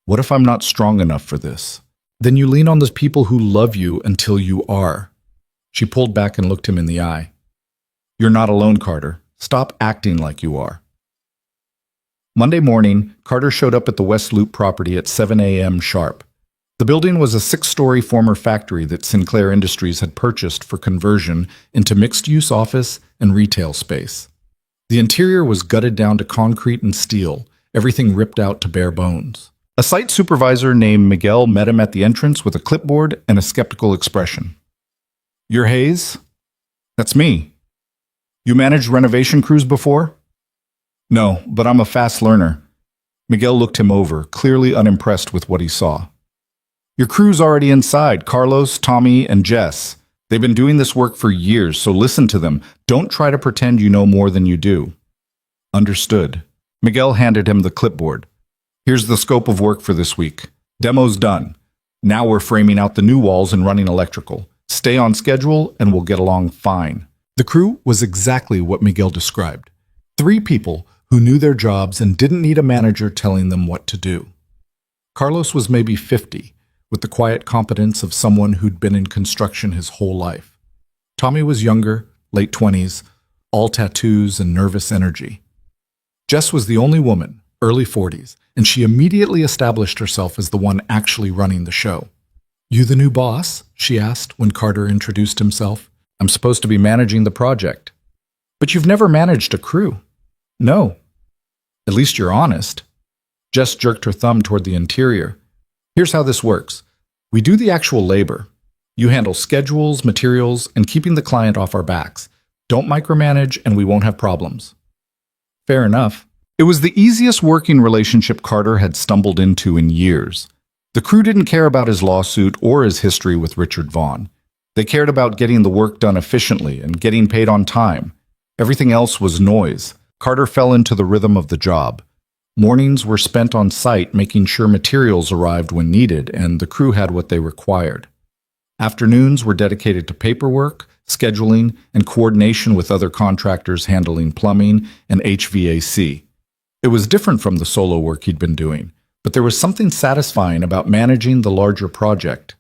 "What if I'm not strong enough for this?" "Then you lean on those people who love you until you are." She pulled back and looked him in the eye. "You're not alone, Carter. Stop acting like you are." Monday morning, Carter showed up at the West Loop property at 7 a.m. sharp. The building was a 6-story former factory that Sinclair Industries had purchased for conversion into mixed-use office and retail space. The interior was gutted down to concrete and steel, everything ripped out to bare bones. A site supervisor named Miguel met him at the entrance with a clipboard and a skeptical expression. "You're Hayes?" "That's me." "You managed renovation crews before?" "No, but I'm a fast learner." Miguel looked him over, clearly unimpressed with what he saw. "Your crew's already inside, Carlos, Tommy, and Jess. They've been doing this work for years, so listen to them. Don't try to pretend you know more than you do." "Understood." Miguel handed him the clipboard. "Here's the scope of work for this week. Demo's done. Now we're framing out the new walls and running electrical. Stay on schedule and we'll get along fine." The crew was exactly what Miguel described. 3 people who knew their jobs and didn't need a manager telling them what to do. Carlos was maybe 50, with the quiet competence of someone who'd been in construction his whole life. Tommy was younger, late 20s, all tattoos and nervous energy. Jess was the only woman, early 40s, and she immediately established herself as the one actually running the show. "You the new boss?" she asked when Carter introduced himself. "I'm supposed to be managing the project." "But you've never managed a crew." "No." "At least you're honest." Jess jerked her thumb toward the interior. "Here's how this works. We do the actual labor. You handle schedules, materials, and keeping the client off our backs. Don't micromanage and we won't have problems." Fair enough. It was the easiest working relationship Carter had stumbled into in years. The crew didn't care about his lawsuit or his history with Richard Vaughn. They cared about getting the work done efficiently and getting paid on time. Everything else was noise. Carter fell into the rhythm of the job. Mornings were spent on site making sure materials arrived when needed and the crew had what they required. Afternoons were dedicated to paperwork, scheduling, and coordination with other contractors handling plumbing and HVAC. It was different from the solo work he'd been doing, but there was something satisfying about managing the larger project.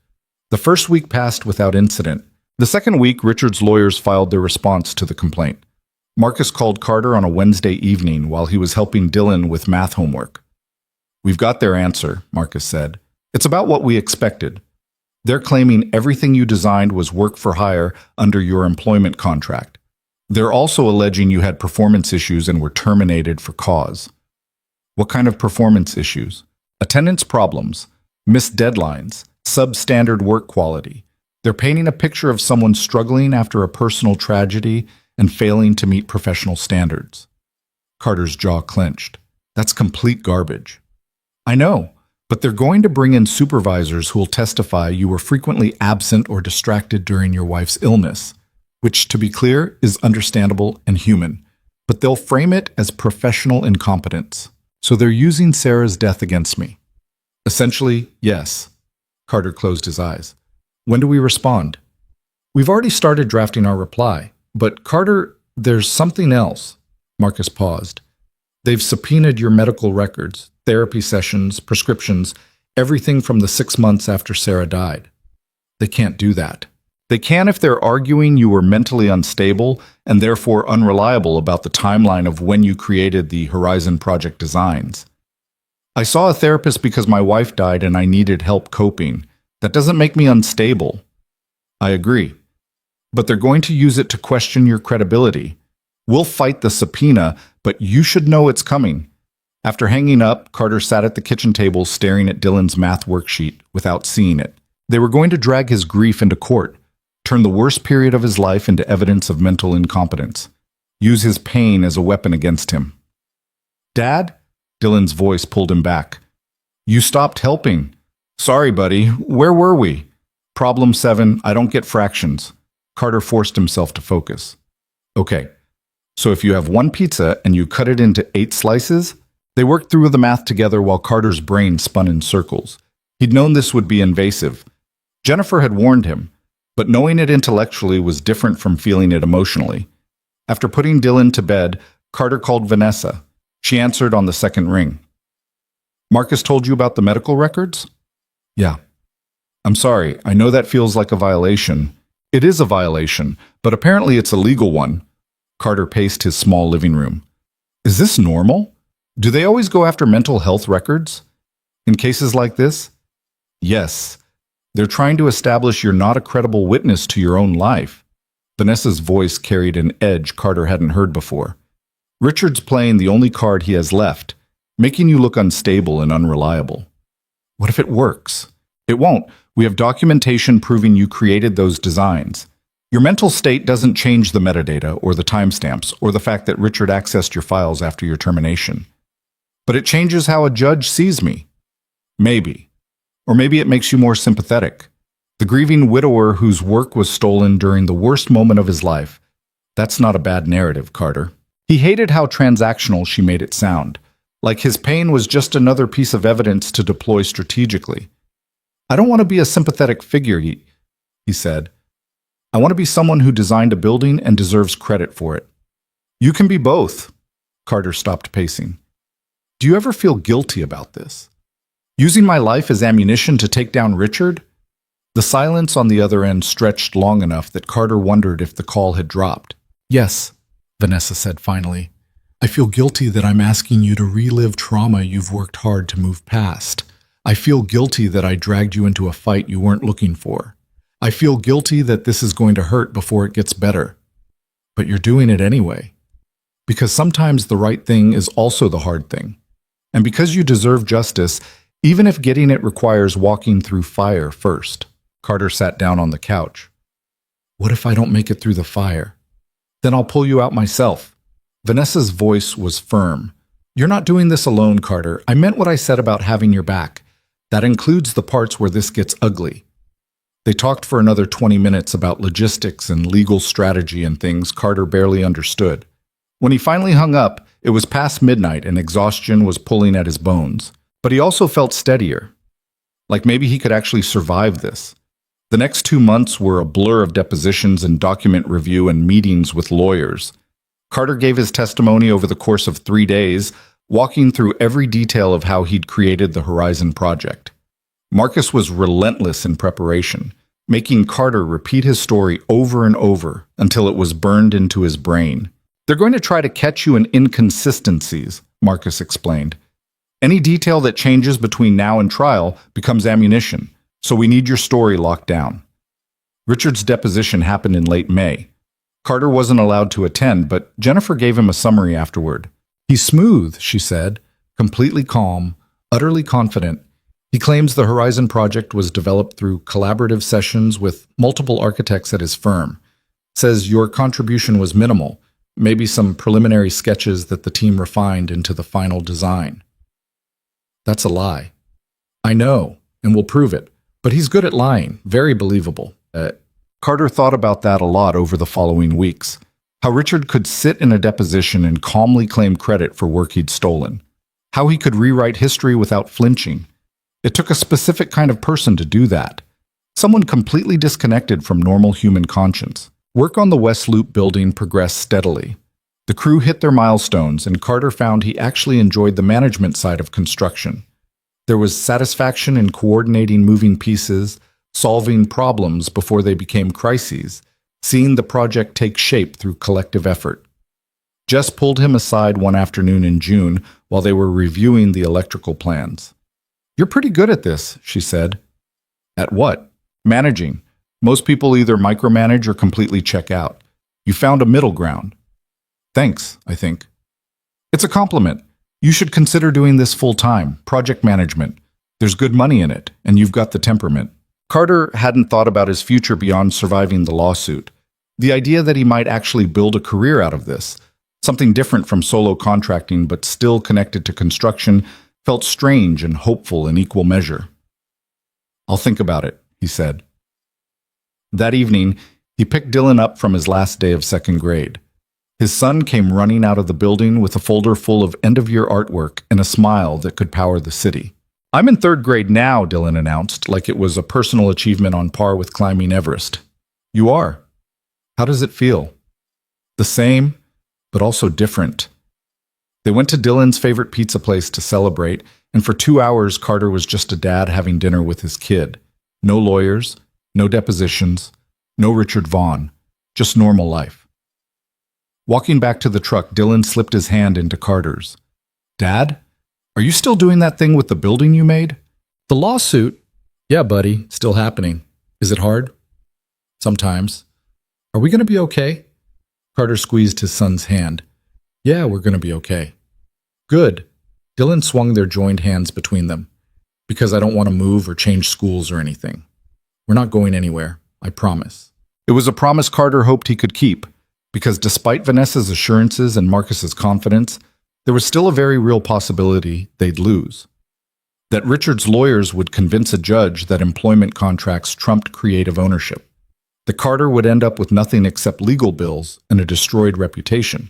The first week passed without incident. The second week, Richard's lawyers filed their response to the complaint. Marcus called Carter on a Wednesday evening while he was helping Dylan with math homework. "We've got their answer," Marcus said. "It's about what we expected. They're claiming everything you designed was work for hire under your employment contract. They're also alleging you had performance issues and were terminated for cause." "What kind of performance issues?" "Attendance problems, missed deadlines, substandard work quality. They're painting a picture of someone struggling after a personal tragedy and failing to meet professional standards." Carter's jaw clenched. "That's complete garbage." "I know, but they're going to bring in supervisors who will testify you were frequently absent or distracted during your wife's illness, which, to be clear, is understandable and human, but they'll frame it as professional incompetence. So they're using Sarah's death against me." "Essentially, yes." Carter closed his eyes. "When do we respond?" "We've already started drafting our reply. But Carter, there's something else." Marcus paused. "They've subpoenaed your medical records, therapy sessions, prescriptions, everything from the 6 months after Sarah died." "They can't do that." "They can if they're arguing you were mentally unstable and therefore unreliable about the timeline of when you created the Horizon Project designs. I saw a therapist because my wife died and I needed help coping. That doesn't make me unstable." "I agree. But they're going to use it to question your credibility. We'll fight the subpoena, but you should know it's coming." After hanging up, Carter sat at the kitchen table staring at Dylan's math worksheet without seeing it. They were going to drag his grief into court, turn the worst period of his life into evidence of mental incompetence, use his pain as a weapon against him. "Dad?" Dylan's voice pulled him back. "You stopped helping." "Sorry, buddy. Where were we?" "Problem 7, I don't get fractions." Carter forced himself to focus. "Okay, so if you have one pizza and you cut it into 8 slices," they worked through the math together while Carter's brain spun in circles. He'd known this would be invasive. Jennifer had warned him, but knowing it intellectually was different from feeling it emotionally. After putting Dylan to bed, Carter called Vanessa. She answered on the second ring. "Marcus told you about the medical records?" "Yeah." "I'm sorry, I know that feels like a violation." "It is a violation, but apparently it's a legal one." Carter paced his small living room. "Is this normal? Do they always go after mental health records? In cases like this?" "Yes. They're trying to establish you're not a credible witness to your own life." Vanessa's voice carried an edge Carter hadn't heard before. "Richard's playing the only card he has left, making you look unstable and unreliable." "What if it works?" "It won't. We have documentation proving you created those designs. Your mental state doesn't change the metadata or the timestamps or the fact that Richard accessed your files after your termination. But it changes how a judge sees me. Maybe. Or maybe it makes you more sympathetic. The grieving widower whose work was stolen during the worst moment of his life. That's not a bad narrative, Carter." He hated how transactional she made it sound, like his pain was just another piece of evidence to deploy strategically. "I don't want to be a sympathetic figure," he said. "I want to be someone who designed a building and deserves credit for it." "You can be both." Carter stopped pacing. "Do you ever feel guilty about this? Using my life as ammunition to take down Richard?" The silence on the other end stretched long enough that Carter wondered if the call had dropped. "Yes," Vanessa said finally. "I feel guilty that I'm asking you to relive trauma you've worked hard to move past. I feel guilty that I dragged you into a fight you weren't looking for. I feel guilty that this is going to hurt before it gets better. But you're doing it anyway. Because sometimes the right thing is also the hard thing. And because you deserve justice, even if getting it requires walking through fire first." Carter sat down on the couch. "What if I don't make it through the fire? Then I'll pull you out myself." Vanessa's voice was firm. "You're not doing this alone, Carter. I meant what I said about having your back. That includes the parts where this gets ugly." They talked for another 20 minutes about logistics and legal strategy and things Carter barely understood. When he finally hung up, it was past midnight and exhaustion was pulling at his bones. But he also felt steadier. Like maybe he could actually survive this. The next 2 months were a blur of depositions and document review and meetings with lawyers. Carter gave his testimony over the course of 3 days, walking through every detail of how he'd created the Horizon Project. Marcus was relentless in preparation, making Carter repeat his story over and over until it was burned into his brain. "They're going to try to catch you in inconsistencies," Marcus explained. "Any detail that changes between now and trial becomes ammunition, so we need your story locked down." Richard's deposition happened in late May. Carter wasn't allowed to attend, but Jennifer gave him a summary afterward. "He's smooth," she said, "completely calm, utterly confident. He claims the Horizon Project was developed through collaborative sessions with multiple architects at his firm. Says your contribution was minimal, maybe some preliminary sketches that the team refined into the final design." "That's a lie." "I know, and we'll prove it. But he's good at lying, very believable." Carter thought about that a lot over the following weeks. How Richard could sit in a deposition and calmly claim credit for work he'd stolen. How he could rewrite history without flinching. It took a specific kind of person to do that. Someone completely disconnected from normal human conscience. Work on the West Loop building progressed steadily. The crew hit their milestones, and Carter found he actually enjoyed the management side of construction. There was satisfaction in coordinating moving pieces, solving problems before they became crises, seeing the project take shape through collective effort. Jess pulled him aside one afternoon in June while they were reviewing the electrical plans. "You're pretty good at this," she said. "At what?" "Managing. Most people either micromanage or completely check out. You found a middle ground." "Thanks, I think." "It's a compliment. You should consider doing this full-time, project management. There's good money in it, and you've got the temperament." Carter hadn't thought about his future beyond surviving the lawsuit. The idea that he might actually build a career out of this, something different from solo contracting but still connected to construction, felt strange and hopeful in equal measure. "I'll think about it," he said. That evening, he picked Dylan up from his last day of second grade. His son came running out of the building with a folder full of end-of-year artwork and a smile that could power the city. "I'm in third grade now," Dylan announced, like it was a personal achievement on par with climbing Everest. "You are? How does it feel?" "The same, but also different." They went to Dylan's favorite pizza place to celebrate, and for 2 hours Carter was just a dad having dinner with his kid. No lawyers, no depositions, no Richard Vaughn, just normal life. Walking back to the truck, Dylan slipped his hand into Carter's. "Dad? Are you still doing that thing with the building you made?" "The lawsuit?" "Yeah, buddy, still happening. Is it hard?" "Sometimes." "Are we going to be okay?" Carter squeezed his son's hand. "Yeah, we're going to be okay." "Good." Dylan swung their joined hands between them. "Because I don't want to move or change schools or anything. We're not going anywhere, I promise." It was a promise Carter hoped he could keep, because despite Vanessa's assurances and Marcus's confidence, there was still a very real possibility they'd lose. That Richard's lawyers would convince a judge that employment contracts trumped creative ownership. That Carter would end up with nothing except legal bills and a destroyed reputation.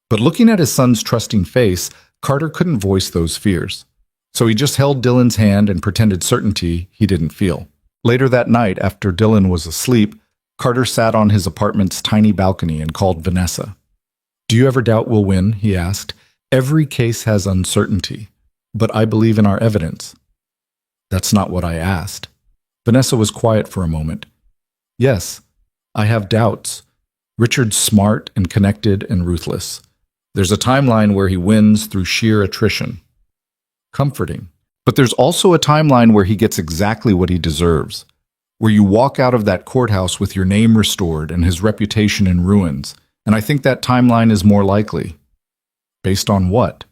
But looking at his son's trusting face, Carter couldn't voice those fears. So he just held Dylan's hand and pretended certainty he didn't feel. Later that night, after Dylan was asleep, Carter sat on his apartment's tiny balcony and called Vanessa. "Do you ever doubt we'll win?" he asked. "Every case has uncertainty, but I believe in our evidence." "That's not what I asked." Vanessa was quiet for a moment. "Yes, I have doubts. Richard's smart and connected and ruthless. There's a timeline where he wins through sheer attrition." Comforting. "But there's also a timeline where he gets exactly what he deserves. Where you walk out of that courthouse with your name restored and his reputation in ruins. And I think that timeline is more likely." "Based on what?"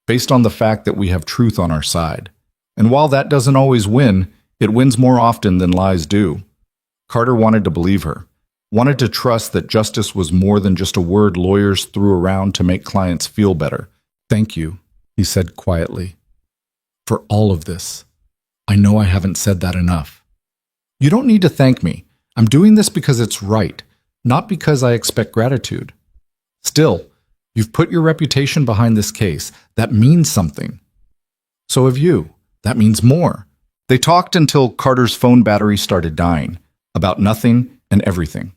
"Based on the fact that we have truth on our side. And while that doesn't always win, it wins more often than lies do." Carter wanted to believe her. Wanted to trust that justice was more than just a word lawyers threw around to make clients feel better. "Thank you," he said quietly. "For all of this. I know I haven't said that enough." You don't need to thank me. I'm doing this because it's right, not because I expect gratitude. Still, you've put your reputation behind this case. That means something. So have you. That means more. They talked until Carter's phone battery started dying, about nothing and everything.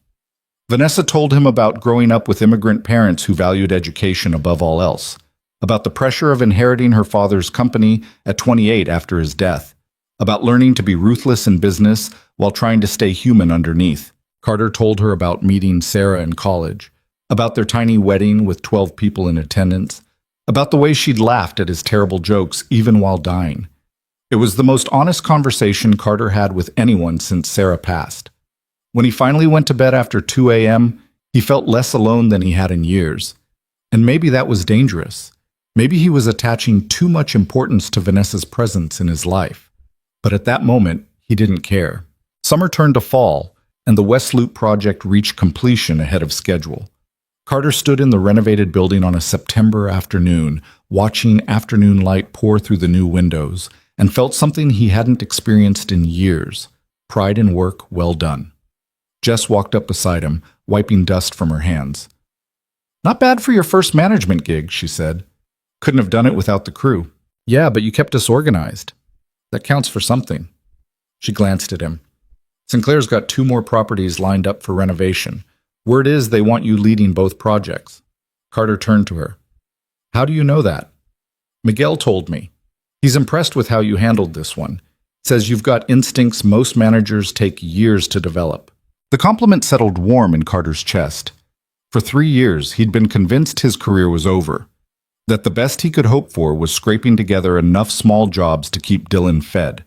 Vanessa told him about growing up with immigrant parents who valued education above all else, about the pressure of inheriting her father's company at 28 after his death, about learning to be ruthless in business while trying to stay human underneath. Carter told her about meeting Sarah in college, about their tiny wedding with 12 people in attendance, about the way she'd laughed at his terrible jokes even while dying. It was the most honest conversation Carter had with anyone since Sarah passed. When he finally went to bed after 2 a.m., he felt less alone than he had in years. And maybe that was dangerous. Maybe he was attaching too much importance to Vanessa's presence in his life. But at that moment, he didn't care. Summer turned to fall, and the West Loop project reached completion ahead of schedule. Carter stood in the renovated building on a September afternoon, watching afternoon light pour through the new windows, and felt something he hadn't experienced in years: pride in work well done. Jess walked up beside him, wiping dust from her hands. "Not bad for your first management gig," she said. "Couldn't have done it without the crew." "Yeah, but you kept us organized. That counts for something." She glanced at him. "Sinclair's got 2 more properties lined up for renovation. Word is they want you leading both projects." Carter turned to her. "How do you know that?" "Miguel told me. He's impressed with how you handled this one. Says you've got instincts most managers take years to develop." The compliment settled warm in Carter's chest. For 3 years, he'd been convinced his career was over, that the best he could hope for was scraping together enough small jobs to keep Dylan fed.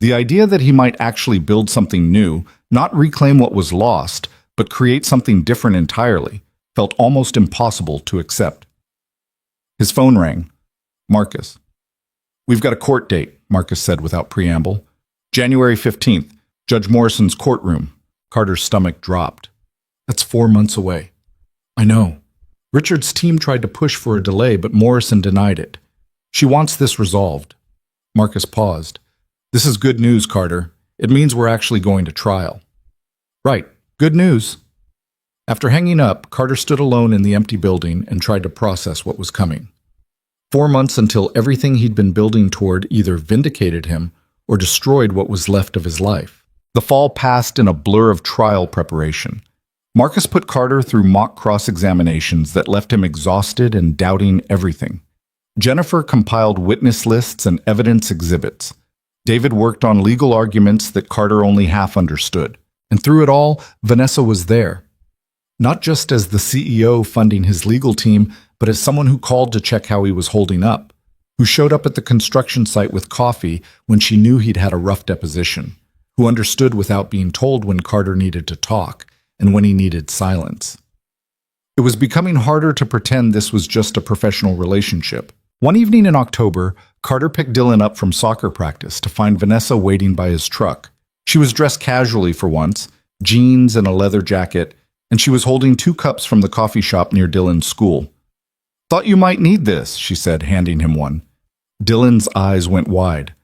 The idea that he might actually build something new, not reclaim what was lost, but create something different entirely, felt almost impossible to accept. His phone rang. Marcus. "We've got a court date," Marcus said without preamble. "January 15th, Judge Morrison's courtroom." Carter's stomach dropped. "That's 4 months away." "I know. Richard's team tried to push for a delay, but Morrison denied it. She wants this resolved." Marcus paused. "This is good news, Carter. It means we're actually going to trial." "Right. Good news." After hanging up, Carter stood alone in the empty building and tried to process what was coming. 4 months until everything he'd been building toward either vindicated him or destroyed what was left of his life. The fall passed in a blur of trial preparation. Marcus put Carter through mock cross-examinations that left him exhausted and doubting everything. Jennifer compiled witness lists and evidence exhibits. David worked on legal arguments that Carter only half understood. And through it all, Vanessa was there. Not just as the CEO funding his legal team, but as someone who called to check how he was holding up, who showed up at the construction site with coffee when she knew he'd had a rough deposition, who understood without being told when Carter needed to talk and when he needed silence. It was becoming harder to pretend this was just a professional relationship. One evening in October, Carter picked Dylan up from soccer practice to find Vanessa waiting by his truck. She was dressed casually for once, jeans and a leather jacket, and she was holding 2 cups from the coffee shop near Dylan's school. "Thought you might need this," she said, handing him one. Dylan's eyes went wide.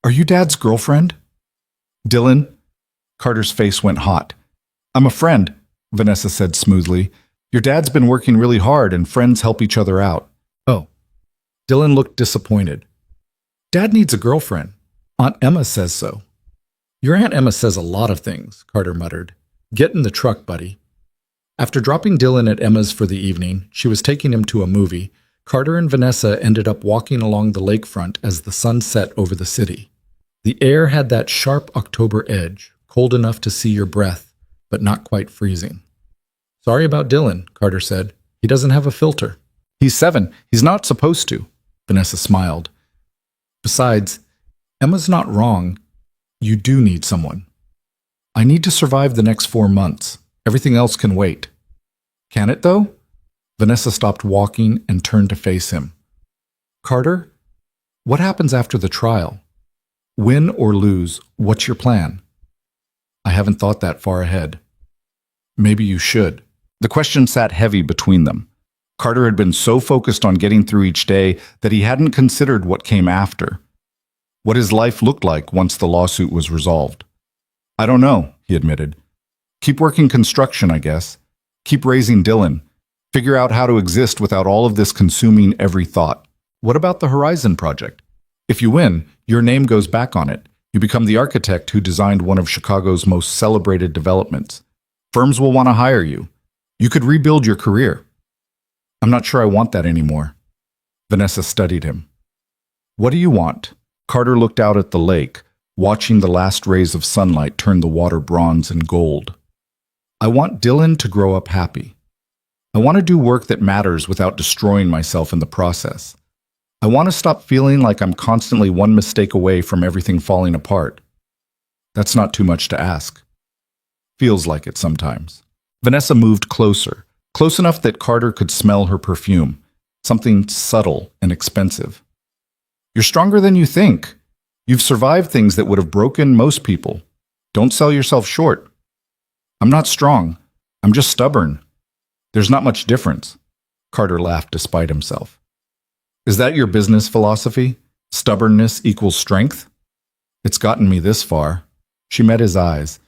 "Are you Dad's girlfriend?" "Dylan?" Carter's face went hot. "I'm a friend," Vanessa said smoothly. "Your dad's been working really hard and friends help each other out." "Oh." Dylan looked disappointed. "Dad needs a girlfriend. Aunt Emma says so." "Your Aunt Emma says a lot of things," Carter muttered. "Get in the truck, buddy." After dropping Dylan at Emma's for the evening, she was taking him to a movie. Carter and Vanessa ended up walking along the lakefront as the sun set over the city. The air had that sharp October edge, cold enough to see your breath, but not quite freezing. "Sorry about Dylan," Carter said. "He doesn't have a filter." "He's 7. He's not supposed to," Vanessa smiled. "Besides, Emma's not wrong. You do need someone." "I need to survive the next 4 months. Everything else can wait." "Can it, though?" Vanessa stopped walking and turned to face him. "Carter, what happens after the trial? Win or lose, what's your plan?" "I haven't thought that far ahead." "Maybe you should." The question sat heavy between them. Carter had been so focused on getting through each day that he hadn't considered what came after, what his life looked like once the lawsuit was resolved. I don't know, he admitted. Keep working construction, I guess. Keep raising Dylan. Figure out how to exist without all of this consuming every thought. What about the Horizon project? If you win, your name goes back on it. You become the architect who designed one of Chicago's most celebrated developments. Firms will want to hire you. You could rebuild your career. I'm not sure I want that anymore. Vanessa studied him. What do you want? Carter looked out at the lake, watching the last rays of sunlight turn the water bronze and gold. I want Dylan to grow up happy. I want to do work that matters without destroying myself in the process. I want to stop feeling like I'm constantly one mistake away from everything falling apart. That's not too much to ask. Feels like it sometimes. Vanessa moved closer, close enough that Carter could smell her perfume, something subtle and expensive. You're stronger than you think. You've survived things that would have broken most people. Don't sell yourself short. I'm not strong. I'm just stubborn. There's not much difference. Carter laughed despite himself. Is that your business philosophy? Stubbornness equals strength? It's gotten me this far. She met his eyes.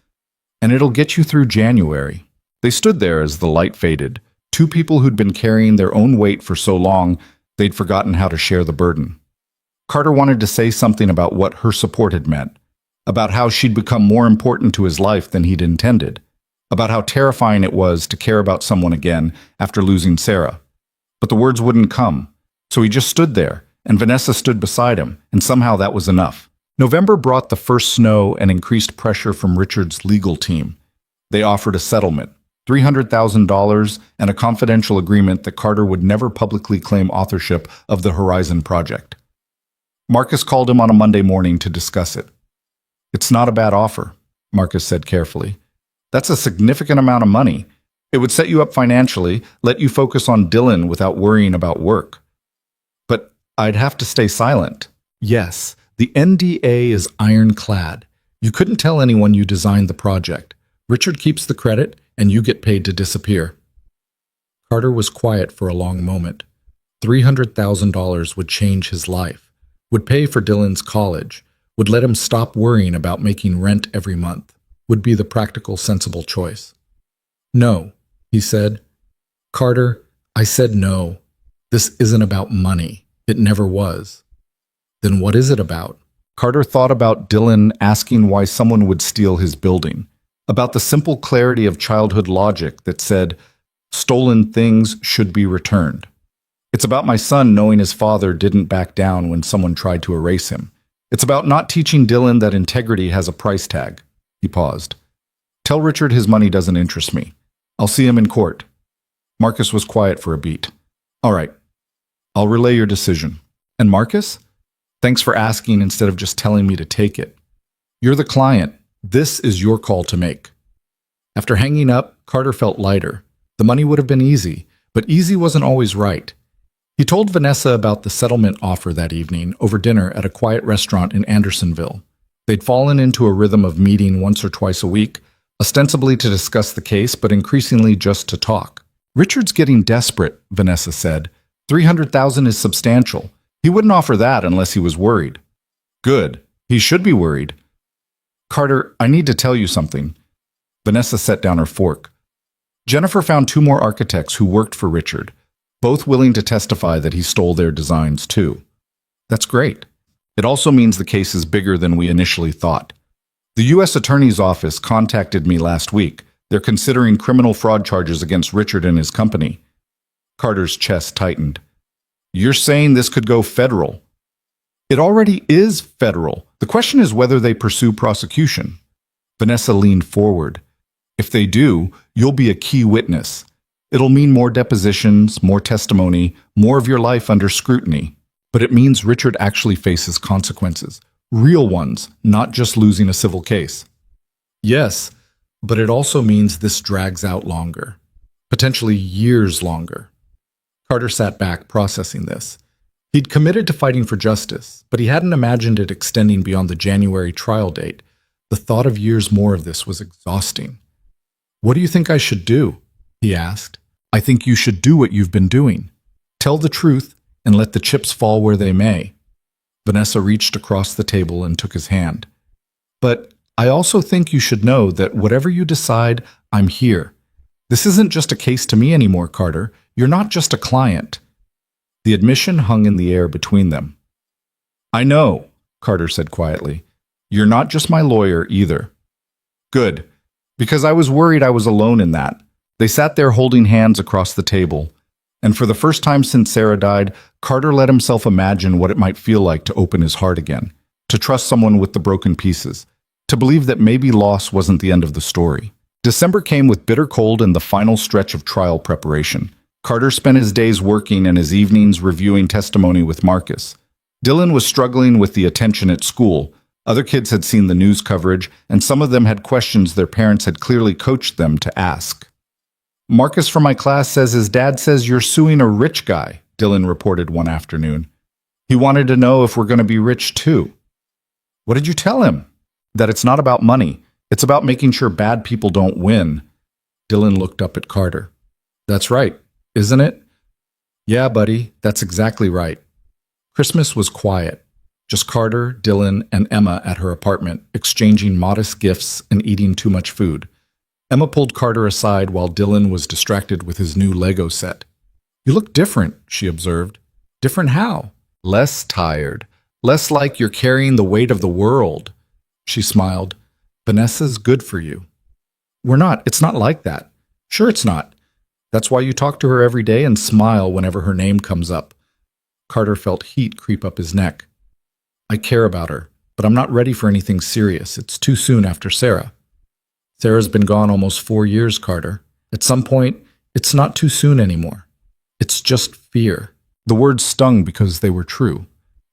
And it'll get you through January. They stood there as the light faded, two people who'd been carrying their own weight for so long they'd forgotten how to share the burden. Carter wanted to say something about what her support had meant, about how she'd become more important to his life than he'd intended, about how terrifying it was to care about someone again after losing Sarah. But the words wouldn't come. So he just stood there, and Vanessa stood beside him, and somehow that was enough. November brought the first snow and increased pressure from Richard's legal team. They offered a settlement, $300,000 and a confidential agreement that Carter would never publicly claim authorship of the Horizon project. Marcus called him on a Monday morning to discuss it. It's not a bad offer, Marcus said carefully. That's a significant amount of money. It would set you up financially, let you focus on Dylan without worrying about work. But I'd have to stay silent. Yes, the NDA is ironclad. You couldn't tell anyone you designed the project. Richard keeps the credit, and you get paid to disappear. Carter was quiet for a long moment. $300,000 would change his life, would pay for Dylan's college, would let him stop worrying about making rent every month, would be the practical, sensible choice. No, he said. Carter, I said no. This isn't about money. It never was. Then what is it about? Carter thought about Dylan asking why someone would steal his building, about the simple clarity of childhood logic that said, stolen things should be returned. It's about my son knowing his father didn't back down when someone tried to erase him. It's about not teaching Dylan that integrity has a price tag. He paused. Tell Richard his money doesn't interest me. I'll see him in court. Marcus was quiet for a beat. All right. I'll relay your decision. And Marcus? Thanks for asking instead of just telling me to take it. You're the client. This is your call to make. After hanging up, Carter felt lighter. The money would have been easy, but easy wasn't always right. He told Vanessa about the settlement offer that evening over dinner at a quiet restaurant in Andersonville. They'd fallen into a rhythm of meeting once or twice a week, ostensibly to discuss the case, but increasingly just to talk. Richard's getting desperate, Vanessa said. $300,000 is substantial. He wouldn't offer that unless he was worried. Good. He should be worried. Carter, I need to tell you something. Vanessa set down her fork. Jennifer found 2 more architects who worked for Richard, both willing to testify that he stole their designs too. That's great. It also means the case is bigger than we initially thought. The U.S. Attorney's Office contacted me last week. They're considering criminal fraud charges against Richard and his company. Carter's chest tightened. You're saying this could go federal? It already is federal. The question is whether they pursue prosecution. Vanessa leaned forward. If they do, you'll be a key witness. It'll mean more depositions, more testimony, more of your life under scrutiny. But it means Richard actually faces consequences. Real ones, not just losing a civil case. Yes, but it also means this drags out longer. Potentially years longer. Carter sat back, processing this. He'd committed to fighting for justice, but he hadn't imagined it extending beyond the January trial date. The thought of years more of this was exhausting. What do you think I should do? He asked. I think you should do what you've been doing. Tell the truth and let the chips fall where they may. Vanessa reached across the table and took his hand. But I also think you should know that whatever you decide, I'm here. This isn't just a case to me anymore, Carter. You're not just a client. The admission hung in the air between them. I know, Carter said quietly. You're not just my lawyer either. Good, because I was worried I was alone in that. They sat there holding hands across the table, and for the first time since Sarah died, Carter let himself imagine what it might feel like to open his heart again, to trust someone with the broken pieces, to believe that maybe loss wasn't the end of the story. December came with bitter cold and the final stretch of trial preparation. Carter spent his days working and his evenings reviewing testimony with Marcus. Dylan was struggling with the attention at school. Other kids had seen the news coverage, and some of them had questions their parents had clearly coached them to ask. Marcus from my class says his dad says you're suing a rich guy, Dylan reported one afternoon. He wanted to know if we're going to be rich too. What did you tell him? That it's not about money. It's about making sure bad people don't win. Dylan looked up at Carter. That's right, isn't it? Yeah, buddy, that's exactly right. Christmas was quiet. Just Carter, Dylan, and Emma at her apartment, exchanging modest gifts and eating too much food. Emma pulled Carter aside while Dylan was distracted with his new Lego set. You look different, she observed. Different how? Less tired. Less like you're carrying the weight of the world. She smiled. Vanessa's good for you. We're not. It's not like that. Sure it's not. That's why you talk to her every day and smile whenever her name comes up. Carter felt heat creep up his neck. I care about her, but I'm not ready for anything serious. It's too soon after Sarah. Sarah's been gone almost 4 years, Carter. At some point, it's not too soon anymore. It's just fear. The words stung because they were true.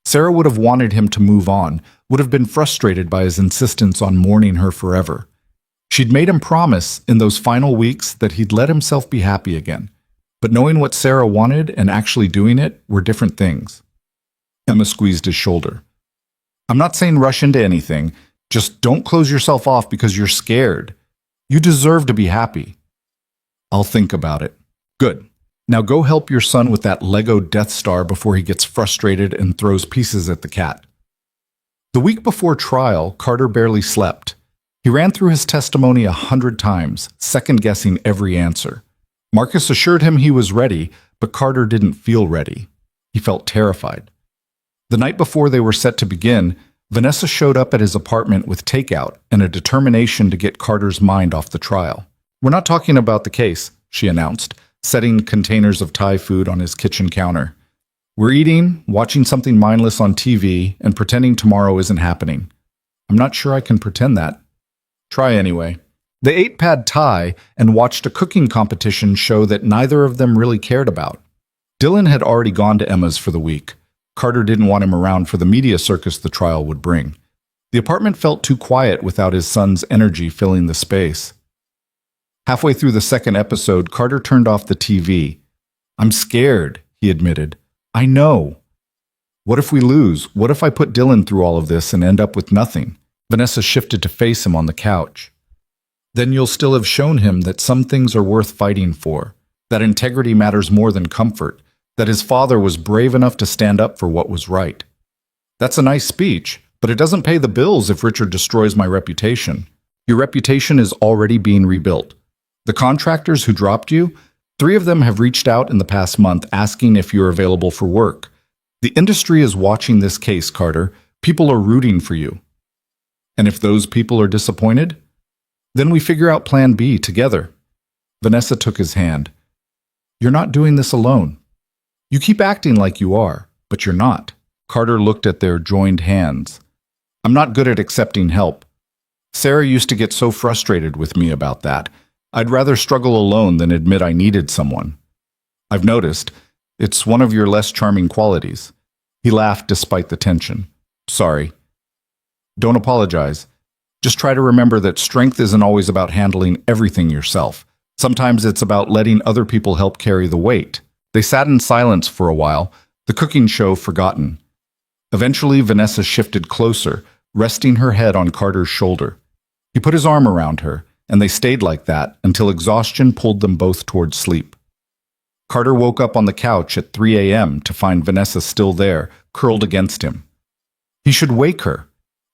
Sarah would have wanted him to move on, would have been frustrated by his insistence on mourning her forever. She'd made him promise in those final weeks that he'd let himself be happy again. But knowing what Sarah wanted and actually doing it were different things. Emma squeezed his shoulder. I'm not saying rush into anything. Just don't close yourself off because you're scared. You deserve to be happy. I'll think about it. Good. Now go help your son with that Lego Death Star before he gets frustrated and throws pieces at the cat. The week before trial, Carter barely slept. He ran through his testimony 100 times, second-guessing every answer. Marcus assured him he was ready, but Carter didn't feel ready. He felt terrified. The night before they were set to begin, Vanessa showed up at his apartment with takeout and a determination to get Carter's mind off the trial. We're not talking about the case, she announced, setting containers of Thai food on his kitchen counter. We're eating, watching something mindless on TV, and pretending tomorrow isn't happening. I'm not sure I can pretend that. Try anyway. They ate pad Thai and watched a cooking competition show that neither of them really cared about. Dylan had already gone to Emma's for the week. Carter didn't want him around for the media circus the trial would bring. The apartment felt too quiet without his son's energy filling the space. Halfway through the second episode, Carter turned off the TV. I'm scared, he admitted. I know. What if we lose? What if I put Dylan through all of this and end up with nothing? Vanessa shifted to face him on the couch. Then you'll still have shown him that some things are worth fighting for, that integrity matters more than comfort, that his father was brave enough to stand up for what was right. That's a nice speech, but it doesn't pay the bills if Richard destroys my reputation. Your reputation is already being rebuilt. The contractors who dropped you, 3 of them have reached out in the past month asking if you're available for work. The industry is watching this case, Carter. People are rooting for you. And if those people are disappointed, then we figure out plan B together. Vanessa took his hand. You're not doing this alone. You keep acting like you are, but you're not. Carter looked at their joined hands. I'm not good at accepting help. Sarah used to get so frustrated with me about that. I'd rather struggle alone than admit I needed someone. I've noticed. It's one of your less charming qualities. He laughed despite the tension. Sorry. Don't apologize. Just try to remember that strength isn't always about handling everything yourself. Sometimes it's about letting other people help carry the weight. They sat in silence for a while, the cooking show forgotten. Eventually, Vanessa shifted closer, resting her head on Carter's shoulder. He put his arm around her, and they stayed like that until exhaustion pulled them both toward sleep. Carter woke up on the couch at 3 a.m. to find Vanessa still there, curled against him. He should wake her,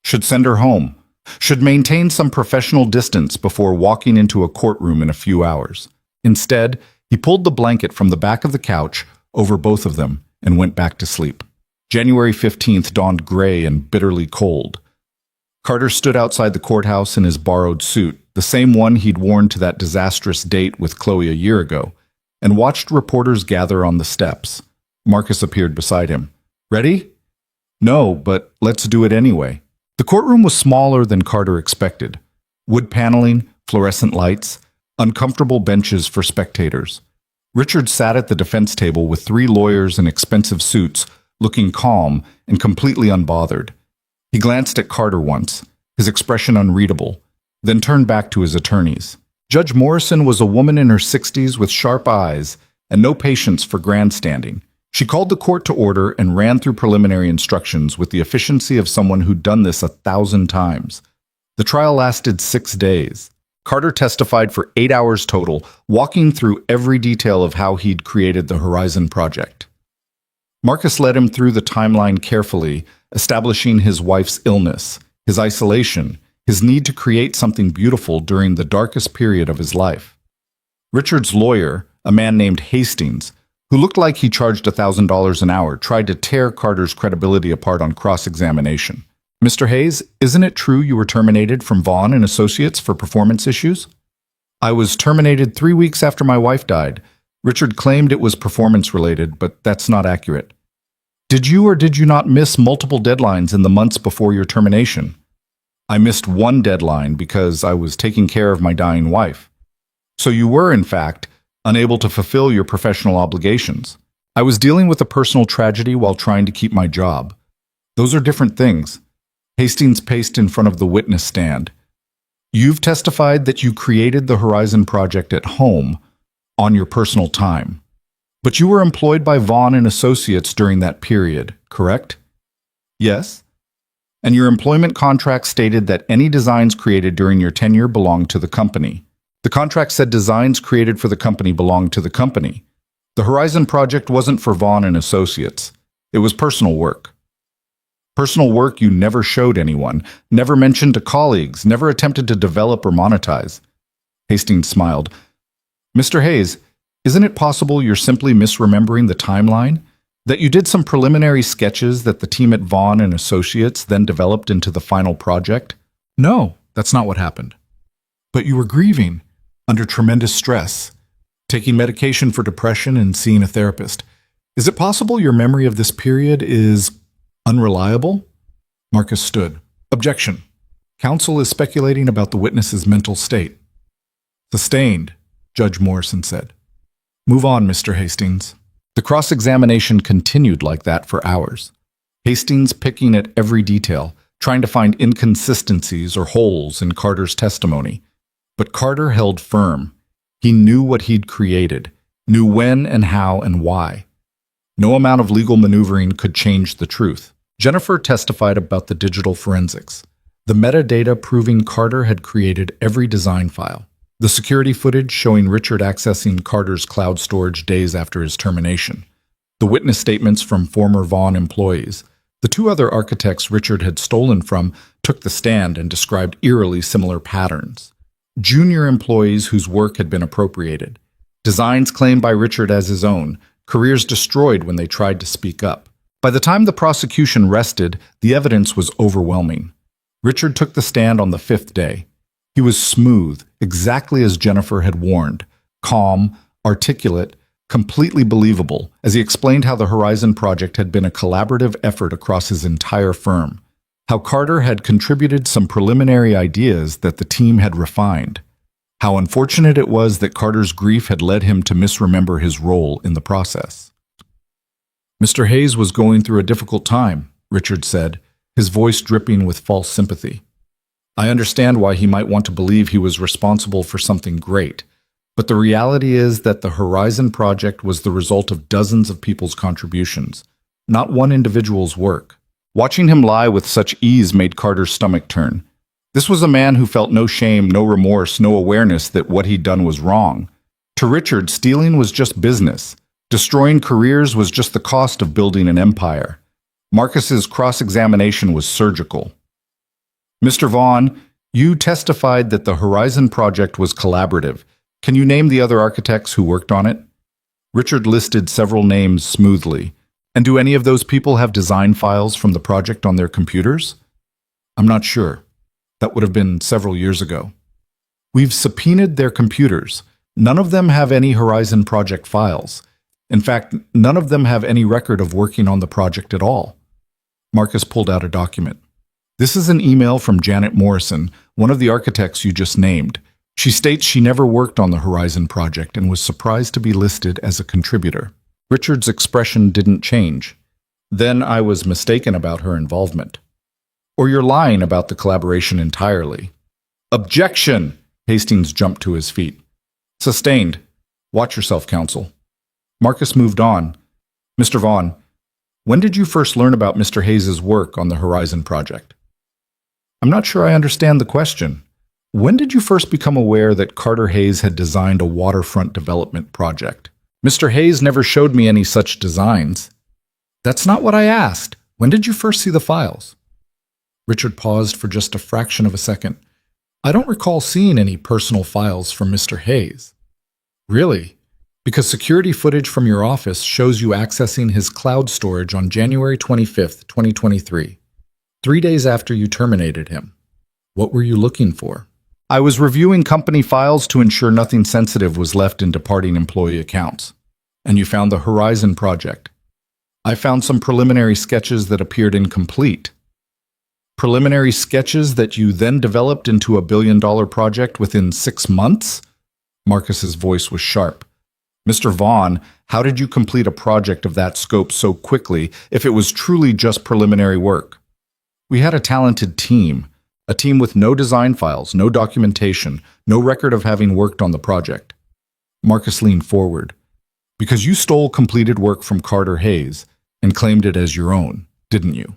should send her home, Should maintain some professional distance before walking into a courtroom in a few hours. Instead, he pulled the blanket from the back of the couch over both of them and went back to sleep. January 15th dawned gray and bitterly cold. Carter stood outside the courthouse in his borrowed suit, the same one he'd worn to that disastrous date with Chloe a year ago, and watched reporters gather on the steps. Marcus appeared beside him. "Ready?" "No, but let's do it anyway." The courtroom was smaller than Carter expected. Wood paneling, fluorescent lights, uncomfortable benches for spectators. Richard sat at the defense table with 3 lawyers in expensive suits, looking calm and completely unbothered. He glanced at Carter once, his expression unreadable, then turned back to his attorneys. Judge Morrison was a woman in her 60s with sharp eyes and no patience for grandstanding. She called the court to order and ran through preliminary instructions with the efficiency of someone who'd done this 1,000 times. The trial lasted 6 days. Carter testified for 8 hours total, walking through every detail of how he'd created the Horizon Project. Marcus led him through the timeline carefully, establishing his wife's illness, his isolation, his need to create something beautiful during the darkest period of his life. Richard's lawyer, a man named Hastings, who looked like he charged $1,000 an hour, tried to tear Carter's credibility apart on cross-examination. "Mr. Hayes, isn't it true you were terminated from Vaughn and Associates for performance issues?" "I was terminated 3 weeks after my wife died." Richard claimed it was performance-related, but that's not accurate. "Did you or did you not miss multiple deadlines in the months before your termination?" "I missed one deadline because I was taking care of my dying wife." "So you were, in fact, unable to fulfill your professional obligations." "I was dealing with a personal tragedy while trying to keep my job." "Those are different things." Hastings paced in front of the witness stand. "You've testified that you created the Horizon Project at home on your personal time. But you were employed by Vaughn and Associates during that period, correct?" "Yes." "And your employment contract stated that any designs created during your tenure belonged to the company." "The contract said designs created for the company belonged to the company. The Horizon Project wasn't for Vaughn and Associates. It was personal work." "Personal work you never showed anyone, never mentioned to colleagues, never attempted to develop or monetize." Hastings smiled. "Mr. Hayes, isn't it possible you're simply misremembering the timeline? That you did some preliminary sketches that the team at Vaughn and Associates then developed into the final project?" "No, that's not what happened." "But you were grieving, under tremendous stress, taking medication for depression and seeing a therapist. Is it possible your memory of this period is unreliable?" Marcus stood. "Objection. Counsel is speculating about the witness's mental state." "Sustained," Judge Morrison said. "Move on, Mr. Hastings." The cross-examination continued like that for hours. Hastings picking at every detail, trying to find inconsistencies or holes in Carter's testimony. But Carter held firm. He knew what he'd created, knew when and how and why. No amount of legal maneuvering could change the truth. Jennifer testified about the digital forensics, the metadata proving Carter had created every design file, the security footage showing Richard accessing Carter's cloud storage days after his termination, the witness statements from former Vaughn employees. The 2 other architects Richard had stolen from took the stand and described eerily similar patterns. Junior employees whose work had been appropriated, designs claimed by Richard as his own, careers destroyed when they tried to speak up. By the time the prosecution rested, the evidence was overwhelming. Richard took the stand on the 5th day. He was smooth, exactly as Jennifer had warned, calm, articulate, completely believable, as he explained how the Horizon Project had been a collaborative effort across his entire firm. How Carter had contributed some preliminary ideas that the team had refined. How unfortunate it was that Carter's grief had led him to misremember his role in the process. "Mr. Hayes was going through a difficult time," Richard said, his voice dripping with false sympathy. "I understand why he might want to believe he was responsible for something great, but the reality is that the Horizon Project was the result of dozens of people's contributions, not one individual's work." Watching him lie with such ease made Carter's stomach turn. This was a man who felt no shame, no remorse, no awareness that what he'd done was wrong. To Richard, stealing was just business. Destroying careers was just the cost of building an empire. Marcus's cross-examination was surgical. Mr. Vaughn, you testified that the Horizon project was collaborative. Can you name the other architects who worked on it? Richard listed several names smoothly. And do any of those people have design files from the project on their computers? I'm not sure. That would have been several years ago. We've subpoenaed their computers. None of them have any Horizon project files. In fact, none of them have any record of working on the project at all. Marcus pulled out a document. This is an email from Janet Morrison, one of the architects you just named. She states she never worked on the Horizon project and was surprised to be listed as a contributor. Richard's expression didn't change. Then I was mistaken about her involvement. Or you're lying about the collaboration entirely. Objection! Hastings jumped to his feet. Sustained. Watch yourself, counsel. Marcus moved on. Mr. Vaughn, when did you first learn about Mr. Hayes's work on the Horizon project? I'm not sure I understand the question. When did you first become aware that Carter Hayes had designed a waterfront development project? Mr. Hayes never showed me any such designs. That's not what I asked. When did you first see the files? Richard paused for just a fraction of a second. I don't recall seeing any personal files from Mr. Hayes. Really? Because security footage from your office shows you accessing his cloud storage on January 25th, 2023, 3 days after you terminated him. What were you looking for? I was reviewing company files to ensure nothing sensitive was left in departing employee accounts. And you found the Horizon project. I found some preliminary sketches that appeared incomplete. Preliminary sketches that you then developed into a billion-dollar project within 6 months? Marcus's voice was sharp. Mr. Vaughn, how did you complete a project of that scope so quickly if it was truly just preliminary work? We had a talented team, a team with no design files, no documentation, no record of having worked on the project. Marcus leaned forward. Because you stole completed work from Carter Hayes and claimed it as your own, didn't you?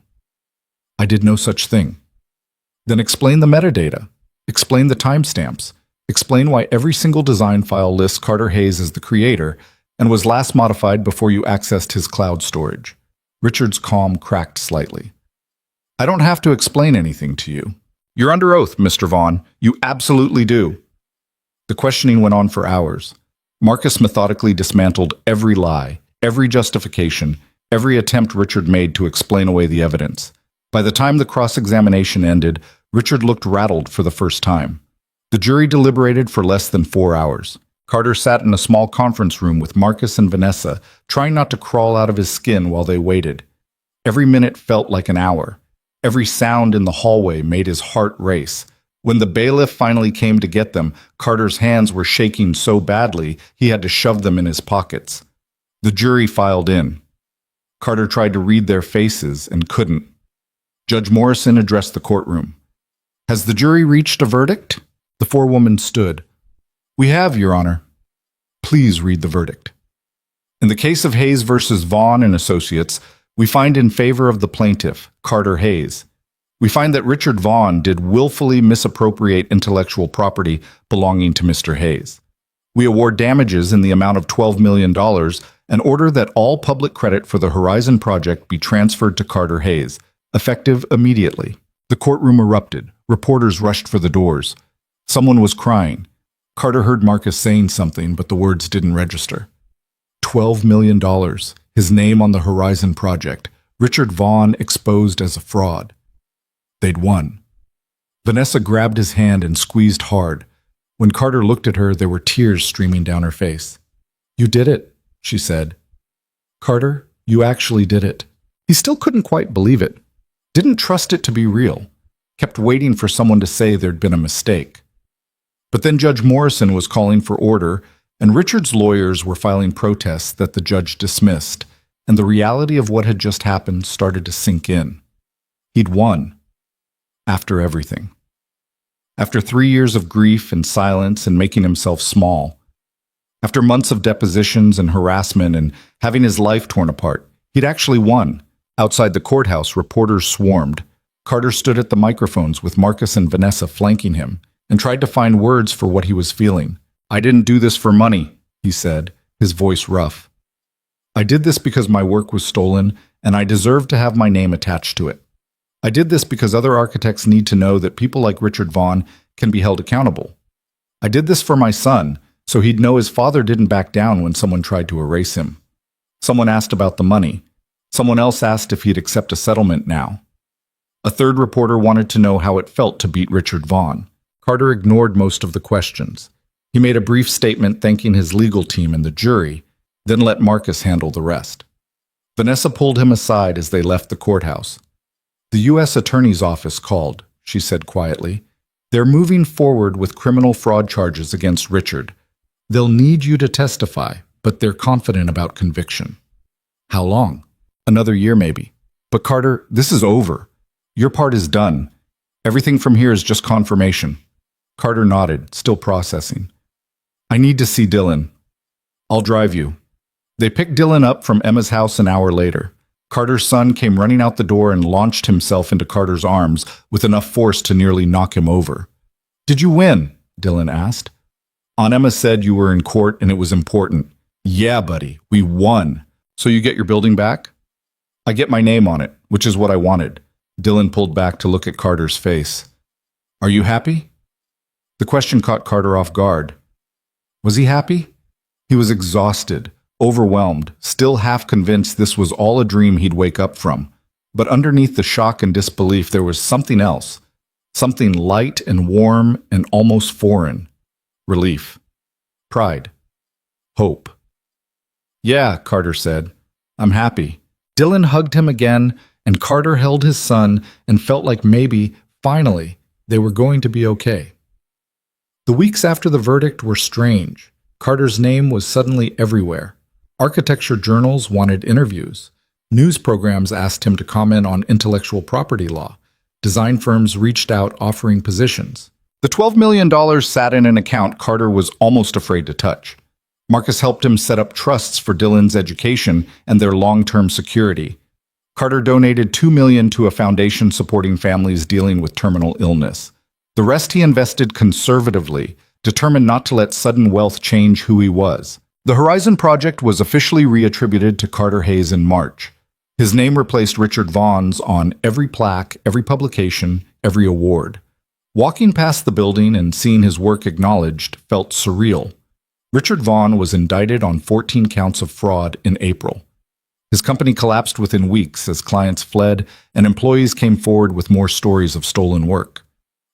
I did no such thing. Then explain the metadata. Explain the timestamps. Explain why every single design file lists Carter Hayes as the creator and was last modified before you accessed his cloud storage. Richard's calm cracked slightly. I don't have to explain anything to you. You're under oath, Mr. Vaughn. You absolutely do. The questioning went on for hours. Marcus methodically dismantled every lie, every justification, every attempt Richard made to explain away the evidence. By the time the cross-examination ended, Richard looked rattled for the first time. The jury deliberated for less than 4 hours. Carter sat in a small conference room with Marcus and Vanessa, trying not to crawl out of his skin while they waited. Every minute felt like an hour. Every sound in the hallway made his heart race. When the bailiff finally came to get them, Carter's hands were shaking so badly he had to shove them in his pockets. The jury filed in. Carter tried to read their faces and couldn't. Judge Morrison addressed the courtroom. Has the jury reached a verdict? The forewoman stood. We have, Your Honor. Please read the verdict. In the case of Hayes versus Vaughn and Associates, we find in favor of the plaintiff, Carter Hayes. We find that Richard Vaughn did willfully misappropriate intellectual property belonging to Mr. Hayes. We award damages in the amount of $12 million and order that all public credit for the Horizon project be transferred to Carter Hayes, effective immediately. The courtroom erupted. Reporters rushed for the doors. Someone was crying. Carter heard Marcus saying something, but the words didn't register. $12 million, his name on the Horizon project, Richard Vaughn exposed as a fraud. They'd won. Vanessa grabbed his hand and squeezed hard. When Carter looked at her, there were tears streaming down her face. You did it, she said. Carter, you actually did it. He still couldn't quite believe it. Didn't trust it to be real. Kept waiting for someone to say there'd been a mistake. But then Judge Morrison was calling for order, and Richard's lawyers were filing protests that the judge dismissed, and the reality of what had just happened started to sink in. He'd won. After everything. After 3 years of grief and silence and making himself small. After months of depositions and harassment and having his life torn apart, he'd actually won. Outside the courthouse, reporters swarmed. Carter stood at the microphones with Marcus and Vanessa flanking him and tried to find words for what he was feeling. I didn't do this for money, he said, his voice rough. I did this because my work was stolen and I deserved to have my name attached to it. I did this because other architects need to know that people like Richard Vaughn can be held accountable. I did this for my son, so he'd know his father didn't back down when someone tried to erase him. Someone asked about the money. Someone else asked if he'd accept a settlement now. A third reporter wanted to know how it felt to beat Richard Vaughn. Carter ignored most of the questions. He made a brief statement thanking his legal team and the jury, then let Marcus handle the rest. Vanessa pulled him aside as they left the courthouse. "The U.S. Attorney's Office called," she said quietly. "They're moving forward with criminal fraud charges against Richard. They'll need you to testify, but they're confident about conviction." "How long?" "Another year, maybe." "But Carter, this is over. Your part is done. Everything from here is just confirmation." Carter nodded, still processing. "I need to see Dylan." "I'll drive you." They picked Dylan up from Emma's house an hour later. Carter's son came running out the door and launched himself into Carter's arms with enough force to nearly knock him over. "Did you win?" Dylan asked. "Aunt Emma said you were in court and it was important." "Yeah, buddy, we won. So you get your building back?" "I get my name on it, which is what I wanted." Dylan pulled back to look at Carter's face. "Are you happy?" The question caught Carter off guard. Was he happy? He was exhausted, overwhelmed, still half convinced this was all a dream he'd wake up from. But underneath the shock and disbelief there was something else, something light and warm and almost foreign. Relief. Pride. Hope. "Yeah," Carter said. "I'm happy." Dylan hugged him again, and Carter held his son and felt like maybe, finally, they were going to be okay. The weeks after the verdict were strange. Carter's name was suddenly everywhere. Architecture journals wanted interviews. News programs asked him to comment on intellectual property law. Design firms reached out offering positions. The $12 million sat in an account Carter was almost afraid to touch. Marcus helped him set up trusts for Dylan's education and their long-term security. Carter donated $2 million to a foundation supporting families dealing with terminal illness. The rest he invested conservatively, determined not to let sudden wealth change who he was. The Horizon Project was officially reattributed to Carter Hayes in March. His name replaced Richard Vaughn's on every plaque, every publication, every award. Walking past the building and seeing his work acknowledged felt surreal. Richard Vaughn was indicted on 14 counts of fraud in April. His company collapsed within weeks as clients fled and employees came forward with more stories of stolen work.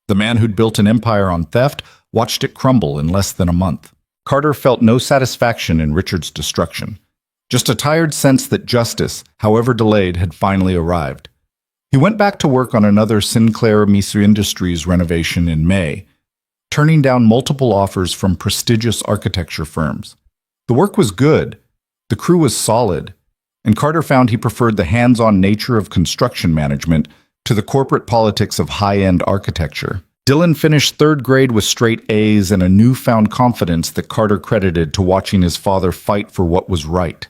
The man who'd built an empire on theft watched it crumble in less than a month. Carter felt no satisfaction in Richard's destruction, just a tired sense that justice, however delayed, had finally arrived. He went back to work on another Sinclair Misu Industries renovation in May, turning down multiple offers from prestigious architecture firms. The work was good, the crew was solid, and Carter found he preferred the hands-on nature of construction management to the corporate politics of high-end architecture. Dylan finished third grade with straight A's and a newfound confidence that Carter credited to watching his father fight for what was right.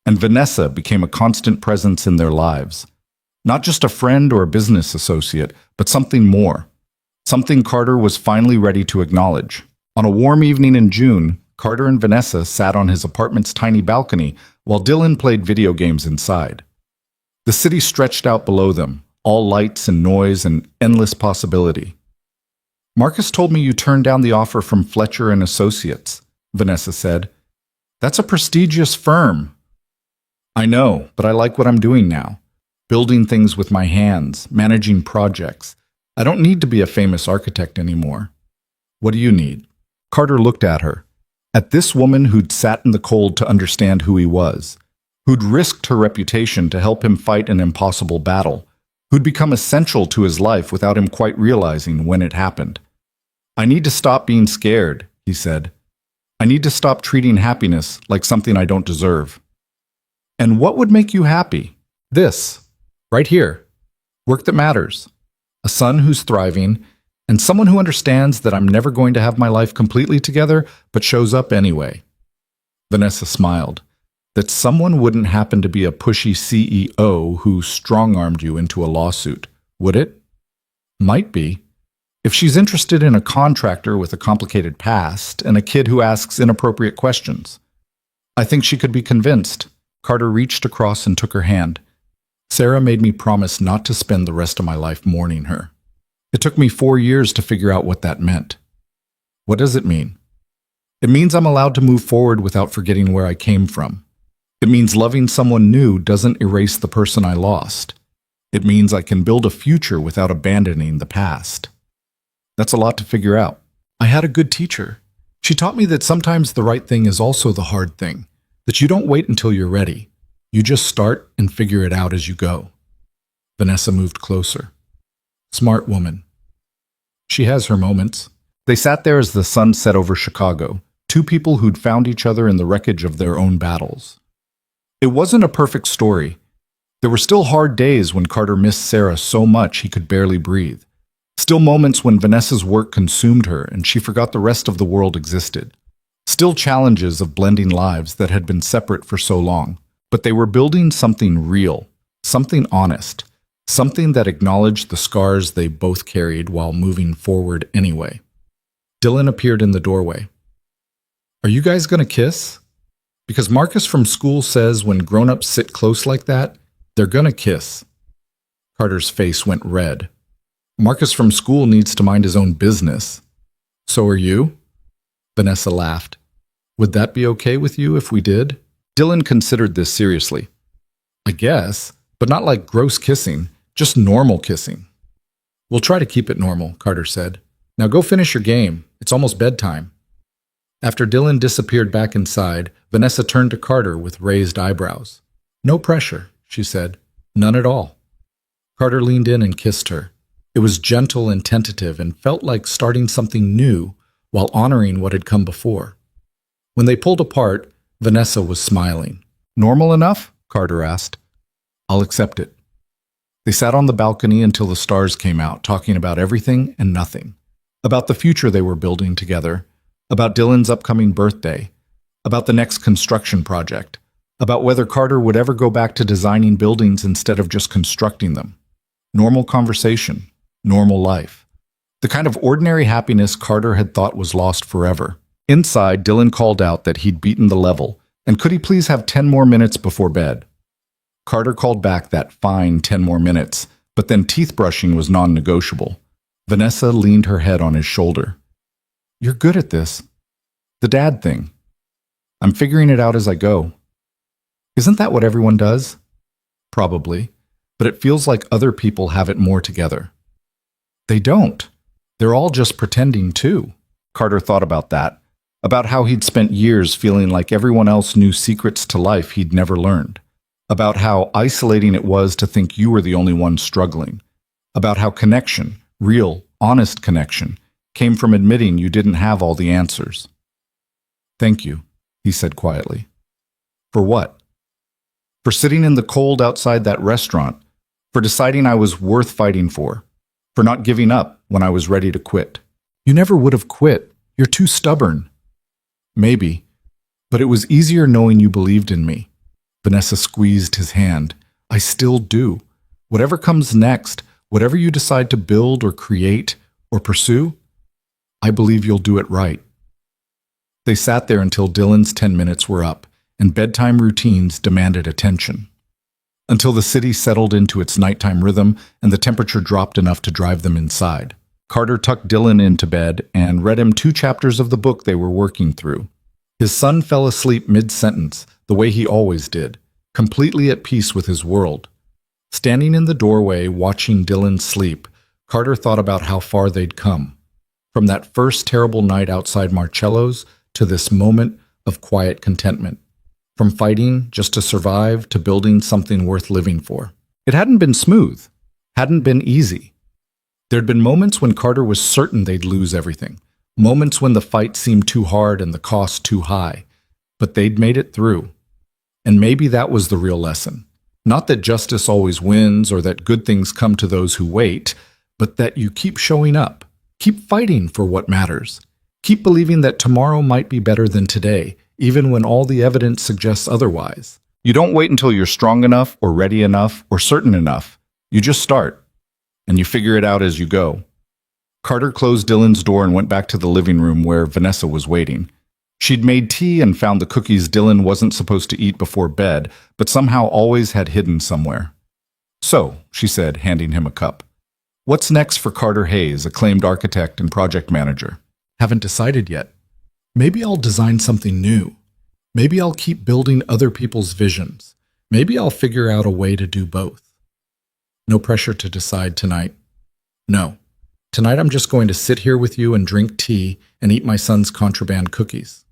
And Vanessa became a constant presence in their lives. Not just a friend or a business associate, but something more. Something Carter was finally ready to acknowledge. On a warm evening in June, Carter and Vanessa sat on his apartment's tiny balcony while Dylan played video games inside. The city stretched out below them, all lights and noise and endless possibility. "Marcus told me you turned down the offer from Fletcher and Associates," Vanessa said. "That's a prestigious firm." "I know, but I like what I'm doing now. Building things with my hands, managing projects. I don't need to be a famous architect anymore." "What do you need?" Carter looked at her. At this woman who'd sat in the cold to understand who he was, who'd risked her reputation to help him fight an impossible battle, who'd become essential to his life without him quite realizing when it happened. "I need to stop being scared," he said. "I need to stop treating happiness like something I don't deserve." "And what would make you happy?" "This, right here. Work that matters. A son who's thriving, and someone who understands that I'm never going to have my life completely together, but shows up anyway." Vanessa smiled. That someone wouldn't happen to be a pushy CEO who strong-armed you into a lawsuit, would it? Might be. If she's interested in a contractor with a complicated past and a kid who asks inappropriate questions. I think she could be convinced. Carter reached across and took her hand. Sarah made me promise not to spend the rest of my life mourning her. It took me 4 years to figure out what that meant. What does it mean? It means I'm allowed to move forward without forgetting where I came from. It means loving someone new doesn't erase the person I lost. It means I can build a future without abandoning the past. That's a lot to figure out. I had a good teacher. She taught me that sometimes the right thing is also the hard thing, that you don't wait until you're ready. You just start and figure it out as you go. Vanessa moved closer. Smart woman. She has her moments. They sat there as the sun set over Chicago, two people who'd found each other in the wreckage of their own battles. It wasn't a perfect story. There were still hard days when Carter missed Sarah so much he could barely breathe. Still moments when Vanessa's work consumed her and she forgot the rest of the world existed. Still challenges of blending lives that had been separate for so long. But they were building something real, something honest, something that acknowledged the scars they both carried while moving forward anyway. Dylan appeared in the doorway. Are you guys going to kiss? Because Marcus from school says when grown-ups sit close like that, they're going to kiss. Carter's face went red. Marcus from school needs to mind his own business. So are you? Vanessa laughed. Would that be okay with you if we did? Dylan considered this seriously. I guess, but not like gross kissing, just normal kissing. We'll try to keep it normal, Carter said. Now go finish your game. It's almost bedtime. After Dylan disappeared back inside, Vanessa turned to Carter with raised eyebrows. No pressure, she said. None at all. Carter leaned in and kissed her. It was gentle and tentative and felt like starting something new while honoring what had come before. When they pulled apart, Vanessa was smiling. Normal enough? Carter asked. I'll accept it. They sat on the balcony until the stars came out, talking about everything and nothing. About the future they were building together, about Dylan's upcoming birthday, about the next construction project, about whether Carter would ever go back to designing buildings instead of just constructing them. Normal conversation, normal life. The kind of ordinary happiness Carter had thought was lost forever. Inside, Dylan called out that he'd beaten the level, and could he please have 10 more minutes before bed? Carter called back that fine 10 more minutes, but then teeth brushing was non-negotiable. Vanessa leaned her head on his shoulder. You're good at this. The dad thing. I'm figuring it out as I go. Isn't that what everyone does? Probably, but it feels like other people have it more together. They don't. They're all just pretending too. Carter thought about that. About how he'd spent years feeling like everyone else knew secrets to life he'd never learned. About how isolating it was to think you were the only one struggling. About how connection, real, honest connection, came from admitting you didn't have all the answers. Thank you, he said quietly. For what? For sitting in the cold outside that restaurant, for deciding I was worth fighting for not giving up when I was ready to quit. You never would have quit. You're too stubborn. Maybe, but it was easier knowing you believed in me. Vanessa squeezed his hand. I still do. Whatever comes next, whatever you decide to build or create or pursue, I believe you'll do it right. They sat there until Dylan's 10 minutes were up, and bedtime routines demanded attention. Until the city settled into its nighttime rhythm and the temperature dropped enough to drive them inside. Carter tucked Dylan into bed and read him 2 chapters of the book they were working through. His son fell asleep mid-sentence, the way he always did, completely at peace with his world. Standing in the doorway, watching Dylan sleep, Carter thought about how far they'd come. From that first terrible night outside Marcello's to this moment of quiet contentment. From fighting just to survive to building something worth living for. It hadn't been smooth, hadn't been easy. There'd been moments when Carter was certain they'd lose everything. Moments when the fight seemed too hard and the cost too high. But they'd made it through. And maybe that was the real lesson. Not that justice always wins or that good things come to those who wait, but that you keep showing up. Keep fighting for what matters. Keep believing that tomorrow might be better than today, even when all the evidence suggests otherwise. You don't wait until you're strong enough or ready enough or certain enough. You just start. And you figure it out as you go. Carter closed Dylan's door and went back to the living room where Vanessa was waiting. She'd made tea and found the cookies Dylan wasn't supposed to eat before bed, but somehow always had hidden somewhere. "So," she said, handing him a cup. "What's next for Carter Hayes, acclaimed architect and project manager?" Haven't decided yet. Maybe I'll design something new. Maybe I'll keep building other people's visions. Maybe I'll figure out a way to do both. No pressure to decide tonight. No. Tonight I'm just going to sit here with you and drink tea and eat my son's contraband cookies.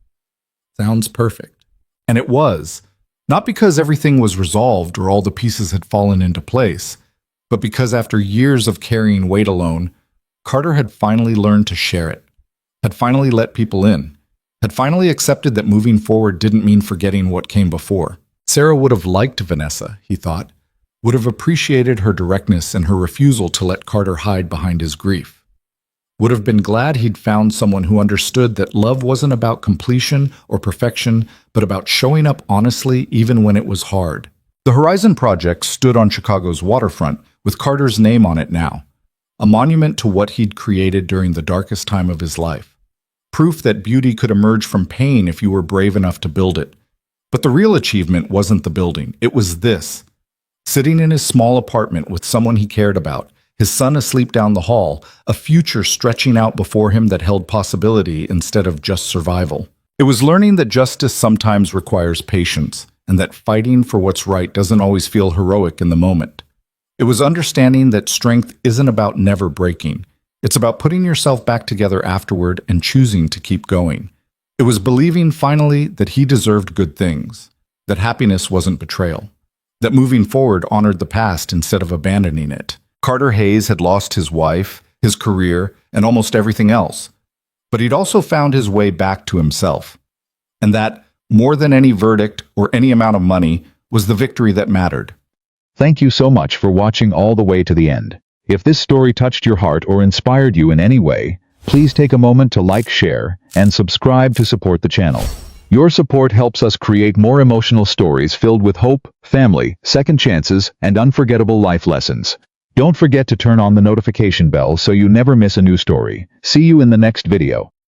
Sounds perfect. And it was. Not because everything was resolved or all the pieces had fallen into place, but because after years of carrying weight alone, Carter had finally learned to share it, had finally let people in, had finally accepted that moving forward didn't mean forgetting what came before. Sarah would have liked Vanessa, he thought, would have appreciated her directness and her refusal to let Carter hide behind his grief. Would have been glad he'd found someone who understood that love wasn't about completion or perfection, but about showing up honestly even when it was hard. The Horizon Project stood on Chicago's waterfront with Carter's name on it now, a monument to what he'd created during the darkest time of his life. Proof that beauty could emerge from pain if you were brave enough to build it. But the real achievement wasn't the building, it was this. Sitting in his small apartment with someone he cared about, his son asleep down the hall, a future stretching out before him that held possibility instead of just survival. It was learning that justice sometimes requires patience, and that fighting for what's right doesn't always feel heroic in the moment. It was understanding that strength isn't about never breaking. It's about putting yourself back together afterward and choosing to keep going. It was believing finally that he deserved good things, that happiness wasn't betrayal, that moving forward honored the past instead of abandoning it. Carter Hayes had lost his wife, his career, and almost everything else. But he'd also found his way back to himself. And that, more than any verdict or any amount of money, was the victory that mattered. Thank you so much for watching all the way to the end. If this story touched your heart or inspired you in any way, please take a moment to like, share, and subscribe to support the channel. Your support helps us create more emotional stories filled with hope, family, second chances, and unforgettable life lessons. Don't forget to turn on the notification bell so you never miss a new story. See you in the next video.